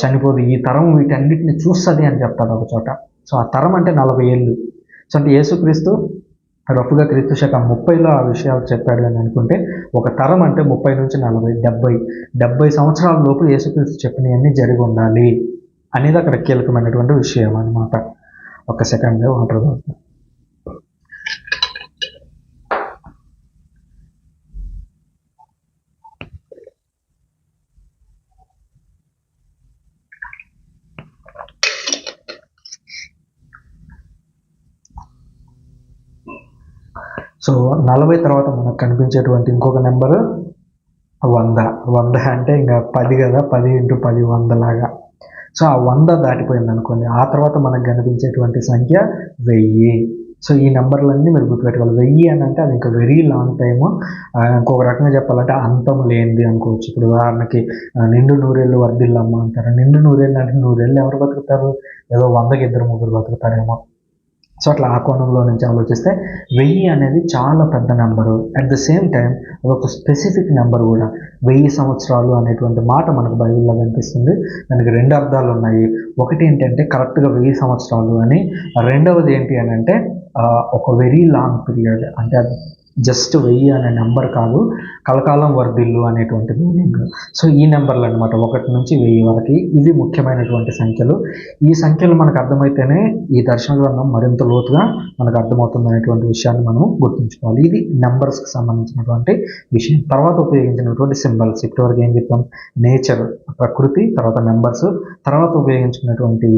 చనిపోదు, ఈ తరం వీటన్నిటిని చూస్తుంది అని చెప్తాడు ఒక చోట. సో ఆ తరం అంటే 40 ఏళ్ళు. సో అంటే యేసుక్రీస్తు రఫ్గా క్రీస్తు శకం 30లో ఆ విషయాలు చెప్పాడు అని అనుకుంటే, ఒక తరం అంటే 30 నుంచి 40, 70 సంవత్సరాల లోపు యేసుక్రీస్తు చెప్పినవన్నీ జరిగి ఉండాలి అనేది అక్కడ కీలకమైనటువంటి విషయం అనమాట. ఒక సెకండ్ వాటర్ తాగుతాను. సో 40 తర్వాత మనకు కనిపించేటువంటి ఇంకొక నెంబరు 100. 100 అంటే ఇంకా 10 కదా, 10 × 10 100 లాగా. సో ఆ 100 దాటిపోయింది అనుకోండి, ఆ తర్వాత మనకు కనిపించేటువంటి సంఖ్య 1000. సో ఈ నెంబర్లన్నీ మీరు గుర్తుపెట్టుకోవాలి. 1000 అని అంటే అది ఇంకా వెరీ లాంగ్ టైము. ఇంకొక రకంగా చెప్పాలంటే అంతం లేనిది అనుకోవచ్చు. ఇప్పుడు ఉదాహరణకి నిండు 100 ఏళ్ళు వర్ధిల్లమ్మ అంటారు. నిండు 100 ఏళ్ళు అంటే 100 ఏళ్ళు ఎవరు బతుకుతారు? ఏదో 100కి 2-3 బతుకుతారేమో. సో అట్లా ఆ కోణంలో నుంచి ఆలోచిస్తే 1000 అనేది చాలా పెద్ద number. At the same time అదొక స్పెసిఫిక్ నెంబర్ కూడా. 1000 సంవత్సరాలు అనేటువంటి మాట మనకు బైబిల్లో కనిపిస్తుంది. దానికి 2 అర్థాలు ఉన్నాయి. ఒకటి ఏంటంటే కరెక్ట్గా 1000 సంవత్సరాలు అని, రెండవది ఏంటి అని అంటే ఒక వెరీ లాంగ్ పీరియడ్. అంటే అది జస్ట్ 1000 అనే నెంబర్ కాదు, కలకాలం వర్ధిల్లు అనేటువంటి మీనింగ్. సో ఈ నెంబర్లు అనమాట 1 నుంచి 1000 వరకు. ఇవి ముఖ్యమైనటువంటి సంఖ్యలు. ఈ సంఖ్యలు మనకు అర్థమైతేనే ఈ దర్శన గ్రంథం మరింత లోతుగా మనకు అర్థమవుతుంది అనేటువంటి విషయాన్ని మనం గుర్తుంచుకోవాలి. ఇది నెంబర్స్కి సంబంధించినటువంటి విషయం. తర్వాత ఉపయోగించినటువంటి సింబల్స్. ఇప్పటివరకు ఏం చెప్పాం? నేచర్, ప్రకృతి, తర్వాత నెంబర్స్. తర్వాత ఉపయోగించుకున్నటువంటి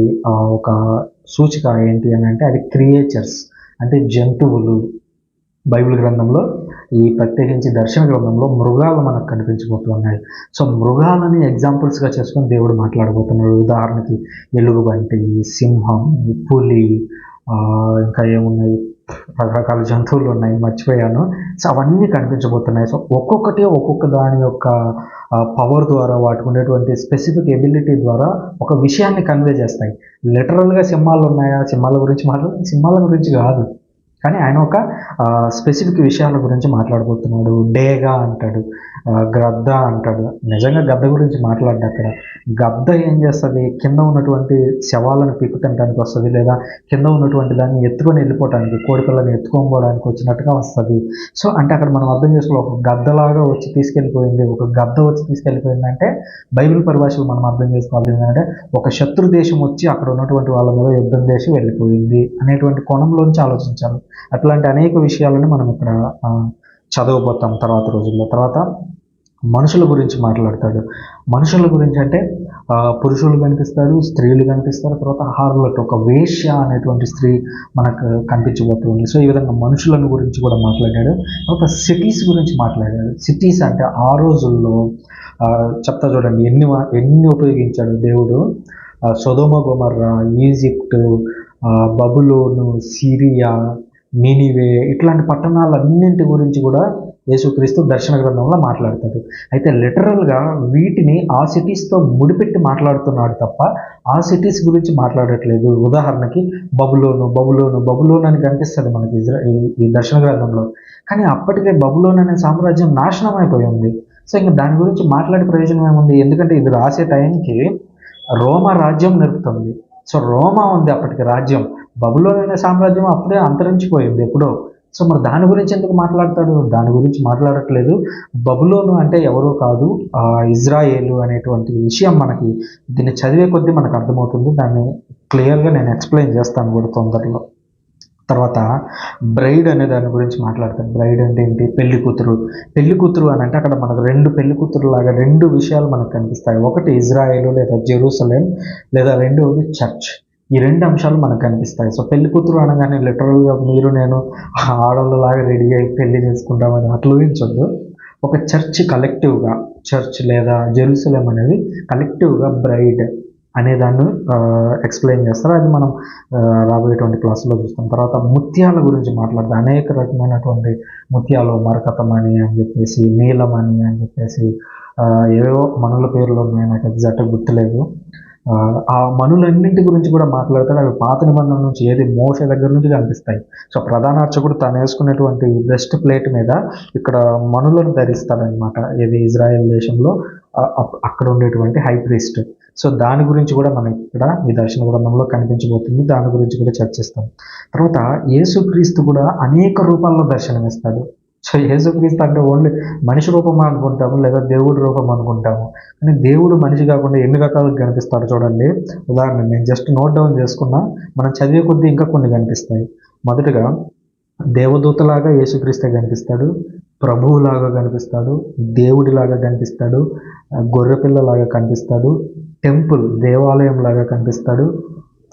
ఒక సూచిక ఏంటి అని అంటే అది క్రియేచర్స్, అంటే జంతువులు. బైబిల్ గ్రంథంలో ఈ ప్రత్యేకించి దర్శన గ్రంథంలో మృగాలు మనకు కనిపించబోతున్నాయి. సో మృగాలని ఎగ్జాంపుల్స్గా చేసుకొని దేవుడు మాట్లాడబోతున్నాడు. ఉదాహరణకి ఎలుగుబంటి, సింహం, పులి, ఇంకా ఏమున్నాయి, రకరకాల జంతువులు ఉన్నాయి, మర్చిపోయాను. సో అవన్నీ కనిపించబోతున్నాయి. సో ఒక్కొక్కటి ఒక్కొక్క దాని యొక్క పవర్ ద్వారా, వాటికి ఉండేటువంటి స్పెసిఫిక్ ఎబిలిటీ ద్వారా ఒక విషయాన్ని కన్వే చేస్తాయి. లిటరల్గా సింహాలు ఉన్నాయా, సింహాల గురించి సింహాల గురించి కాదు, కానీ ఆయన ఒక స్పెసిఫిక్ విషయాల గురించి మాట్లాడబోతున్నాడు. డేగా అంటాడు, గద్ద అంటాడు. నిజంగా గద్ద గురించి మాట్లాడ్డా అక్కడ. గద్ద ఏం చేస్తుంది, కింద ఉన్నటువంటి శవాలను తినడానికి వస్తుంది, లేదా కింద ఉన్నటువంటి దాన్ని ఎత్తుకొని వెళ్ళిపోవడానికి, కోడిపిల్లని ఎత్తుకొని పోవడానికి వచ్చినట్టుగా వస్తుంది. సో అంటే అక్కడ మనం అర్థం చేసుకోవాలి, ఒక గద్దలాగా వచ్చి తీసుకెళ్ళిపోయింది, ఒక గద్ద వచ్చి తీసుకెళ్ళిపోయింది అంటే బైబిల్ పరిభాషలు మనం అర్థం చేసుకోవాలి ఏంటంటే ఒక శత్రు దేశం వచ్చి అక్కడ ఉన్నటువంటి వాళ్ళ మీద యుద్ధం చేసి వెళ్ళిపోయింది అనేటువంటి కోణంలోంచి ఆలోచించాలి. అట్లాంటి అనేక విషయాలను మనం ఇక్కడ చదవబోతాం తర్వాత రోజుల్లో. తర్వాత మనుషుల గురించి మాట్లాడతాడు. మనుషుల గురించి అంటే పురుషులు కనిపిస్తారు, స్త్రీలు కనిపిస్తారు, తర్వాత హార్లట్ ఒక వేశ్య అనేటువంటి స్త్రీ మనకు కనిపించబోతుంది. సో ఈ విధంగా మనుషులను గురించి కూడా మాట్లాడాడు. తర్వాత సిటీస్ గురించి మాట్లాడాడు. సిటీస్ అంటే ఆ రోజుల్లో చెప్తా చూడండి ఎన్ని ఉపయోగించాడు దేవుడు. సొదొమ గొమొర్రా, ఈజిప్ట్, బబులోను, సిరియా, నినివే, ఇట్లాంటి పట్టణాలన్నింటి గురించి కూడా యేసుక్రీస్తు దర్శన గ్రంథంలో మాట్లాడతాడు. అయితే లిటరల్గా వీటిని ఆ సిటీస్తో ముడిపెట్టి మాట్లాడుతున్నాడు తప్ప ఆ సిటీస్ గురించి మాట్లాడట్లేదు. ఉదాహరణకి బబులోను అని కనిపిస్తుంది మనకి ఈ దర్శన గ్రంథంలో, కానీ అప్పటికే బబులోన్ అనే సామ్రాజ్యం నాశనం అయిపోయింది. సో ఇంకా దాని గురించి మాట్లాడే ప్రయోజనం ఏముంది, ఎందుకంటే ఇది రాసే టైంకి రోమా రాజ్యం నడుపుతుంది. సో రోమా ఉంది అప్పటికి రాజ్యం, బబులోన్ అనే సామ్రాజ్యం అప్పుడే అంతరించిపోయింది ఎప్పుడో. సో మరి దాని గురించి ఎందుకు మాట్లాడతాడు, దాని గురించి మాట్లాడట్లేదు. బబులోను అంటే ఎవరో కాదు, ఇజ్రాయేలు అనేటువంటి విషయం మనకి దీన్ని చదివే కొద్దీ మనకు అర్థమవుతుంది. దాన్ని క్లియర్గా నేను ఎక్స్ప్లెయిన్ చేస్తాను కూడా తొందరలో. తర్వాత బ్రైడ్ అనే దాని గురించి మాట్లాడతాను. బ్రైడ్ అంటే ఏంటి, పెళ్లి కూతురు అని అంటే అక్కడ మనకు రెండు పెళ్లి కూతురు లాగా రెండు విషయాలు మనకు కనిపిస్తాయి. ఒకటి ఇజ్రాయేలు లేదా జెరూసలేం, లేదా రెండవది చర్చ్. ఈ రెండు అంశాలు మనకు కనిపిస్తాయి. సో పెళ్లి కూతురు అనగానే లిటరల్గా మీరు నేను ఆడవాళ్ళలాగా రెడీ అయ్యి పెళ్లి చేసుకుంటామని అట్లా ఊహించొద్దు. ఒక చర్చ్ కలెక్టివ్గా, చర్చ్ లేదా జెరూసలేం అనేది కలెక్టివ్గా బ్రైడ్ అనే దాన్ని ఎక్స్ప్లెయిన్ చేస్తారు. అది మనం రాబోయేటువంటి క్లాసులో చూస్తాం. తర్వాత ముత్యాల గురించి మాట్లాడతాం. అనేక రకమైనటువంటి ముత్యాలు, మరకతమణి అని చెప్పేసి, నీలమణి అని చెప్పేసి ఏవో మనుల పేర్లు ఉన్నాయి, నాకు ఎగ్జాక్ట్గా గుర్తులేదు. ఆ మనులన్నింటి గురించి కూడా మాట్లాడతాడు. అవి పాత నిబంధన నుంచి, ఏది మోషే దగ్గర నుంచి కనిపిస్తాయి. సో ప్రధాన అర్చకుడు తాను వేసుకునేటువంటి బెస్ట్ ప్లేట్ మీద ఇక్కడ మనులను ధరిస్తాడనమాట. ఏది ఇజ్రాయెల్ దేశంలో అక్కడ ఉండేటువంటి హై ప్రీస్ట్. సో దాని గురించి కూడా మనకి ఇక్కడ ఈ దర్శన గ్రంథంలో కనిపించబోతుంది. దాని గురించి కూడా చర్చిస్తాం. తర్వాత యేసుక్రీస్తు కూడా అనేక రూపాల్లో దర్శనమిస్తాడు. సో యేసుక్రీస్తు అంటే ఓన్లీ మనిషి రూపం అనుకుంటాము, లేదా దేవుడి రూపం అనుకుంటాము, కానీ దేవుడు మనిషి కాకుండా ఎన్ని రకాలుగా కనిపిస్తాడు చూడండి. ఉదాహరణ నేను జస్ట్ నోట్ డౌన్ చేసుకున్నా, మనం చదివే కొద్దీ ఇంకా కొన్ని కనిపిస్తాయి. మొదటగా దేవదూతలాగా యేసుక్రీస్తే కనిపిస్తాడు, ప్రభువులాగా కనిపిస్తాడు, దేవుడిలాగా కనిపిస్తాడు, గొర్రెపిల్లలాగా కనిపిస్తాడు, టెంపుల్ దేవాలయం లాగా కనిపిస్తాడు,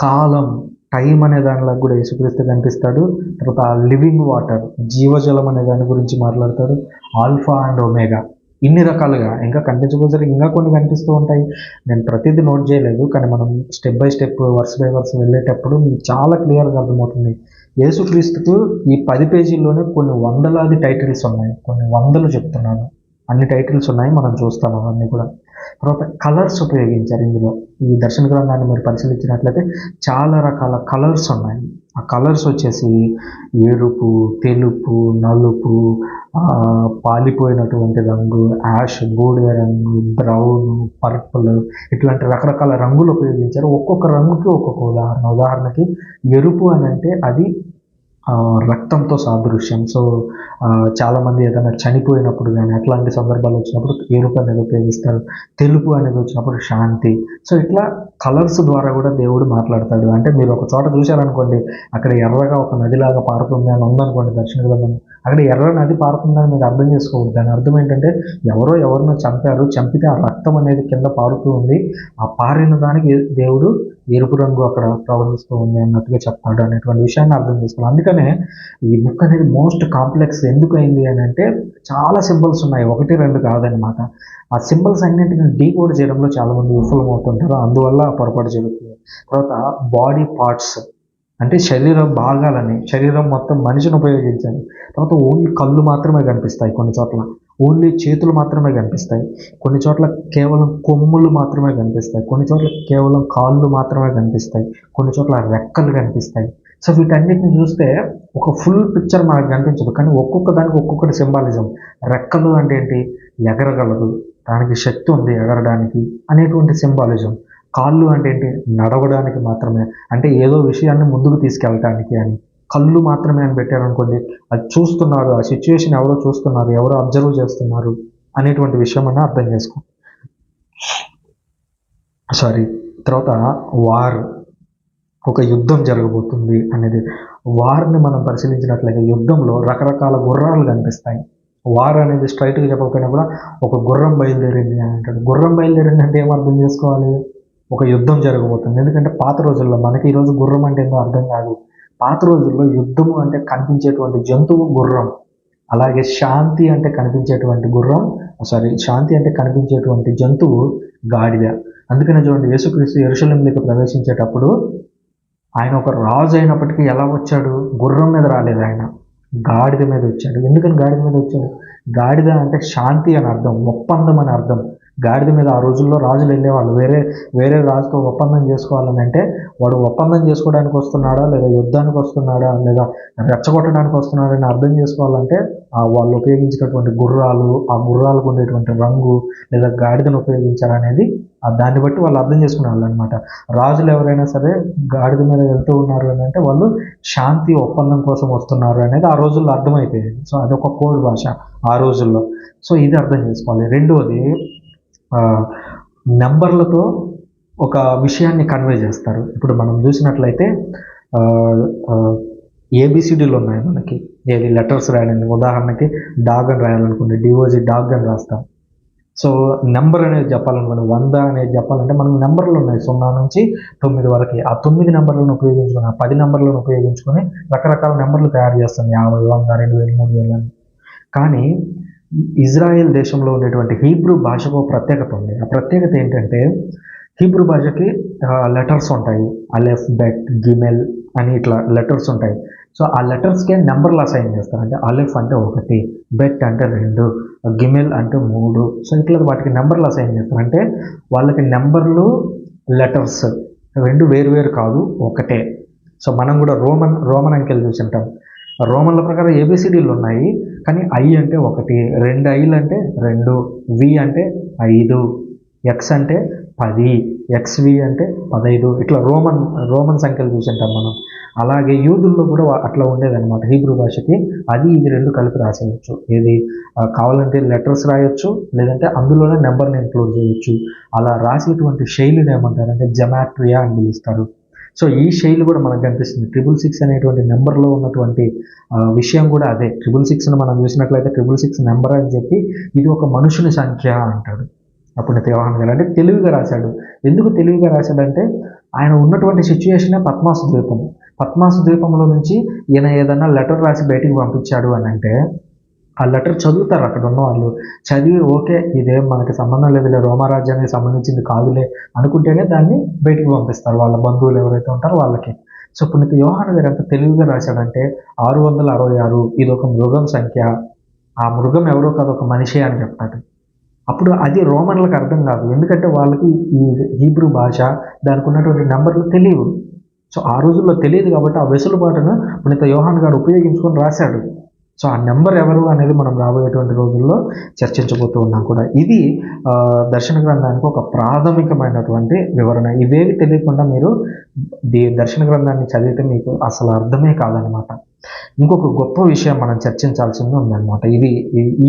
కాలం టైం అనే దానిలాగా కూడా యేసుక్రీస్తు కనిపిస్తాడు. తర్వాత లివింగ్ వాటర్ జీవజలం అనే దాని గురించి మాట్లాడతాడు, ఆల్ఫా అండ్ ఒమేగా. ఇన్ని రకాలుగా ఇంకా కనిపించబోసరి ఇంకా కొన్ని కనిపిస్తూ ఉంటాయి. నేను ప్రతిదీ నోట్ చేయలేదు, కానీ మనం step by step, verse by verse వెళ్ళేటప్పుడు మీకు చాలా క్లియర్గా అర్థమవుతుంది. యేసుక్రీస్తుకు ఈ 10 పేజీల్లోనే కొన్ని వందలాది టైటిల్స్ ఉన్నాయి, కొన్ని వందలు చెప్తున్నాను, అన్ని టైటిల్స్ ఉన్నాయి, మనం చూస్తాం అవన్నీ కూడా. తర్వాత కలర్స్ ఉపయోగించారు ఇందులో. ఈ దర్శన గ్రంథాన్ని మీరు పరిశీలించినట్లయితే చాలా రకాల కలర్స్ ఉన్నాయి. ఆ కలర్స్ వచ్చేసి ఎరుపు, తెలుపు, నలుపు, పాలిపోయినటువంటి రంగు, యాష్ బూడిద రంగు, బ్రౌన్, పర్పుల్, ఇట్లాంటి రకరకాల రంగులు ఉపయోగించారు. ఒక్కొక్క రంగుకి ఒక్కొక్క ఉదాహరణకి ఎరుపు అని అంటే అది రక్తంతో సాదృశ్యం. సో చాలామంది ఏదైనా చనిపోయినప్పుడు కానీ అట్లాంటి సందర్భాలు వచ్చినప్పుడు ఎరుపు అనేది ఉపయోగిస్తారు. తెలుపు అనేది వచ్చినప్పుడు శాంతి. సో ఇట్లా కలర్స్ ద్వారా కూడా దేవుడు మాట్లాడతాడు. అంటే మీరు ఒక చోట చూశారనుకోండి, అక్కడ ఎర్రగా ఒక నదిలాగా పారుతుంది అని ఉందనుకోండి దర్శన గ్రంథం, అక్కడ ఎర్ర నది పారుతుందని మీరు అర్థం చేసుకోవద్దు. దాని అర్థం ఏంటంటే ఎవరినో చంపితే ఆ రక్తం అనేది కింద పారుతూ ఉంది, ఆ పారిన దానికి దేవుడు ఎరుపు రంగు అక్కడ ప్రవహిస్తూ ఉంది అన్నట్టుగా చెప్తాడు అనేటువంటి విషయాన్ని అర్థం చేసుకోవాలి. అందుకనే ఈ బుక్ అనేది మోస్ట్ కాంప్లెక్స్ ఎందుకు అయింది అని అంటే చాలా సింబల్స్ ఉన్నాయి, 1-2 కాదనమాట. ఆ సింబల్స్ అన్నింటిని డీకోడ్ చేయడంలో చాలామంది విఫలమవుతుంటారు, అందువల్ల పొరపాటు జరుగుతుంది. తర్వాత బాడీ పార్ట్స్ అంటే శరీరం భాగాలని, శరీరం మొత్తం మనిషిని ఉపయోగించాలి. తర్వాత ఓన్లీ కళ్ళు మాత్రమే కనిపిస్తాయి కొన్ని చోట్ల, ఓన్లీ చేతులు మాత్రమే కనిపిస్తాయి, కొన్ని చోట్ల కేవలం కొమ్ములు మాత్రమే కనిపిస్తాయి, కొన్ని చోట్ల కేవలం కాళ్ళు మాత్రమే కనిపిస్తాయి, కొన్ని చోట్ల రెక్కలు కనిపిస్తాయి. సో వీటన్నిటిని చూస్తే ఒక ఫుల్ పిక్చర్ మనకు కనిపించదు, కానీ ఒక్కొక్క దానికి ఒక్కొక్కటి సింబాలిజం. రెక్కలు అంటే ఏంటి? ఎగరగలదు, దానికి శక్తి ఉంది ఎగరడానికి అనేటువంటి సింబాలిజం. కాళ్ళు అంటే ఏంటి? నడవడానికి మాత్రమే, అంటే ఏదో విషయాన్ని ముందుకు తీసుకెళ్ళటానికి అని. కళ్ళు మాత్రమే అని పెట్టారనుకోండి, అది చూస్తున్నారు, ఆ సిచ్యువేషన్ ఎవరో చూస్తున్నారు, ఎవరో అబ్జర్వ్ చేస్తున్నారు అనేటువంటి విషయం అని అర్థం చేసుకో. తర్వాత వార్, ఒక యుద్ధం జరగబోతుంది అనేది. వార్ని మనం పరిశీలించినట్లయితే యుద్ధంలో రకరకాల గుర్రాలు కనిపిస్తాయి. వార్ అనేది స్ట్రైట్గా చెప్పకపోయినా కూడా ఒక గుర్రం బయలుదేరింది అని అంటాడు. గుర్రం బయలుదేరింది అంటే ఏం అర్థం చేసుకోవాలి? ఒక యుద్ధం జరగబోతుంది. ఎందుకంటే పాత రోజుల్లో, మనకి ఈరోజు గుర్రం అంటే ఏందో అర్థం కాదు, పాత రోజుల్లో యుద్ధము అంటే కనిపించేటువంటి జంతువు గుర్రం. అలాగే శాంతి అంటే కనిపించేటువంటి శాంతి అంటే కనిపించేటువంటి జంతువు గాడిద. అందుకనే చూడండి, యేసుక్రీస్తు యెరూషలేములోకి ప్రవేశించేటప్పుడు ఆయన ఒక రాజు అయినప్పటికీ ఎలా వచ్చాడు? గుర్రం మీద రాలేదు, ఆయన గాడిద మీద వచ్చాడు. ఎందుకని గాడిద మీద వచ్చాడు? గాడిద అంటే శాంతి అని అర్థం, ఒప్పందం అని అర్థం. గాడిద మీద ఆ రోజుల్లో రాజులు వెళ్ళేవాళ్ళు, వేరే రాజుతో ఒప్పందం చేసుకోవాలని అంటే వాడు ఒప్పందం చేసుకోవడానికి వస్తున్నాడా, లేదా యుద్ధానికి వస్తున్నాడా, లేదా రెచ్చగొట్టడానికి వస్తున్నాడా అని అర్థం చేసుకోవాలంటే వాళ్ళు ఉపయోగించినటువంటి గుర్రాలు, ఆ గుర్రాలకు ఉండేటువంటి రంగు, లేదా గాడిదను ఉపయోగించారనేది దాన్ని బట్టి వాళ్ళు అర్థం చేసుకునే వాళ్ళు అనమాట. రాజులు ఎవరైనా సరే గాడిద మీద వెళ్తూ ఉన్నారు అని అంటే వాళ్ళు శాంతి ఒప్పందం కోసం వస్తున్నారు అనేది ఆ రోజుల్లో అర్థమైపోయింది. సో అదొక కోడ్ భాష ఆ రోజుల్లో. సో ఇది అర్థం చేసుకోవాలి. రెండవది, నెంబర్లతో ఒక విషయాన్ని కన్వే చేస్తారు. ఇప్పుడు మనం చూసినట్లయితే ఏబిసిడీలు ఉన్నాయి మనకి, ఏది లెటర్స్ రాయడానికి. ఉదాహరణకి డాగ్ అని రాయాలనుకోండి, డిఓజీ డాగ్ అని రాస్తాం. సో నెంబర్ అనేది చెప్పాలనుకోండి, 100 అనేది చెప్పాలంటే మనకు నెంబర్లు ఉన్నాయి 0 నుంచి 9 వరకు. ఆ 9 నెంబర్లను ఉపయోగించుకొని, ఆ 10 నెంబర్లను ఉపయోగించుకొని రకరకాల నెంబర్లు తయారు చేస్తాం, 50, 100, 2000, 3000 అని. కానీ ఇజ్రాయెల్ దేశంలో ఉండేటువంటి హీబ్రూ భాషకు ప్రత్యేకత ఉంది. ఆ ప్రత్యేకత ఏంటంటే, హీబ్రూ భాషకి లెటర్స్ ఉంటాయి, అలెఫ్, బెట్, గిమెల్ అని ఇట్లా లెటర్స్ ఉంటాయి. సో ఆ లెటర్స్కే నెంబర్లు అసైన్ చేస్తారు. అంటే అలెఫ్ అంటే 1, బెట్ అంటే 2, గిమెల్ అంటే 3. సో ఇట్లా వాటికి నెంబర్లు అసైన్ చేస్తారు. అంటే వాళ్ళకి నెంబర్లు, లెటర్స్ రెండు వేరు కాదు, ఒకటే. సో మనం కూడా రోమన్ అంకెలు చూసి ఉంటాం. రోమన్ల ప్రకారం ఏబిసిడీలు ఉన్నాయి, కానీ ఐ అంటే 1, 2 ఐలు అంటే 2, వి అంటే 5, ఎక్స్ అంటే 10, ఎక్స్వి అంటే 15. ఇట్లా రోమన్ సంఖ్యలు చూసి ఉంటాం మనం. అలాగే యూదుల్లో కూడా అట్లా ఉండేదన్నమాట హీబ్రూ భాషకి. అది ఇది రెండు కలిపి రాసేయచ్చు. ఏది కావాలంటే లెటర్స్ రాయొచ్చు, లేదంటే అందులోనే నెంబర్ని ఇంక్లూడ్ చేయొచ్చు. అలా రాసేటువంటి శైలిని ఏమంటారంటే జమాట్రియా అని పిలుస్తారు. సో ఈ శైలి కూడా మనకు కనిపిస్తుంది. 666 అనేటువంటి నెంబర్లో ఉన్నటువంటి విషయం కూడా అదే. 666ను మనం చూసినట్లయితే 666 నెంబర్ అని చెప్పి ఇది ఒక మనుషుని సంఖ్య అంటాడు. అప్పుడు యోహాను గారు అంటే తెలివిగా రాశాడు. ఎందుకు తెలివిగా రాశాడంటే ఆయన ఉన్నటువంటి సిచ్యువేషనే పద్మాసు ద్వీపంలో నుంచి ఈయన ఏదైనా లెటర్ రాసి బయటికి పంపించాడు అని అంటే ఆ లెటర్ చదువుతారు అక్కడ ఉన్న వాళ్ళు. చదివి ఓకే ఇదేం మనకి సంబంధం లేదులే, రోమారాజ్యానికి సంబంధించింది కాదులే అనుకుంటేనే దాన్ని బయటికి పంపిస్తారు వాళ్ళ బంధువులు ఎవరైతే ఉంటారో వాళ్ళకి. సో పునీత యోహాను గారు ఎంత తెలివిగా రాశాడంటే 666 ఇది ఒక మృగం సంఖ్య, ఆ మృగం ఎవరో కాదు ఒక మనిషి అని చెప్తాడు. అప్పుడు అది రోమన్లకు అర్థం కాదు, ఎందుకంటే వాళ్ళకి ఈ హీబ్రూ భాష దానికి ఉన్నటువంటి నెంబర్లు తెలియవు. సో ఆ రోజుల్లో తెలియదు కాబట్టి ఆ వెసులుబాటును పునీత యోహాను గారు ఉపయోగించుకొని రాశాడు. సో ఆ నెంబర్ ఎవరు అనేది మనం రాబోయేటువంటి రోజుల్లో చర్చించబోతూ ఉన్నాం కూడా. ఇది దర్శన గ్రంథానికి ఒక ప్రాథమికమైనటువంటి వివరణ. ఇవేవి తెలియకుండా మీరు దర్శన గ్రంథాన్ని చదివితే మీకు అసలు అర్థమే కాదనమాట. ఇంకొక గొప్ప విషయం మనం చర్చించాల్సింది ఉందన్నమాట. ఇది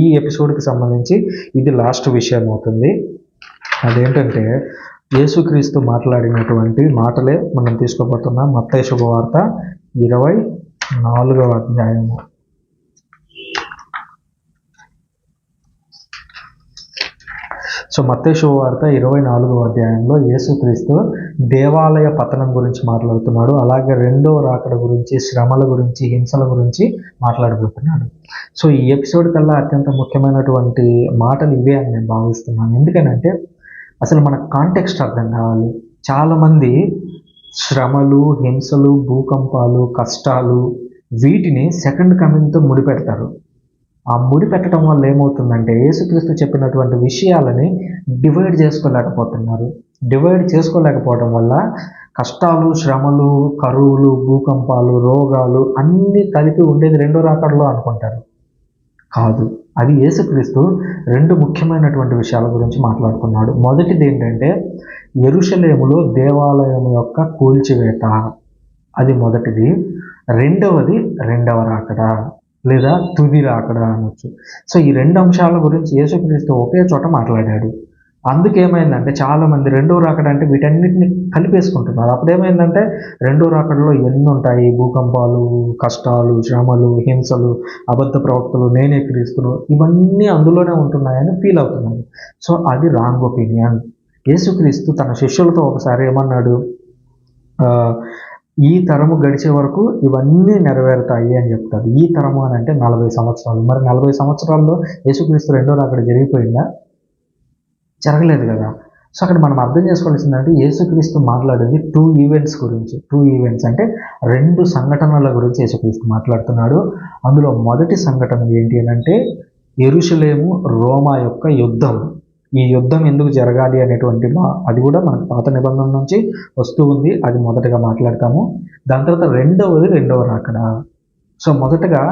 ఈ ఎపిసోడ్కి సంబంధించి ఇది లాస్ట్ విషయం అవుతుంది. అదేంటంటే యేసుక్రీస్తు మాట్లాడినటువంటి మాటలే మనం తీసుకోబోతున్నాం. మత్తయి శుభవార్త 24వ అధ్యాయము. సో మత్తయి శుభవార్త 24వ అధ్యాయంలో యేసుక్రీస్తు దేవాలయ పతనం గురించి మాట్లాడుతున్నాడు. అలాగే రెండో రాకడ గురించి, శ్రమల గురించి, హింసల గురించి మాట్లాడబోతున్నాడు. సో ఈ ఎపిసోడ్ కల్లా అత్యంత ముఖ్యమైనటువంటి మాటలు ఇవే అని నేను భావిస్తున్నాను. ఎందుకనంటే అసలు మన కాంటెక్స్ట్ అర్థం కావాలి. చాలామంది శ్రమలు, హింసలు, భూకంపాలు, కష్టాలు వీటిని సెకండ్ కమింగ్తో ముడిపెడతారు. ఆ ముడి పెట్టడం వల్ల ఏమవుతుందంటే యేసుక్రీస్తు చెప్పినటువంటి విషయాలని డివైడ్ చేసుకోలేకపోతున్నారు. డివైడ్ చేసుకోలేకపోవడం వల్ల కష్టాలు, శ్రమలు, కరువులు, భూకంపాలు, రోగాలు అన్నీ కలిపి ఉండేది రెండో రాకడలో అనుకుంటారు. కాదు, అది యేసుక్రీస్తు రెండు ముఖ్యమైనటువంటి విషయాల గురించి మాట్లాడుతున్నాడు. మొదటిది ఏంటంటే యెరూషలేములో దేవాలయం యొక్క కూల్చివేత, అది మొదటిది. రెండవది రెండవ రాకడ లేదా తుది రాకడ అనొచ్చు. సో ఈ రెండు అంశాల గురించి యేసుక్రీస్తు ఒకే చోట మాట్లాడాడు. అందుకేమైందంటే చాలామంది రెండో రాకడ అంటే వీటన్నిటిని కలిపేసుకుంటున్నారు. అప్పుడేమైందంటే రెండో రాకడలో ఎన్ని ఉంటాయి, భూకంపాలు, కష్టాలు, శ్రమలు, హింసలు, అబద్ధ ప్రవక్తలు, నేనే క్రీస్తును, ఇవన్నీ అందులోనే ఉంటున్నాయని ఫీల్ అవుతున్నారు. సో అది రాంగ్ ఒపీనియన్. యేసుక్రీస్తు తన శిష్యులతో ఒకసారి ఏమన్నాడు, ఈ తరము గడిచే వరకు ఇవన్నీ నెరవేరుతాయి అని చెప్తాడు. ఈ తరము అని అంటే 40 సంవత్సరాలు. మరి 40 సంవత్సరాల్లో యేసుక్రీస్తు రెండో రాకడ జరిగిపోయిందా? జరగలేదు కదా. సో అక్కడ మనం అర్థం చేసుకోవాల్సిందంటే యేసుక్రీస్తు మాట్లాడేది 2 ఈవెంట్స్ గురించి. 2 ఈవెంట్స్ అంటే 2 సంఘటనల గురించి యేసుక్రీస్తు మాట్లాడుతున్నాడు. అందులో మొదటి సంఘటన ఏంటి అని అంటే యెరూషలేము రోమా యొక్క యుద్ధం. ఈ యుద్ధం ఎందుకు జరగాలి అనేటువంటి అది కూడా మనకు పాత నిబంధన నుంచి వస్తూ ఉంది. అది మొదటగా మాట్లాడతాము. దాని తర్వాత రెండవ రాకడ. సో మొదటగా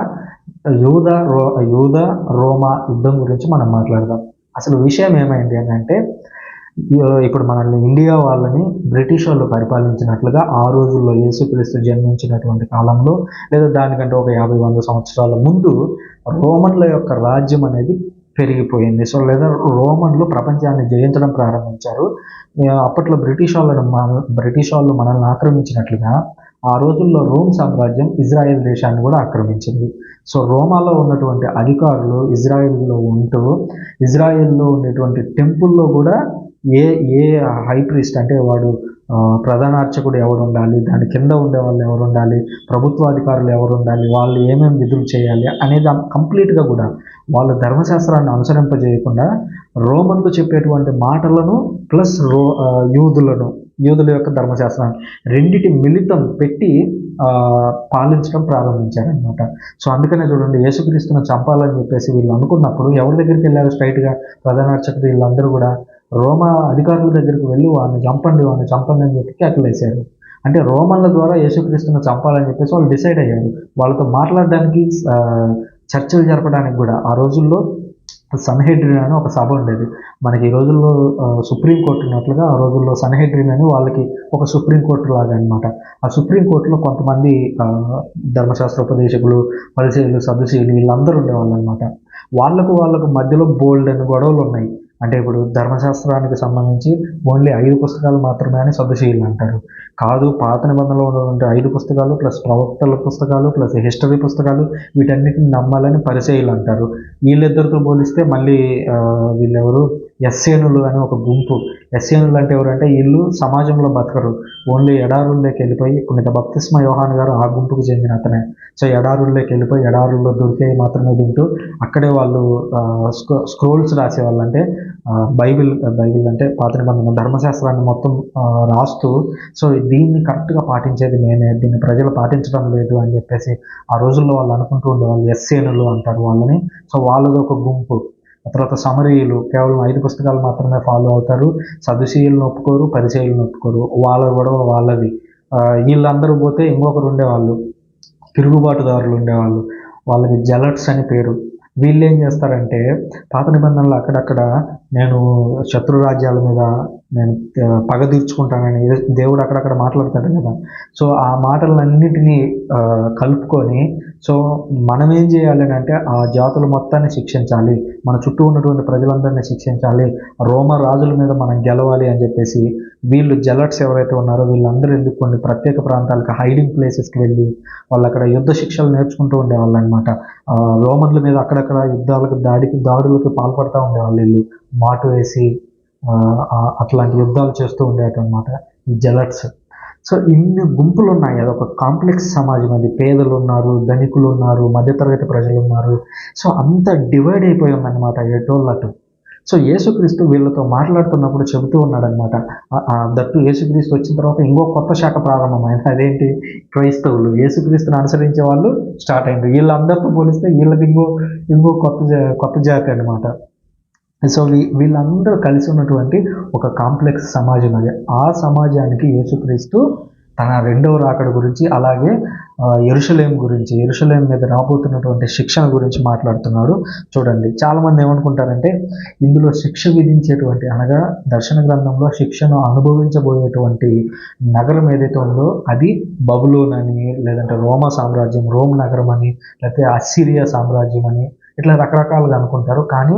యూద రోమా యుద్ధం గురించి మనం మాట్లాడదాం. అసలు విషయం ఏమైంది అని అంటే ఇప్పుడు మనల్ని ఇండియా వాళ్ళని బ్రిటిష్ వాళ్ళు పరిపాలించినట్లుగా ఆ రోజుల్లో యేసుక్రీస్తు జన్మించినటువంటి కాలంలో లేదా దానికంటే ఒక 50-100 సంవత్సరాల ముందు రోమన్ల యొక్క రాజ్యం అనేది పెరిగిపోయింది. సో లేదా రోమన్లు ప్రపంచాన్ని జయించడం ప్రారంభించారు. అప్పట్లో బ్రిటిష్ వాళ్ళు మనల్ని ఆక్రమించినట్లుగా ఆ రోజుల్లో రోమ్ సామ్రాజ్యం ఇజ్రాయెల్ దేశాన్ని కూడా ఆక్రమించింది. సో రోమాలో ఉన్నటువంటి అధికారులు ఇజ్రాయెల్లో ఉంటూ ఇజ్రాయెల్లో ఉండేటువంటి టెంపుల్లో కూడా ఏ ఏ హై ప్రీస్ట్ అంటే వాడు ప్రధాన అర్చకుడు ఎవరు ఉండాలి, దాని కింద ఉండే వాళ్ళు ఎవరు ఉండాలి, ప్రభుత్వాధికారులు ఎవరు ఉండాలి, వాళ్ళు ఏమేమి విధులు చేయాలి అనేది కంప్లీట్గా కూడా వాళ్ళ ధర్మశాస్త్రాన్ని అనుసరింపజేయకుండా రోమన్లు చెప్పేటువంటి మాటలను ప్లస్ యూదుల యొక్క ధర్మశాస్త్రాన్ని రెండిటి మిళితం పెట్టి పాలించడం ప్రారంభించారనమాట. సో అందుకనే చూడండి, యేసుక్రీస్తును చంపాలని చెప్పేసి వీళ్ళు అనుకున్నప్పుడు ఎవరి దగ్గరికి వెళ్ళారు? స్ట్రైట్గా ప్రధాన అర్చకుడు వీళ్ళందరూ కూడా రోమా అధికారుల దగ్గరికి వెళ్ళి వాడిని చంపండి అని చెప్పి కేకలేశారు. అంటే రోమన్ల ద్వారా యేసుక్రీస్తును చంపాలని చెప్పేసి వాళ్ళు డిసైడ్ అయ్యారు. వాళ్ళతో మాట్లాడడానికి, చర్చలు జరపడానికి కూడా ఆ రోజుల్లో సన్హెడ్రిన్ అని ఒక సభ ఉండేది. మనకి ఈ రోజుల్లో సుప్రీంకోర్టు ఉన్నట్లుగా ఆ రోజుల్లో సన్హెడ్రిన్ అని వాళ్ళకి ఒక సుప్రీంకోర్టు లాగా అనమాట. ఆ సుప్రీంకోర్టులో కొంతమంది ధర్మశాస్త్ర ఉపదేశకులు, పరిచయులు, సదుశీలు వీళ్ళందరూ ఉండేవాళ్ళు అనమాట. వాళ్ళకు మధ్యలో బోల్డ్ అని గొడవలు ఉన్నాయి. అంటే ఇప్పుడు ధర్మశాస్త్రానికి సంబంధించి ఓన్లీ 5 పుస్తకాలు మాత్రమే అని సదుశీలు అంటారు. కాదు, పాత నిబంధనలో ఉన్నటువంటి 5 పుస్తకాలు ప్లస్ ప్రవక్తల పుస్తకాలు ప్లస్ హిస్టరీ పుస్తకాలు వీటన్నిటిని నమ్మాలని పరిచయులు అంటారు. వీళ్ళిద్దరితో పోలిస్తే మళ్ళీ వీళ్ళెవరు ఎస్సేనులు అని ఒక గుంపు. ఎస్సేనులు అంటే ఎవరంటే వీళ్ళు సమాజంలో బతకరు, ఓన్లీ ఎడారుల్లోకి వెళ్ళిపోయి, పునీత బప్తిస్మ యోహాను గారు ఆ గుంపుకు చెందిన అతనే. సో ఎడారుల్లోకి వెళ్ళిపోయి ఎడారుల్లో దొరికేవి మాత్రమే తింటూ అక్కడే వాళ్ళు స్క్రోల్స్ రాసేవాళ్ళు. అంటే బైబిల్ అంటే పాత నిబంధన ధర్మశాస్త్రాన్ని మొత్తం రాస్తూ, సో దీన్ని కరెక్ట్గా పాటించేది నేనే, దీన్ని ప్రజలు పాటించడం లేదు అని చెప్పేసి ఆ రోజుల్లో వాళ్ళు అనుకుంటూ ఉండేవాళ్ళు. ఎస్సేనులు అంటారు వాళ్ళని. సో వాళ్ళది ఒక గుంపు. తర్వాత సమరీయులు కేవలం 5 పుస్తకాలు మాత్రమే ఫాలో అవుతారు. సదుశీయులను ఒప్పుకోరు, పరిచయులను ఒప్పుకోరు. వాళ్ళ గొడవ వాళ్ళది. వీళ్ళందరూ పోతే ఇంకొకరు ఉండేవాళ్ళు, తిరుగుబాటుదారులు ఉండేవాళ్ళు. వాళ్ళకి జెలట్స్ అని పేరు. వీళ్ళు ఏం చేస్తారంటే పాత నిబంధనలు అక్కడక్కడ నేను శత్రు రాజ్యాల మీద నేను పగ తీర్చుకుంటానని దేవుడు అక్కడక్కడ మాట్లాడతాడు కదా. సో ఆ మాటలన్నిటినీ కలుపుకొని, సో మనం ఏం చేయాలి అంటే ఆ జాతుల మొత్తాన్ని శిక్షించాలి, మన చుట్టూ ఉన్నటువంటి ప్రజలందరినీ శిక్షించాలి, రోమ రాజుల మీద మనం గెలవాలి అని చెప్పేసి వీళ్ళు జెలట్స్ ఎవరైతే ఉన్నారో వీళ్ళందరూ ఎందుకు కొన్ని ప్రత్యేక ప్రాంతాలకు, హైడింగ్ ప్లేసెస్కి వెళ్ళి వాళ్ళు అక్కడ యుద్ధ శిక్షలు నేర్చుకుంటూ ఉండేవాళ్ళు అనమాట. రోమన్ల మీద అక్కడక్కడ దాడులకు పాల్పడుతూ ఉండేవాళ్ళు. వీళ్ళు మాటు వేసి అట్లాంటి యుద్ధాలు చేస్తూ ఉండేటన్నమాట ఈ జెలట్స్. సో ఇన్ని గుంపులు ఉన్నాయి. అదొక కాంప్లెక్స్ సమాజం. అది పేదలు ఉన్నారు, ధనికులు ఉన్నారు, మధ్యతరగతి ప్రజలు ఉన్నారు. సో అంత డివైడ్ అయిపోయిందన్నమాట ఎటోళ్ళటు. సో యేసుక్రీస్తు వీళ్ళతో మాట్లాడుతున్నప్పుడు చెబుతూ ఉన్నాడనమాట. దట్టు యేసుక్రీస్తు వచ్చిన తర్వాత ఇంకో కొత్త శాఖ ప్రారంభమైంది. అదేంటి? క్రైస్తవులు. యేసుక్రీస్తుని అనుసరించే వాళ్ళు స్టార్ట్ అయింది. వీళ్ళందరితో పోలిస్తే వీళ్ళది ఇంకో కొత్త జాతి అనమాట. సో వీళ్ళందరూ కలిసి ఉన్నటువంటి ఒక కాంప్లెక్స్ సమాజం అది. ఆ సమాజానికి యేసుక్రీస్తు తన రెండవ రాకడ గురించి, అలాగే యెరూషలేం గురించి, యెరూషలేం మీద రాబోతున్నటువంటి శిక్షణ గురించి మాట్లాడుతున్నాడు. చూడండి, చాలామంది ఏమనుకుంటారంటే ఇందులో శిక్ష విధించేటువంటి, అనగా దర్శన గ్రంథంలో శిక్షను అనుభవించబోయేటువంటి నగరం ఏదైతే ఉందో అది బబులోన్ అని, లేదంటే రోమా సామ్రాజ్యం, రోమ్ నగరం అని, లేకపోతే అస్సిరియా సామ్రాజ్యం అని, ఇట్లా రకరకాలుగా అనుకుంటారు. కానీ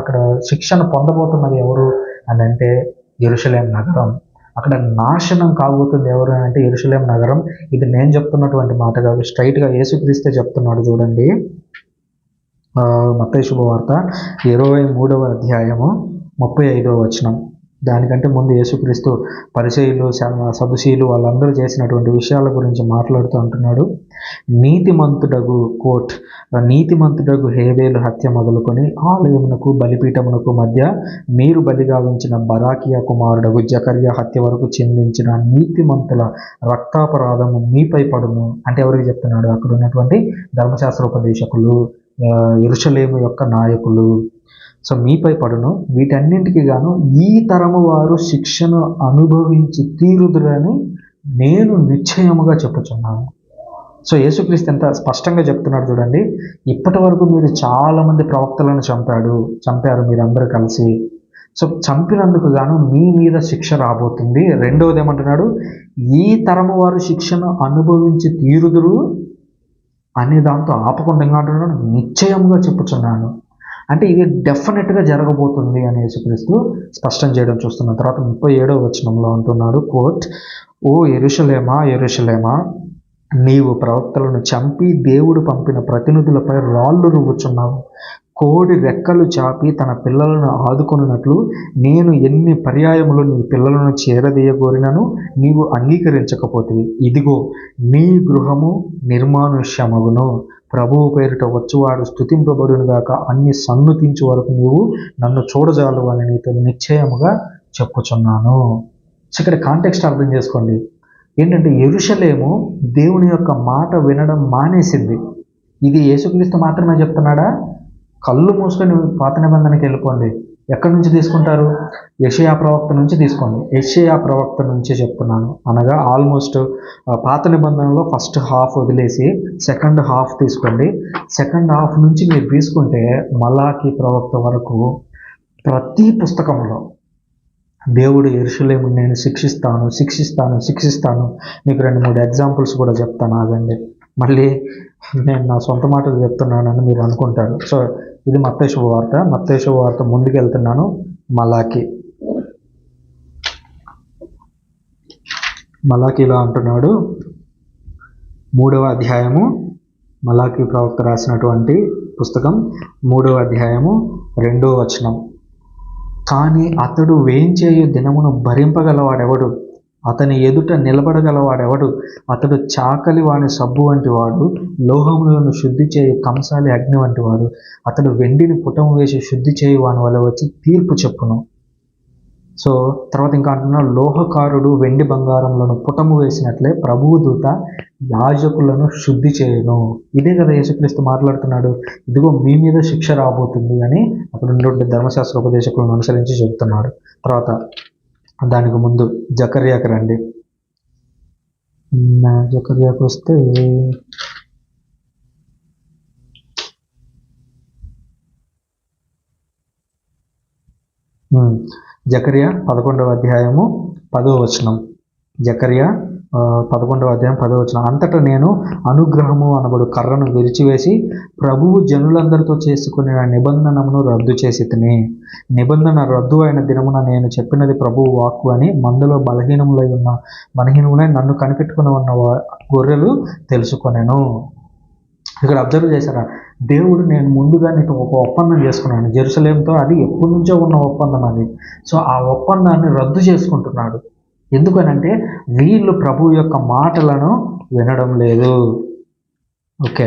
అక్కడ శిక్షను పొందబోతున్నది ఎవరు అని అంటే యెరూషలేం నగరం. అక్కడ నాశనం కాబోతుంది ఎవరు అని అంటే యెరూషలేం నగరం. ఇది నేను చెప్తున్నటువంటి మాట కాదు, స్ట్రైట్గా యేసుక్రీస్తే చెప్తున్నాడు. చూడండి, మత్తయి శుభవార్త 23వ అధ్యాయము 35వ వచనం. దానికంటే ముందు యేసుక్రీస్తు పరిసయ్యులు, సదుశీయులు వాళ్ళందరూ చేసినటువంటి విషయాల గురించి మాట్లాడుతూ అంటున్నాడు. నీతిమంతుడగు హేబేలు హత్య మొదలుకొని ఆలయమునకు బలిపీఠమునకు మధ్య మీరు బలిగా ఉంచిన బరాకియా కుమారుడగు జకర్యా హత్య వరకు చెందించిన నీతిమంతుల రక్తాపరాధము మీపై పడును. అంటే ఎవరికి చెప్తున్నాడు? అక్కడ ఉన్నటువంటి ధర్మశాస్త్రోపదేశకులు, యెరూషలేము యొక్క నాయకులు. సో మీపై పడును. వీటన్నింటికి గాను ఈ తరము వారు శిక్షను అనుభవించి తీరుదురని నేను నిశ్చయముగా చెప్పుచున్నాను. సో యేసుక్రీస్తు ఎంత స్పష్టంగా చెప్తున్నాడు చూడండి. ఇప్పటి వరకు మీరు చాలామంది ప్రవక్తలను చంపారు మీరందరూ కలిసి. సో చంపినందుకు గాను మీ మీద శిక్ష రాబోతుంది. రెండవది ఏమంటున్నాడు? ఈ తరము వారు శిక్షను అనుభవించి తీరుదురు అనే దాంతో ఆపకుండా ఇంకా అంటున్నాడు, నిశ్చయంగా చెప్పుచున్నాను. అంటే ఇది డెఫినెట్గా జరగబోతుంది అని యేసుక్రీస్తు స్పష్టం చేయడం చూస్తున్నాం. తర్వాత 37వ వచనంలో అంటున్నాడు, కోట్, ఓ యెరూషలేమా యెరూషలేమా, నీవు ప్రవక్తలను చంపి దేవుడు పంపిన ప్రతినిధులపై రాళ్ళు రువ్వుచున్నావు. కోడి రెక్కలు చాపి తన పిల్లలను ఆదుకొనున్నట్లు నేను ఎన్ని పర్యాయములు నీ పిల్లలను చేరదీయగోరినను నీవు అంగీకరించకపోతివి. ఇదిగో నీ గృహము నిర్మానుష్యమగును. ప్రభువు పేరిట వచ్చువాడు స్తుతింపబడునుగాక అన్ని సన్నుతించు వరకు నీవు నన్ను చూడజాలు అని నీతో నిశ్చయముగా చెప్పుచున్నాను. ఇక్కడ కాంటెక్స్ట్ అర్థం చేసుకోండి. ఏంటంటే యెరూషలేము దేవుని యొక్క మాట వినడం మానేసింది. ఇది యేసుక్రీస్తు మాత్రమే చెప్తున్నాడా? కళ్ళు మూసుకొని పాత నిబంధనకి వెళ్ళిపోండి. ఎక్కడి నుంచి తీసుకుంటారు? యెషయా ప్రవక్త నుంచి తీసుకోండి. యెషయా ప్రవక్త నుంచి చెప్తున్నాను. అనగా ఆల్మోస్ట్ పాత నిబంధనలో ఫస్ట్ హాఫ్ వదిలేసి సెకండ్ హాఫ్ తీసుకోండి. సెకండ్ హాఫ్ నుంచి మీరు తీసుకుంటే మలాకి ప్రవక్త వరకు ప్రతి పుస్తకంలో దేవుడు యెరూషలేమును నేను శిక్షిస్తాను. మీకు 2-3 ఎగ్జాంపుల్స్ కూడా చెప్తాను, ఆగండి. మళ్ళీ నేను నా సొంత మాటలు చెప్తున్నానని మీరు అనుకుంటారు. సో ఇది మత్తయి శుభవార్త ముందుకు వెళ్తున్నాను. మలాకీలో అంటున్నాడు, 3వ అధ్యాయము, మలాకీ ప్రవక్త రాసినటువంటి పుస్తకం 3వ అధ్యాయము 2వ వచనం. కానీ అతడు వేంచేయు దినమును భరింపగలవాడెవడు? అతని ఎదుట నిలబడగలవాడెవడు? అతడు చాకలి వాని సబ్బు వంటి వాడు, లోహములను శుద్ధి చేయు కంసాలి అగ్ని వంటి వాడు. అతడు వెండిని పుటము వేసి శుద్ధి చేయు వాని వల్ల వచ్చి తీర్పు చెప్పును. సో తర్వాత ఇంకా అంటున్నాడు, లోహకారుడు వెండి బంగారములను పుటము వేసినట్లే ప్రభువు దూత యాజకులను శుద్ధి చేయను. ఇదే కదా యేసుక్రీస్తు మాట్లాడుతున్నాడు. ఇదిగో మీ మీద శిక్ష రాబోతుంది అని అక్కడ ఉన్నటువంటి ధర్మశాస్త్ర ఉపదేశకులను అనుసరించి చెబుతున్నాడు. తర్వాత దానికి ముందు జకర్యాకి రండి. జకర్యాకు వస్తే జకర్యా 11వ అధ్యాయము 10వ వచనం. జకర్యా 11వ అధ్యాయం 10వ వచనం. అంతటా నేను అనుగ్రహము అనబడు కర్రను విరిచివేసి ప్రభువు జనులందరితో చేసుకునే నిబంధనమును రద్దు చేసి తిని, నిబంధన రద్దు అయిన దినమున నేను చెప్పినది ప్రభువు వాక్కు అని మందులో బలహీనములై నన్ను కనిపెట్టుకుని ఉన్న గొర్రెలు తెలుసుకొనెను. ఇక్కడ అబ్జర్వ్ చేశారా? దేవుడు నేను ముందుగా నీతో ఒక ఒప్పందం చేసుకున్నాను జెరూసలేంతో. అది ఎప్పటి నుంచో ఉన్న ఒప్పందం అది. సో ఆ ఒప్పందాన్ని రద్దు చేసుకుంటున్నాడు. ఎందుకనంటే వీళ్ళు ప్రభు యొక్క మాటలను వినడం లేదు. ఓకే,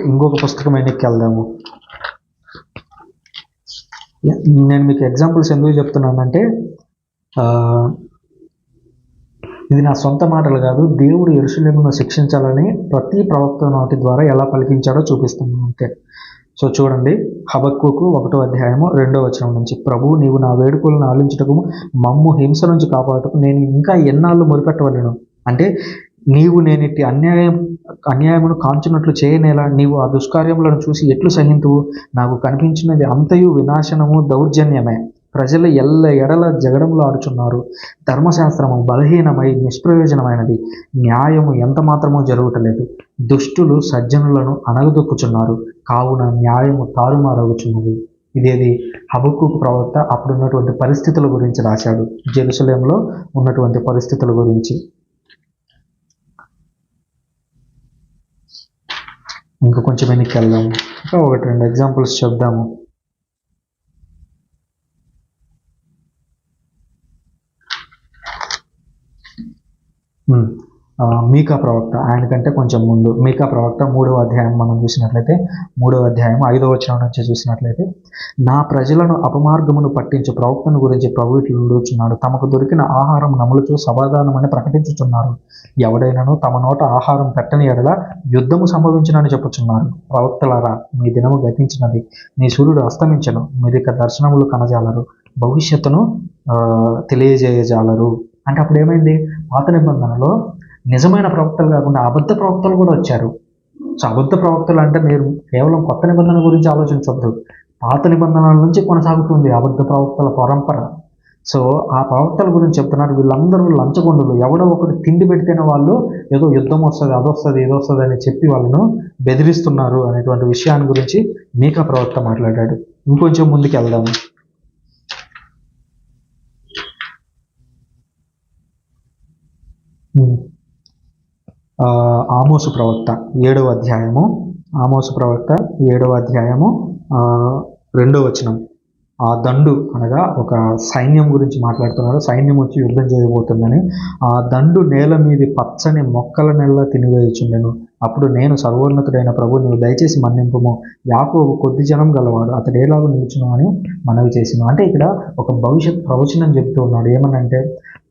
ఇంకొక పుస్తకం ఎన్నికకి వెళ్దాము. నేను మీకు ఎగ్జాంపుల్స్ ఎందుకు చెప్తున్నానంటే ఇది నా సొంత మాటలు కాదు, దేవుడు యెరూషలేమును శిక్షించాలని ప్రతి ప్రవక్త నోటి ద్వారా ఎలా పలికించాడో చూపిస్తున్నాను అంతే. సో చూడండి, హబక్కూకు 1వ అధ్యాయము 2వ వచనం నుంచి, ప్రభువు నీవు నా వేడుకలను ఆలించుటకు మమ్ము హింస నుంచి కాపాడుటకు నేను ఇంకా ఎన్నాళ్ళు మొరిపెట్టవలను. అంటే నీవు నేనిట్టి అన్యాయమును కాంచున్నట్లు చేయనేలా, నీవు ఆ దుష్కార్యములను చూసి ఎట్లు సహింతువు? నాకు కనిపించినది అంతయు వినాశనము దౌర్జన్యమే. ప్రజలు ఎడల జగడములు ఆడుచున్నారు. ధర్మశాస్త్రము బలహీనమై నిష్ప్రయోజనమైనది. న్యాయము ఎంత మాత్రమూ జరుగుటలేదు. దుష్టులు సజ్జనులను అణగదొక్కుచున్నారు. కావున న్యాయము తారుమారగుచున్నది. ఇదేది? హబక్కూకు ప్రవక్త అప్పుడున్నటువంటి పరిస్థితుల గురించి రాశాడు, జెరూసలేంలో ఉన్నటువంటి పరిస్థితుల గురించి. ఇంకా కొంచెం వెనక్కి వెళ్దాము, ఇంకా 1-2 ఎగ్జాంపుల్స్ చెప్దాము. మీకా ప్రవక్త, ఆయనకంటే కొంచెం ముందు మీకా ప్రవక్త 3వ అధ్యాయం మనం చూసినట్లయితే, 3వ అధ్యాయం 5వ వచనం నుంచి చూసినట్లయితే, నా ప్రజలను అపమార్గమును పట్టించు ప్రవక్తను గురించి ప్రభు ఇట్లు నుండుచున్నాడు. తమకు దొరికిన ఆహారం నములుచు సమాధానమని ప్రకటించుచున్నారు. ఎవడైనాను తమ నోట ఆహారం పెట్టని ఎడల యుద్ధము సంభవించునని చెప్పుచున్నారు. ప్రవక్తలారా, మీ దినము గతించినది, మీ సూర్యుడు అస్తమించను, మీరిక దర్శనములు కనజాలరు, భవిష్యత్తును తెలియజేయజాలరు. అంటే అప్పుడు ఏమైంది? పాత నిబంధనలో నిజమైన ప్రవక్తలు కాకుండా అబద్ధ ప్రవక్తలు కూడా వచ్చారు. సో అబద్ధ ప్రవక్తలు అంటే మీరు కేవలం కొత్త నిబంధన గురించి ఆలోచించవద్దు, పాత నిబంధనల నుంచి కొనసాగుతుంది అబద్ధ ప్రవక్తల పరంపర. సో ఆ ప్రవక్తల గురించి చెప్తున్నారు. వీళ్ళందరూ లంచగొండులు. ఎవడో ఒకటి తిండి పెడితేనే వాళ్ళు ఏదో యుద్ధం వస్తుంది, అదొస్తుంది, ఇదొస్తుంది అని చెప్పి వాళ్ళను బెదిరిస్తున్నారు అనేటువంటి విషయాన్ని గురించి మీకా ప్రవక్త మాట్లాడాడు. ఇంకొంచెం ముందుకు వెళ్దాము. ఆమోసు ప్రవక్త 7వ అధ్యాయము, ఆమోసు ప్రవక్త 7వ అధ్యాయము 2వ వచనం. ఆ దండు అనగా ఒక సైన్యం గురించి మాట్లాడుతున్నారు. సైన్యం వచ్చి యుద్ధం చేయబోతుందని. ఆ దండు నేల మీది పచ్చని మొక్కల నెల తినివేయుచుండెను. అప్పుడు నేను, సర్వోన్నతుడైన ప్రభు, నువ్వు దయచేసి మన్నింపుము, యాకోబు కొద్ది జనం గలవాడు, అతడు ఎలాగో నిలుచును అని మనవి చేసిను. అంటే ఇక్కడ ఒక భవిష్యత్ ప్రవచనం చెప్తూ ఉన్నాడు. ఏమనంటే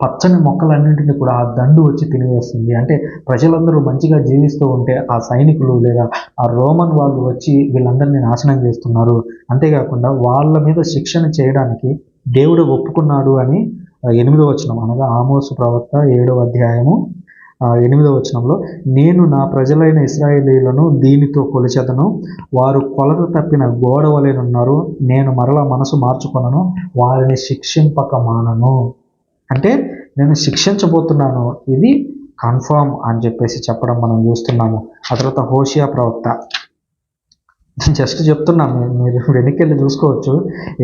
పచ్చని మొక్కలన్నింటినీ కూడా ఆ దండు వచ్చి తినివేస్తుంది. అంటే ప్రజలందరూ మంచిగా జీవిస్తూ ఉంటే ఆ సైనికులు లేదా ఆ రోమన్ వాళ్ళు వచ్చి వీళ్ళందరినీ నాశనం చేస్తున్నారు. అంతేకాకుండా వాళ్ళ మీద శిక్షణ చేయడానికి దేవుడు ఒప్పుకున్నాడు అని 8వ వచనం, అనగా ఆమోసు ప్రవక్త 7వ అధ్యాయము 8వ వచనంలో, నేను నా ప్రజలైన ఇశ్రాయేలీయులను దీనితో కొలిచెదను, వారు కొలత తప్పిన గోడ వలెనున్నారు, నేను మరలా మనసు మార్చుకొనను, వారిని శిక్షింపక మానను. అంటే నేను శిక్షించబోతున్నాను, ఇది కన్ఫర్మ్ అని చెప్పేసి చెప్పడం మనం చూస్తున్నాము. ఆ తర్వాత హోషియా ప్రవక్త, జస్ట్ చెప్తున్నాము, మీరు వెనక్కి వెళ్ళి చూసుకోవచ్చు.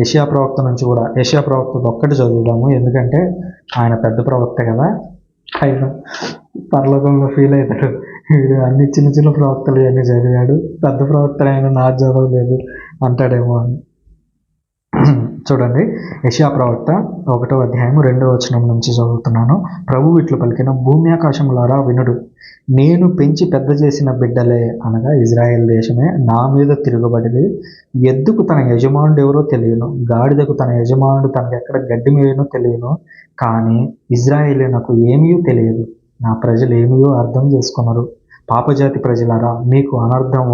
యెషయా ప్రవక్త నుంచి కూడా, యెషయా ప్రవక్త ఒక్కటి చదువుదాము, ఎందుకంటే ఆయన పెద్ద ప్రవక్త కదా, ఆయన పరలోకంలో ఫీల్ అవుతాడు. వీడు అన్ని చిన్న చిన్న ప్రవక్తలు అన్నీ చదివాడు, పెద్ద ప్రవక్తలు ఆయన నా చదవలేదు అంటాడేమో అని. చూడండి, యెషయా ప్రవక్త 1వ అధ్యాయం 2వ వచనం నుంచి చదువుతున్నాను. ప్రభువు ఇట్లు పలికిన, భూమి ఆకాశములారా వినుడు, నేను పెంచి పెద్ద చేసిన బిడ్డలే, అనగా ఇజ్రాయెల్ దేశమే, నా మీద తిరగబడి, ఎద్దుకు తన యజమానుడు ఎవరో తెలియను, గాడిదకు తన యజమానుడు తనకు ఎక్కడ గడ్డి మేయనో తెలియను, కానీ ఇజ్రాయేలీనకు ఏమీ తెలియదు, నా ప్రజలు ఏమీ అర్థం చేసుకున్నారు. పాపజాతి ప్రజలారా, మీకు అనర్థం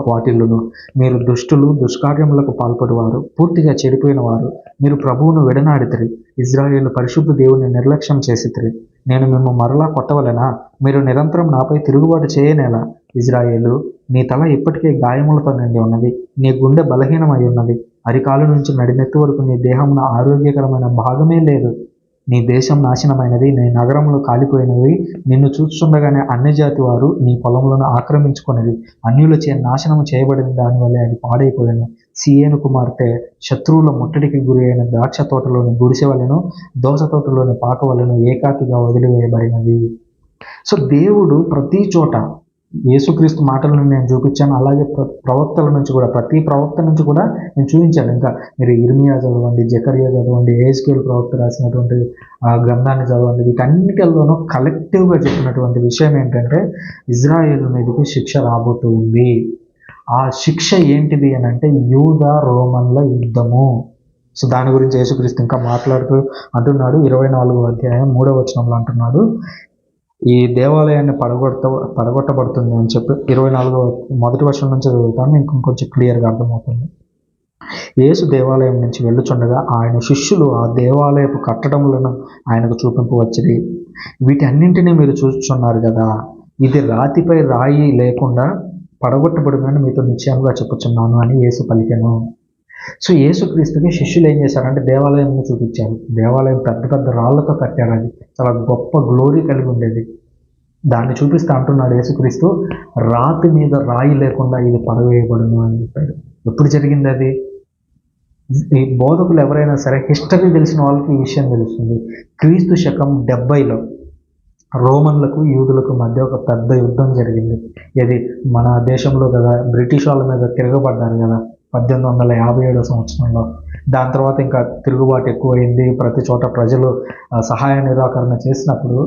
వాటిల్లును, మీరు దుష్టులు, దుష్కార్యములకు పాల్పడువారు, పూర్తిగా చెడిపోయిన వారు, మీరు ప్రభువును విడనాడితిరి, ఇజ్రాయేలు పరిశుద్ధ దేవుని నిర్లక్ష్యం చేసితిరి. నేను మేము మరలా కొట్టవలెనా? మీరు నిరంతరం నాపై తిరుగుబాటు చేయనేలా? ఇజ్రాయేలు, నీ తల ఇప్పటికే గాయములతో నిండి ఉన్నది, నీ గుండె బలహీనమై ఉన్నది, అరికాలు నుంచి నడినెత్తి వరకు నీ దేహమున ఆరోగ్యకరమైన భాగమే లేదు. నీ దేశం నాశనమైనది, నీ నగరములు కాలిపోయినవి, నిన్ను చూస్తుండగానే అన్యజాతి వారు నీ పొలములను ఆక్రమించుకున్నది, అన్యులచే నాశనము చేయబడిన దానివల్లే అది పాడైపోయాను. సియేను కుమార్తె శత్రువుల ముట్టడికి గురి అయిన ద్రాక్ష తోటలోని గుడిసె వలెను, దోస తోటలోని పాక వలెను ఏకాకిగా వదిలివేయబడినది. సో దేవుడు ప్రతి చోట, యేసుక్రీస్తు మాటలను నేను చూపించాను, అలాగే ప్రవక్తల నుంచి కూడా, ప్రతి ప్రవక్త నుంచి కూడా నేను చూపించాను. ఇంకా మీరు ఇర్మియా చదవండి, జకర్యా చదవండి, యెహెజ్కేలు ప్రవక్త రాసినటువంటి గ్రంథాన్ని చదవండి, వీటన్నిటిలోనూ కలెక్టివ్గా చెప్పినటువంటి విషయం ఏంటంటే ఇజ్రాయేలు మీదకి శిక్ష రాబోతుంది. ఆ శిక్ష ఏంటిది అని అంటే యూదా రోమన్ల యుద్ధము. సో దాని గురించి యేసుక్రీస్తు ఇంకా మాట్లాడుతూ అంటున్నాడు, 24వ అధ్యాయం 3వ వచనంలో అంటున్నాడు, ఈ దేవాలయాన్ని పడగొట్టబడుతుంది అని చెప్పి 24వ మొదటి వచనం నుంచి చదువుతాను, ఇంకొంచెం క్లియర్గా అర్థమవుతుంది. యేసు దేవాలయం నుంచి వెళ్ళుచుండగా ఆయన శిష్యులు ఆ దేవాలయపు కట్టడములను ఆయనకు చూపింపవచ్చిరి. వీటన్నింటినీ మీరు చూస్తున్నారు కదా, ఇది రాతిపై రాయి లేకుండా పడగొట్టబడిందని మీతో నిశ్చయంగా చెప్పుచున్నాను అని యేసు పలికెను. సో యేసుక్రీస్తుకి శిష్యులు ఏం చేశారంటే దేవాలయాన్ని చూపించారు. దేవాలయం పెద్ద పెద్ద రాళ్లతో కట్టారు, అది చాలా గొప్ప గ్లోరీ కలిగి ఉండేది. దాన్ని చూపిస్తూ అంటున్నాడు యేసుక్రీస్తు, రాతి మీద రాయి లేకుండా ఇది పడవేయబడును అని చెప్పాడు. ఎప్పుడు జరిగింది అది? ఈ బోధకులు ఎవరైనా సరే, హిస్టరీ తెలిసిన వాళ్ళకి ఈ విషయం తెలుస్తుంది. క్రీస్తు శకం 70లో రోమన్లకు యూదులకు మధ్య ఒక పెద్ద యుద్ధం జరిగింది. ఇది మన దేశంలో కదా, బ్రిటిష్ వాళ్ళ మీద తిరగబడ్డారు కదా 1857 సంవత్సరంలో. దాని తర్వాత ఇంకా తిరుగుబాటు ఎక్కువైంది. ప్రతి చోట ప్రజలు సహాయ నిరాకరణ చేసినప్పుడు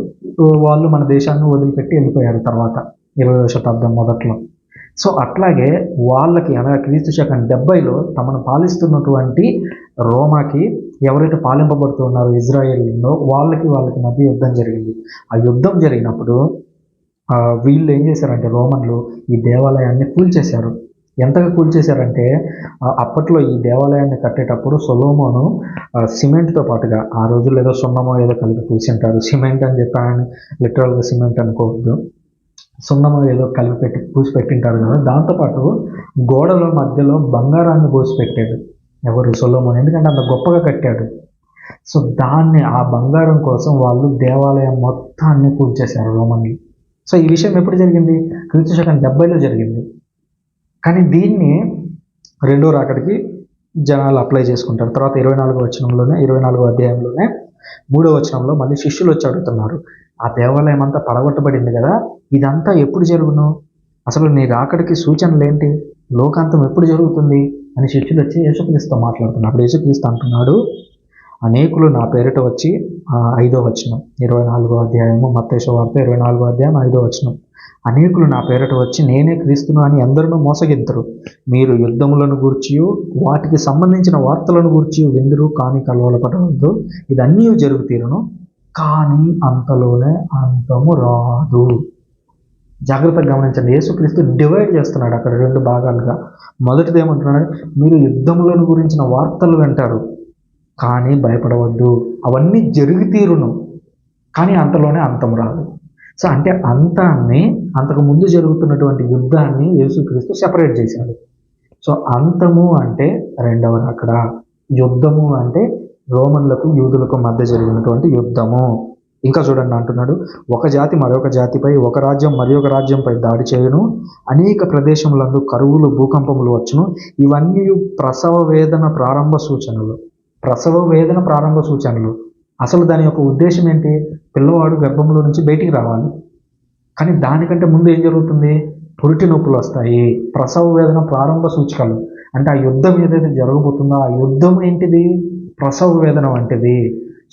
వాళ్ళు మన దేశాన్ని వదిలిపెట్టి వెళ్ళిపోయారు తర్వాత 20వ శతాబ్దం మొదట్లో. సో అట్లాగే వాళ్ళకి అనగా క్రీస్తు శకం 70లో తమను పాలిస్తున్నటువంటి రోమాకి ఎవరైతే పాలింపబడుతున్నారో ఇజ్రాయేల్లో వాళ్ళకి మధ్య యుద్ధం జరిగింది. ఆ యుద్ధం జరిగినప్పుడు వీళ్ళు ఏం చేశారంటే రోమన్లు ఈ దేవాలయాన్ని కూల్చేశారు. ఎంతగా కూల్చేశారంటే అప్పట్లో ఈ దేవాలయాన్ని కట్టేటప్పుడు సొలొమోను సిమెంట్తో పాటుగా, ఆ రోజుల్లో ఏదో సున్నమో ఏదో కలిపి పూసింటారు, సిమెంట్ అని చెప్పి ఆయన లిటరల్గా సిమెంట్ అనుకోవద్దు, సున్నమో ఏదో కలిపి పూసి పెట్టింటారు కదా, దాంతోపాటు గోడల మధ్యలో బంగారాన్ని పోసి పెట్టాడు ఎవరు? సొలొమోను. ఎందుకంటే అంత గొప్పగా కట్టాడు. సో దాన్ని, ఆ బంగారం కోసం వాళ్ళు దేవాలయం మొత్తాన్ని కూల్చేశారు రోమన్లు. సో ఈ విషయం ఎప్పుడు జరిగింది? క్రీస్తు శకం 70లో జరిగింది. కానీ దీన్ని రెండో రాకడికి జనాలు అప్లై చేసుకుంటారు. తర్వాత 24వ అధ్యాయంలోనే 3వ వచనంలో మళ్ళీ శిష్యులు వచ్చి అడుగుతున్నారు, ఆ దేవాలయం అంతా పడగొట్టబడింది కదా, ఇదంతా ఎప్పుడు జరుగును? అసలు నీ రాకడికి సూచనలు ఏంటి? లోకాంతం ఎప్పుడు జరుగుతుంది అని శిష్యులు వచ్చి యేసుక్రీస్తుతో మాట్లాడుతున్నారు. అప్పుడు యేసుక్రీస్తు అంటున్నాడు, అనేకులు నా పేరిట వచ్చి 5వ వచనం 24వ అధ్యాయము మత్తయి సువార్త 24వ అధ్యాయం 5వ వచనం, అనేకులు నా పేరిట వచ్చి నేనే క్రీస్తును అని అందరూ మోసగింతురు. మీరు యుద్ధములను గూర్చియు వాటికి సంబంధించిన వార్తలను గూర్చియు విందురు, కానీ కలవరపడవద్దు. ఇదన్నీ జరుగుతీరును, కానీ అంతలోనే అంతము రాదు. జాగ్రత్తగా గమనించండి, యేసుక్రీస్తు డివైడ్ చేస్తున్నాడు అక్కడ 2 భాగాలుగా. మొదటిది ఏమంటున్నాడు? మీరు యుద్ధములను గురించిన వార్తలు వింటారు, కానీ భయపడవద్దు, అవన్నీ జరుగుతీరును, కానీ అంతలోనే అంతం రాదు. సో అంటే అంతాన్ని, అంతకు ముందు జరుగుతున్నటువంటి యుద్ధాన్ని యేసుక్రీస్తు సెపరేట్ చేశాడు. సో అంతము అంటే రెండవ రాకడ, యుద్ధము అంటే రోమన్లకు యూదులకు మధ్య జరిగినటువంటి యుద్ధము. ఇంకా చూడండి అంటున్నాడు, ఒక జాతి మరొక జాతిపై, ఒక రాజ్యం మరి ఒక రాజ్యంపై దాడి చేయును, అనేక ప్రదేశములందు కరువులు భూకంపములు వచ్చును. ఇవన్నీ ప్రసవ వేదన ప్రారంభ సూచనలు. ప్రసవ వేదన ప్రారంభ సూచనలు. అసలు దాని యొక్క ఉద్దేశం ఏంటి? పిల్లవాడు గర్భంలో నుంచి బయటికి రావాలి. కానీ దానికంటే ముందు ఏం జరుగుతుంది? పురిటి నొప్పులు వస్తాయి. ప్రసవ వేదన ప్రారంభ సూచికలు. అంటే ఆ యుద్ధం ఏదైతే జరగబోతుందో ఆ యుద్ధం ఏంటిది? ప్రసవ వేదన వంటిది.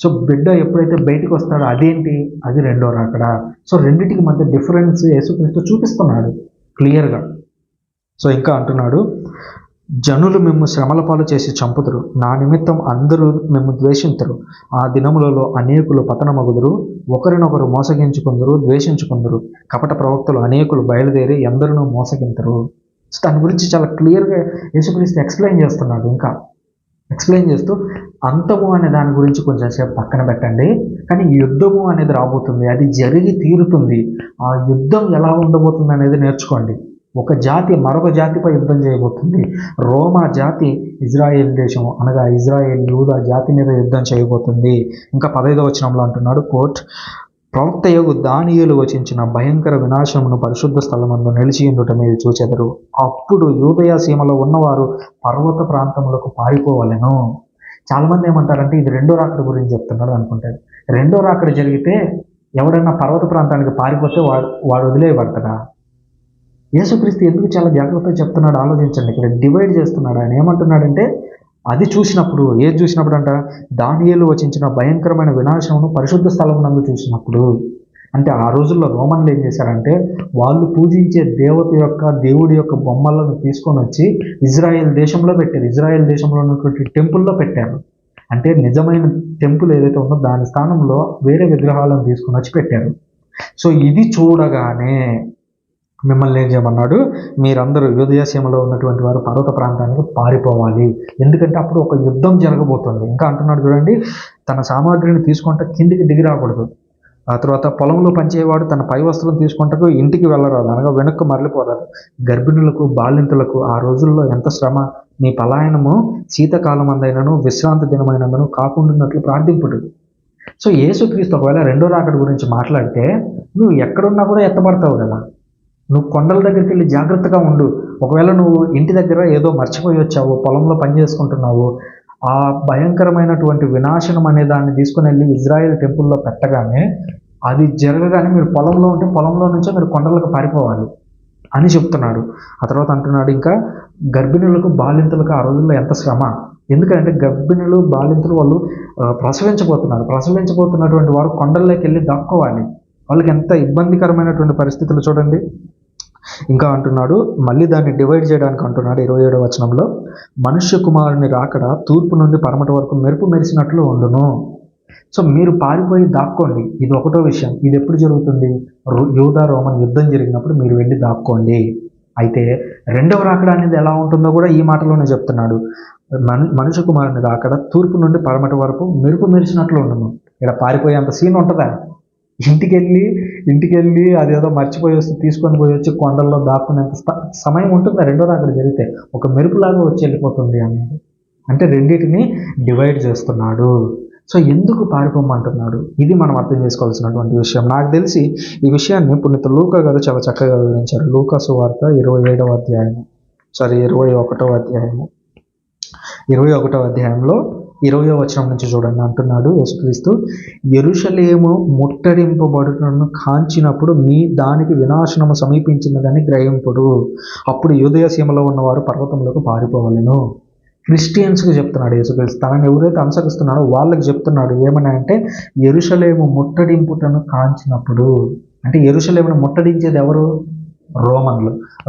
సో బిడ్డ ఎప్పుడైతే బయటికి వస్తాడో అదేంటి? అది రెండో రాకడ. సో రెండింటికి మధ్య డిఫరెన్స్ యేసుక్రీస్తు చూపిస్తున్నాడు క్లియర్గా. సో ఇంకా అంటున్నాడు, జనులు మిమ్ము శ్రమల పాలు చేసి చంపుదురు, నా నిమిత్తం అందరూ మిమ్ము ద్వేషింతురు. ఆ దినములలో అనేకులు పతనమగుదురు, ఒకరినొకరు మోసగించుకుందరు, ద్వేషించుకుందరు. కపట ప్రవక్తలు అనేకులు బయలుదేరి ఎందరినూ మోసగింతరు. దాని గురించి చాలా క్లియర్గా యేసుక్రీస్తు ఎక్స్ప్లెయిన్ చేస్తున్నాడు. ఇంకా ఎక్స్ప్లెయిన్ చేస్తూ అంతము అనే దాని గురించి కొంచెం సేపు పక్కన పెట్టండి, కానీ యుద్ధము అనేది రాబోతుంది, అది జరిగి తీరుతుంది. ఆ యుద్ధం ఎలా ఉండబోతుంది అనేది నేర్చుకోండి. ఒక జాతి మరొక జాతిపై యుద్ధం చేయబోతుంది. రోమా జాతి ఇజ్రాయేల్ దేశం అనగా ఇజ్రాయేల్ యూదా జాతి మీద యుద్ధం చేయబోతుంది. ఇంకా 15వ వచనంలో అంటున్నాడు, కోట్, ప్రవక్త యొగు దానియేలు వచించిన భయంకర వినాశమును పరిశుద్ధ స్థలమందు నిలిచియుండుట మీరు చూచెదరు. అప్పుడు యూదయ సీమలో ఉన్నవారు పర్వత ప్రాంతములకు పారిపోవలెను. చాలామంది ఏమంటారంటే ఇది రెండో రాకడ గురించి చెప్తున్నాడు అనుకుంటారు. రెండో రాకడ జరిగితే ఎవడన్నా పర్వత ప్రాంతానికి పారిపోతే వాడు వదిలేయబడతాడా? యేసుక్రీస్తు ఎందుకు చాలా జాగ్రత్తగా చెప్తున్నాడు ఆలోచించండి. ఇక్కడ డివైడ్ చేస్తున్నాడు. ఆయన ఏమంటున్నాడంటే అది చూసినప్పుడు, ఏది చూసినప్పుడు అంట, దానియేలు వచించిన భయంకరమైన వినాశమును పరిశుద్ధ స్థలం నందు చూసినప్పుడు. అంటే ఆ రోజుల్లో రోమన్లు ఏం చేశారంటే వాళ్ళు పూజించే దేవుడి యొక్క బొమ్మలను తీసుకొని వచ్చి ఇజ్రాయెల్ దేశంలో పెట్టారు. ఇజ్రాయెల్ దేశంలో ఉన్నటువంటి టెంపుల్లో పెట్టారు. అంటే నిజమైన టెంపుల్ ఏదైతే ఉందో దాని స్థానంలో వేరే విగ్రహాలను తీసుకొని వచ్చి పెట్టారు. సో ఇది చూడగానే మిమ్మల్ని ఏం చేయమన్నాడు, మీరందరూ యూదయ సీమలో ఉన్నటువంటి వారు పర్వత ప్రాంతానికి పారిపోవాలి, ఎందుకంటే అప్పుడు ఒక యుద్ధం జరగబోతుంది. ఇంకా అంటున్నాడు చూడండి, తన సామాగ్రిని తీసుకుంటే కిందికి దిగి రాకూడదు. ఆ తర్వాత పొలంలో పనిచేయవాడు తన పై వస్త్రం తీసుకుంటూ ఇంటికి వెళ్ళరాదు, అనగా వెనక్కు మరలిపోరాదు. గర్భిణులకు బాలింతలకు ఆ రోజుల్లో ఎంత శ్రమ. నీ పలాయనము శీతకాలం అందైనను విశ్రాంతి దినమైనందును కాకుండాన్నట్లు ప్రార్థింపుడు. సో యేసుక్రీస్తు ఒకవేళ రెండో రాకడ గురించి మాట్లాడితే నువ్వు ఎక్కడున్నా కూడా ఎత్తబడతావు కదా. నువ్వు కొండల దగ్గరికి వెళ్ళి జాగ్రత్తగా ఉండు. ఒకవేళ నువ్వు ఇంటి దగ్గర ఏదో మర్చిపోయి వచ్చావు, పొలంలో పని చేసుకుంటున్నావు, ఆ భయంకరమైనటువంటి వినాశనం అనే దాన్ని తీసుకుని వెళ్ళి ఇజ్రాయెల్ టెంపుల్లో పెట్టగానే అది జరగగానే మీరు పొలంలో ఉంటే పొలంలో నుంచే మీరు కొండలకు పారిపోవాలి అని చెప్తున్నాడు. ఆ తర్వాత అంటున్నాడు ఇంకా, గర్భిణులకు బాలింతలకు ఆ రోజుల్లో ఎంత శ్రమ. ఎందుకంటే గర్భిణులు బాలింతలు వాళ్ళు ప్రసవించబోతున్నటువంటి వారు కొండల్లోకి వెళ్ళి దాక్కోవాలి. వాళ్ళకి ఎంత ఇబ్బందికరమైనటువంటి పరిస్థితులు చూడండి. ఇంకా అంటున్నాడు, మళ్ళీ దాన్ని డివైడ్ చేయడానికి అంటున్నాడు 27వ వచనంలో, మనుష్య కుమారుని రాకడ తూర్పు నుండి పడమటి వరకు మెరుపు మెరిసినట్లు ఉండును. సో మీరు పారిపోయి దాక్కోండి. ఇది ఒకటో విషయం. ఇది ఎప్పుడు జరుగుతుంది? యూదా రోమన్ యుద్ధం జరిగినప్పుడు మీరు వెళ్ళి దాక్కోండి. అయితే రెండవ రాకడ అనేది ఎలా ఉంటుందో కూడా ఈ మాటలోనే చెప్తున్నాడు. మనుష్య కుమారుని రాకడ తూర్పు నుండి పడమటి వరకు మెరుపు మెరిసినట్లు ఉండును. ఇక్కడ పారిపోయేంత సీన్ ఉంటుందా? ఇంటికి వెళ్ళి అదేదో మర్చిపోయి వస్తే తీసుకొని పోయి వచ్చి కొండల్లో దాక్కునేంత సమయం ఉంటుందా రెండో రాకడ జరిగితే? ఒక మెరుపులాగా వచ్చి వెళ్ళిపోతుంది అన్నది. అంటే రెండింటిని డివైడ్ చేస్తున్నాడు. సో ఎందుకు పారిపోమంటున్నాడు? ఇది మనం అర్థం చేసుకోవాల్సినటువంటి విషయం. నాకు తెలిసి ఈ విషయాన్ని పునీత లూకా గారు చాలా చక్కగా వివరించారు. లూకా సువార్త 21వ అధ్యాయము 21వ అధ్యాయంలో 20వ వచనం నుంచి చూడండి. అంటున్నాడు యేసుక్రీస్తు, యెరూషలేము ముట్టడింపబడుటను కాంచినప్పుడు మీ దానికి వినాశనము సమీపించినదని గ్రహింపుడు. అప్పుడు యూదయ సీమలో ఉన్నవారు పర్వతంలోకి పారిపోవలెను. క్రిస్టియన్స్కి చెప్తున్నాడు యేసుక్రీస్తు. తనని ఎవరైతే అనుసరిస్తున్నాడో వాళ్ళకి చెప్తున్నాడు. ఏమని అంటే, యెరూషలేము ముట్టడింపుటను కాంచినప్పుడు. అంటే యెరూషలేమును ముట్టడించేది ఎవరు?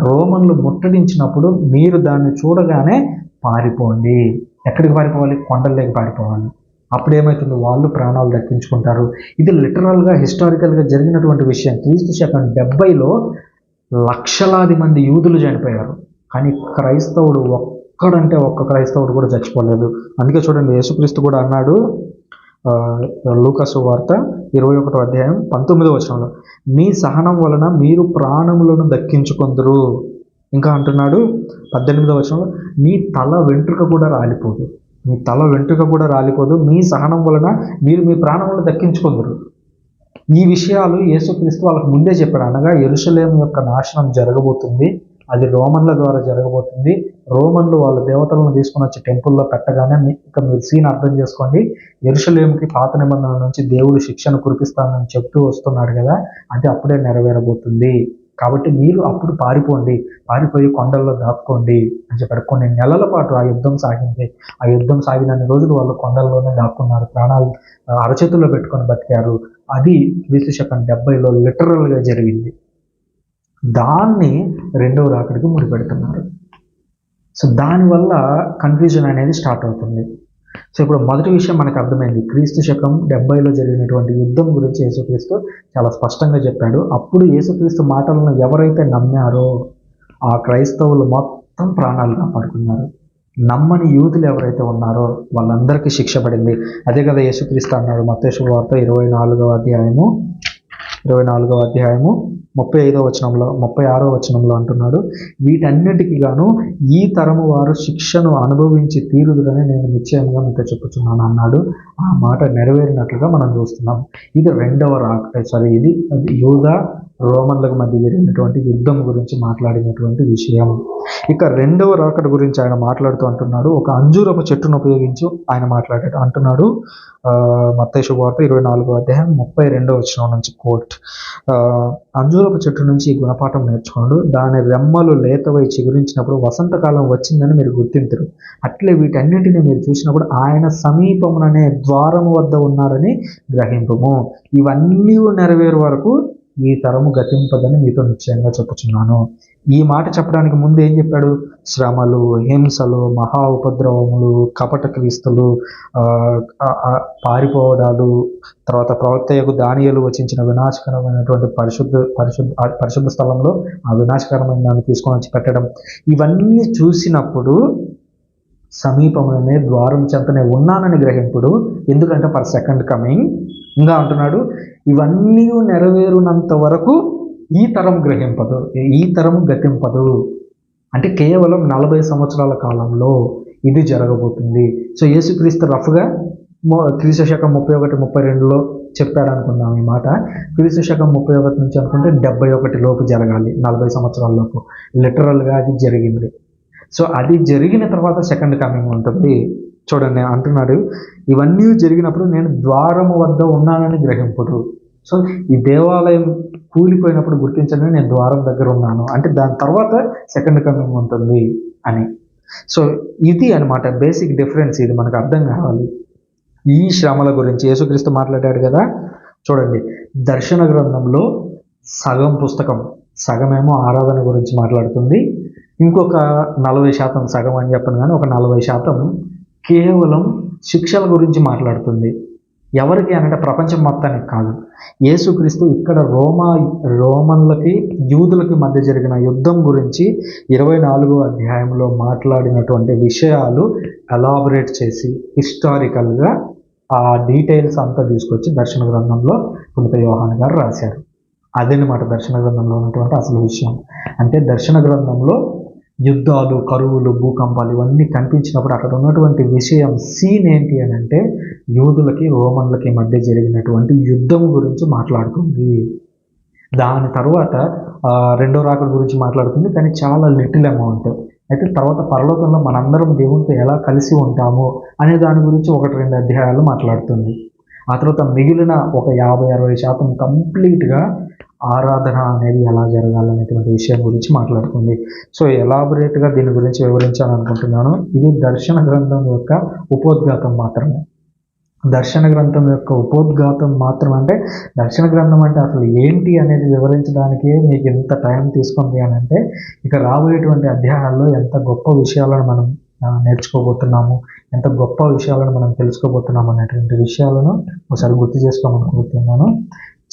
రోమన్లు ముట్టడించినప్పుడు మీరు దాన్ని చూడగానే పారిపోండి. ఎక్కడికి పారిపోవాలి? కొండల్లోకి పారిపోవాలి. అప్పుడు ఏమవుతుంది? వాళ్ళు ప్రాణాలు దక్కించుకుంటారు. ఇది లిటరల్గా హిస్టారికల్గా జరిగినటువంటి విషయం. క్రీస్తు శకం 70లో లక్షలాది మంది యూదులు చనిపోయారు. కానీ క్రైస్తవుడు ఒక్క క్రైస్తవుడు కూడా చచ్చిపోలేదు. అందుకే చూడండి, యేసుక్రీస్తు కూడా అన్నాడు లూకా సువార్త 21వ అధ్యాయం 19వ వచనంలో, మీ సహనం వలన మీరు ప్రాణములను దక్కించుకొందురు. ఇంకా అంటున్నాడు 18వ వచనంలో, మీ తల వెంట్రుక కూడా రాలిపోదు, మీ సహనం వలన మీరు మీ ప్రాణములను దక్కించుకొందురు. ఈ విషయాలు యేసుక్రీస్తు వాళ్ళకు ముందే చెప్పాడు. అనగా యెరూషలేము యొక్క నాశనం జరగబోతుంది, అది రోమన్ల ద్వారా జరగబోతుంది. రోమన్లు వాళ్ళ దేవతలను తీసుకుని వచ్చి టెంపుల్లో పెట్టగానే ఇక మీరు సీన్ అర్థం చేసుకోండి. యెరూషలేముకి పాత నిబంధనల నుంచి దేవుడు శిక్షను కురిపిస్తానని చెప్తూ వస్తున్నాడు కదా, అది అప్పుడే నెరవేరబోతుంది. కాబట్టి మీరు అప్పుడు పారిపోయి కొండల్లో దాక్కోండి అని చెప్పాడు. కొన్ని నెలల పాటు ఆ యుద్ధం సాగినన్ని రోజులు వాళ్ళు కొండల్లోనే దాక్కున్నారు. ప్రాణాలు అరచేతుల్లో పెట్టుకొని బతికారు. అది క్రీస్తు శకం 70లో లిటరల్గా జరిగింది. దాన్ని రెండవ రాకడికి ముడిపెడుతున్నారు. సో దానివల్ల కన్ఫ్యూజన్ అనేది స్టార్ట్ అవుతుంది. సో ఇప్పుడు మొదటి విషయం మనకు అర్థమైంది. క్రీస్తు శకం 70లో జరిగినటువంటి యుద్ధం గురించి యేసుక్రీస్తు చాలా స్పష్టంగా చెప్పాడు. అప్పుడు యేసుక్రీస్తు మాటలను ఎవరైతే నమ్మారో ఆ క్రైస్తవులు మొత్తం ప్రాణాలు కాపాడుకున్నారు. నమ్మని యూదులు ఎవరైతే ఉన్నారో వాళ్ళందరికీ శిక్ష పడింది. అదే కదా యేసుక్రీస్తు అన్నాడు మత్తయి సువార్త 24వ అధ్యాయము 36వ వచనంలో అంటున్నాడు, వీటన్నిటికీ గాను ఈ తరము వారు శిక్షను అనుభవించి తీరుదురని నేను నిశ్చయంగా మీతో చెప్పుచున్నాను అన్నాడు. ఆ మాట నెరవేరినట్లుగా మనం చూస్తున్నాం. ఇది ఇది యూదా రోమన్లకు మధ్య జరిగినటువంటి యుద్ధం గురించి మాట్లాడినటువంటి విషయం. ఇక రెండవ రాకడ గురించి ఆయన మాట్లాడుతూ అంటున్నాడు, ఒక అంజూరపు చెట్టును ఉపయోగించి ఆయన మాట్లాడాడు అంటున్నాడు. మత్తయి శుభవార్త 24:32 నుంచి కోట్. అంజూరపు చెట్టు నుంచి ఈ గుణపాఠం నేర్చుకోండు, దాని రెమ్మలు లేతవై చిగురించినప్పుడు వసంతకాలం వచ్చిందని మీరు గుర్తించరు. అట్లే వీటన్నిటిని మీరు చూసినప్పుడు ఆయన సమీపముననే ద్వారము వద్ద ఉన్నారని గ్రహింపము. ఇవన్నీ నెరవేరు వరకు ఈ తరము గతింపదని మీతో నిశ్చయంగా చెప్పుచున్నాను. ఈ మాట చెప్పడానికి ముందు ఏం చెప్పాడు? శ్రమలు, హింసలు, మహా ఉపద్రవములు, కపట క్రీస్తులు, పారిపోవడాలు, తర్వాత ప్రవక్తయకు దానియేలు వచించిన వినాశకరమైనటువంటి పరిశుద్ధ స్థలంలో ఆ వినాశకరమైన దాన్ని తీసుకొని వచ్చి పెట్టడం, ఇవన్నీ చూసినప్పుడు సమీపంలోనే ద్వారం చెంతనే ఉన్నానని గ్రహింపుడు. ఎందుకంటే ఫర్ సెకండ్ కమింగ్. ఇంకా అంటున్నాడు, ఇవన్నీ నెరవేరునంత వరకు ఈ తరం గ్రహింపదు, ఈ తరం గతింపదు. అంటే కేవలం 40 సంవత్సరాల కాలంలో ఇది జరగబోతుంది. సో యేసుక్రీస్తు రఫ్గా క్రీస్తు శకం 31-32లో చెప్పాడు అనుకుందాం ఈ మాట. క్రీస్తు శకం 31 నుంచి అనుకుంటే 71 లోపు జరగాలి, 40 సంవత్సరాల లోపు. లిటరల్గా అది జరిగింది. సో అది జరిగిన తర్వాత సెకండ్ కమింగ్ ఉంటుంది. చూడండి అంటున్నాడు, ఇవన్నీ జరిగినప్పుడు నేను ద్వారము వద్ద ఉన్నానని గ్రహింపుడు. సో ఈ దేవాలయం కూలిపోయినప్పుడు గుర్తించండి, నేను ద్వారం దగ్గర ఉన్నాను అంటే దాని తర్వాత సెకండ్ కమింగ్ ఉంటుంది అని. సో ఇది అనమాట బేసిక్ డిఫరెన్స్. ఇది మనకు అర్థం కావాలి. ఈ శ్రమల గురించి యేసుక్రీస్తు మాట్లాడాడు కదా. చూడండి, దర్శన గ్రంథంలో సగం పుస్తకం, సగమేమో ఆరాధన గురించి మాట్లాడుతుంది, ఇంకొక 40% సగం అని చెప్పను కానీ ఒక 40% కేవలం శిక్షల గురించి మాట్లాడుతుంది. ఎవరికి అనంటే ప్రపంచం మొత్తానికి కాదు. యేసుక్రీస్తు ఇక్కడ రోమన్లకి యూదులకి మధ్య జరిగిన యుద్ధం గురించి 24వ అధ్యాయంలో మాట్లాడినటువంటి విషయాలు ఎలాబరేట్ చేసి హిస్టారికల్గా ఆ డీటెయిల్స్ అంతా తీసుకొచ్చి దర్శన గ్రంథంలో పునీత యోహాను గారు రాశారు. అదేనమాట దర్శన గ్రంథంలో ఉన్నటువంటి అసలు విషయం. అంటే దర్శన గ్రంథంలో యుద్ధాలు, కరువులు, భూకంపాలు ఇవన్నీ కనిపించినప్పుడు అక్కడ ఉన్నటువంటి విషయం సీన్ ఏంటి అని అంటే యూదులకి రోమన్లకి మధ్య జరిగినటువంటి యుద్ధం గురించి మాట్లాడుతుంది. దాని తర్వాత రెండో రాకడ గురించి మాట్లాడుతుంది, కానీ చాలా లిటిల్ అమౌంట్. అయితే తర్వాత పరలోకంలో మనందరం దేవునితో ఎలా కలిసి ఉంటాము అనే దాని గురించి 1-2 అధ్యాయాలు మాట్లాడుతుంది. ఆ తర్వాత మిగిలిన ఒక 50-60% కంప్లీట్గా ఆరాధన అనేది ఎలా జరగాలనేటువంటి విషయం గురించి మాట్లాడుతుంది. సో ఎలాబొరేట్గా దీని గురించి వివరించాలనుకుంటున్నాను. ఇది దర్శన గ్రంథం యొక్క ఉపోద్ఘాతం మాత్రమే. దర్శన గ్రంథం యొక్క ఉపోద్ఘాతం మాత్రం అంటే దర్శన గ్రంథం అంటే అసలు ఏంటి అనేది వివరించడానికి మీకు ఎంత టైం తీసుకుంది అని అంటే ఇక రాబోయేటువంటి అధ్యాయాల్లో ఎంత గొప్ప విషయాలను మనం నేర్చుకోబోతున్నాము, ఎంత గొప్ప విషయాలను మనం తెలుసుకోబోతున్నాము అనేటువంటి విషయాలను ఒకసారి గుర్తు చేసుకోమనుకుంటున్నాను.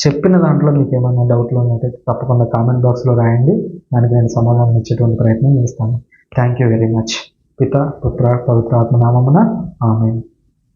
చెప్పిన దాంట్లో మీకు ఏమైనా డౌట్లు ఉన్నట్టయితే తప్పకుండా కామెంట్ బాక్స్లో రాయండి, దానికి నేను సమాధానం ఇచ్చేటువంటి ప్రయత్నం చేస్తాను. Thank you very much. పిత, పుత్ర, పవిత్ర ఆత్మ నామమున ఆమేన్.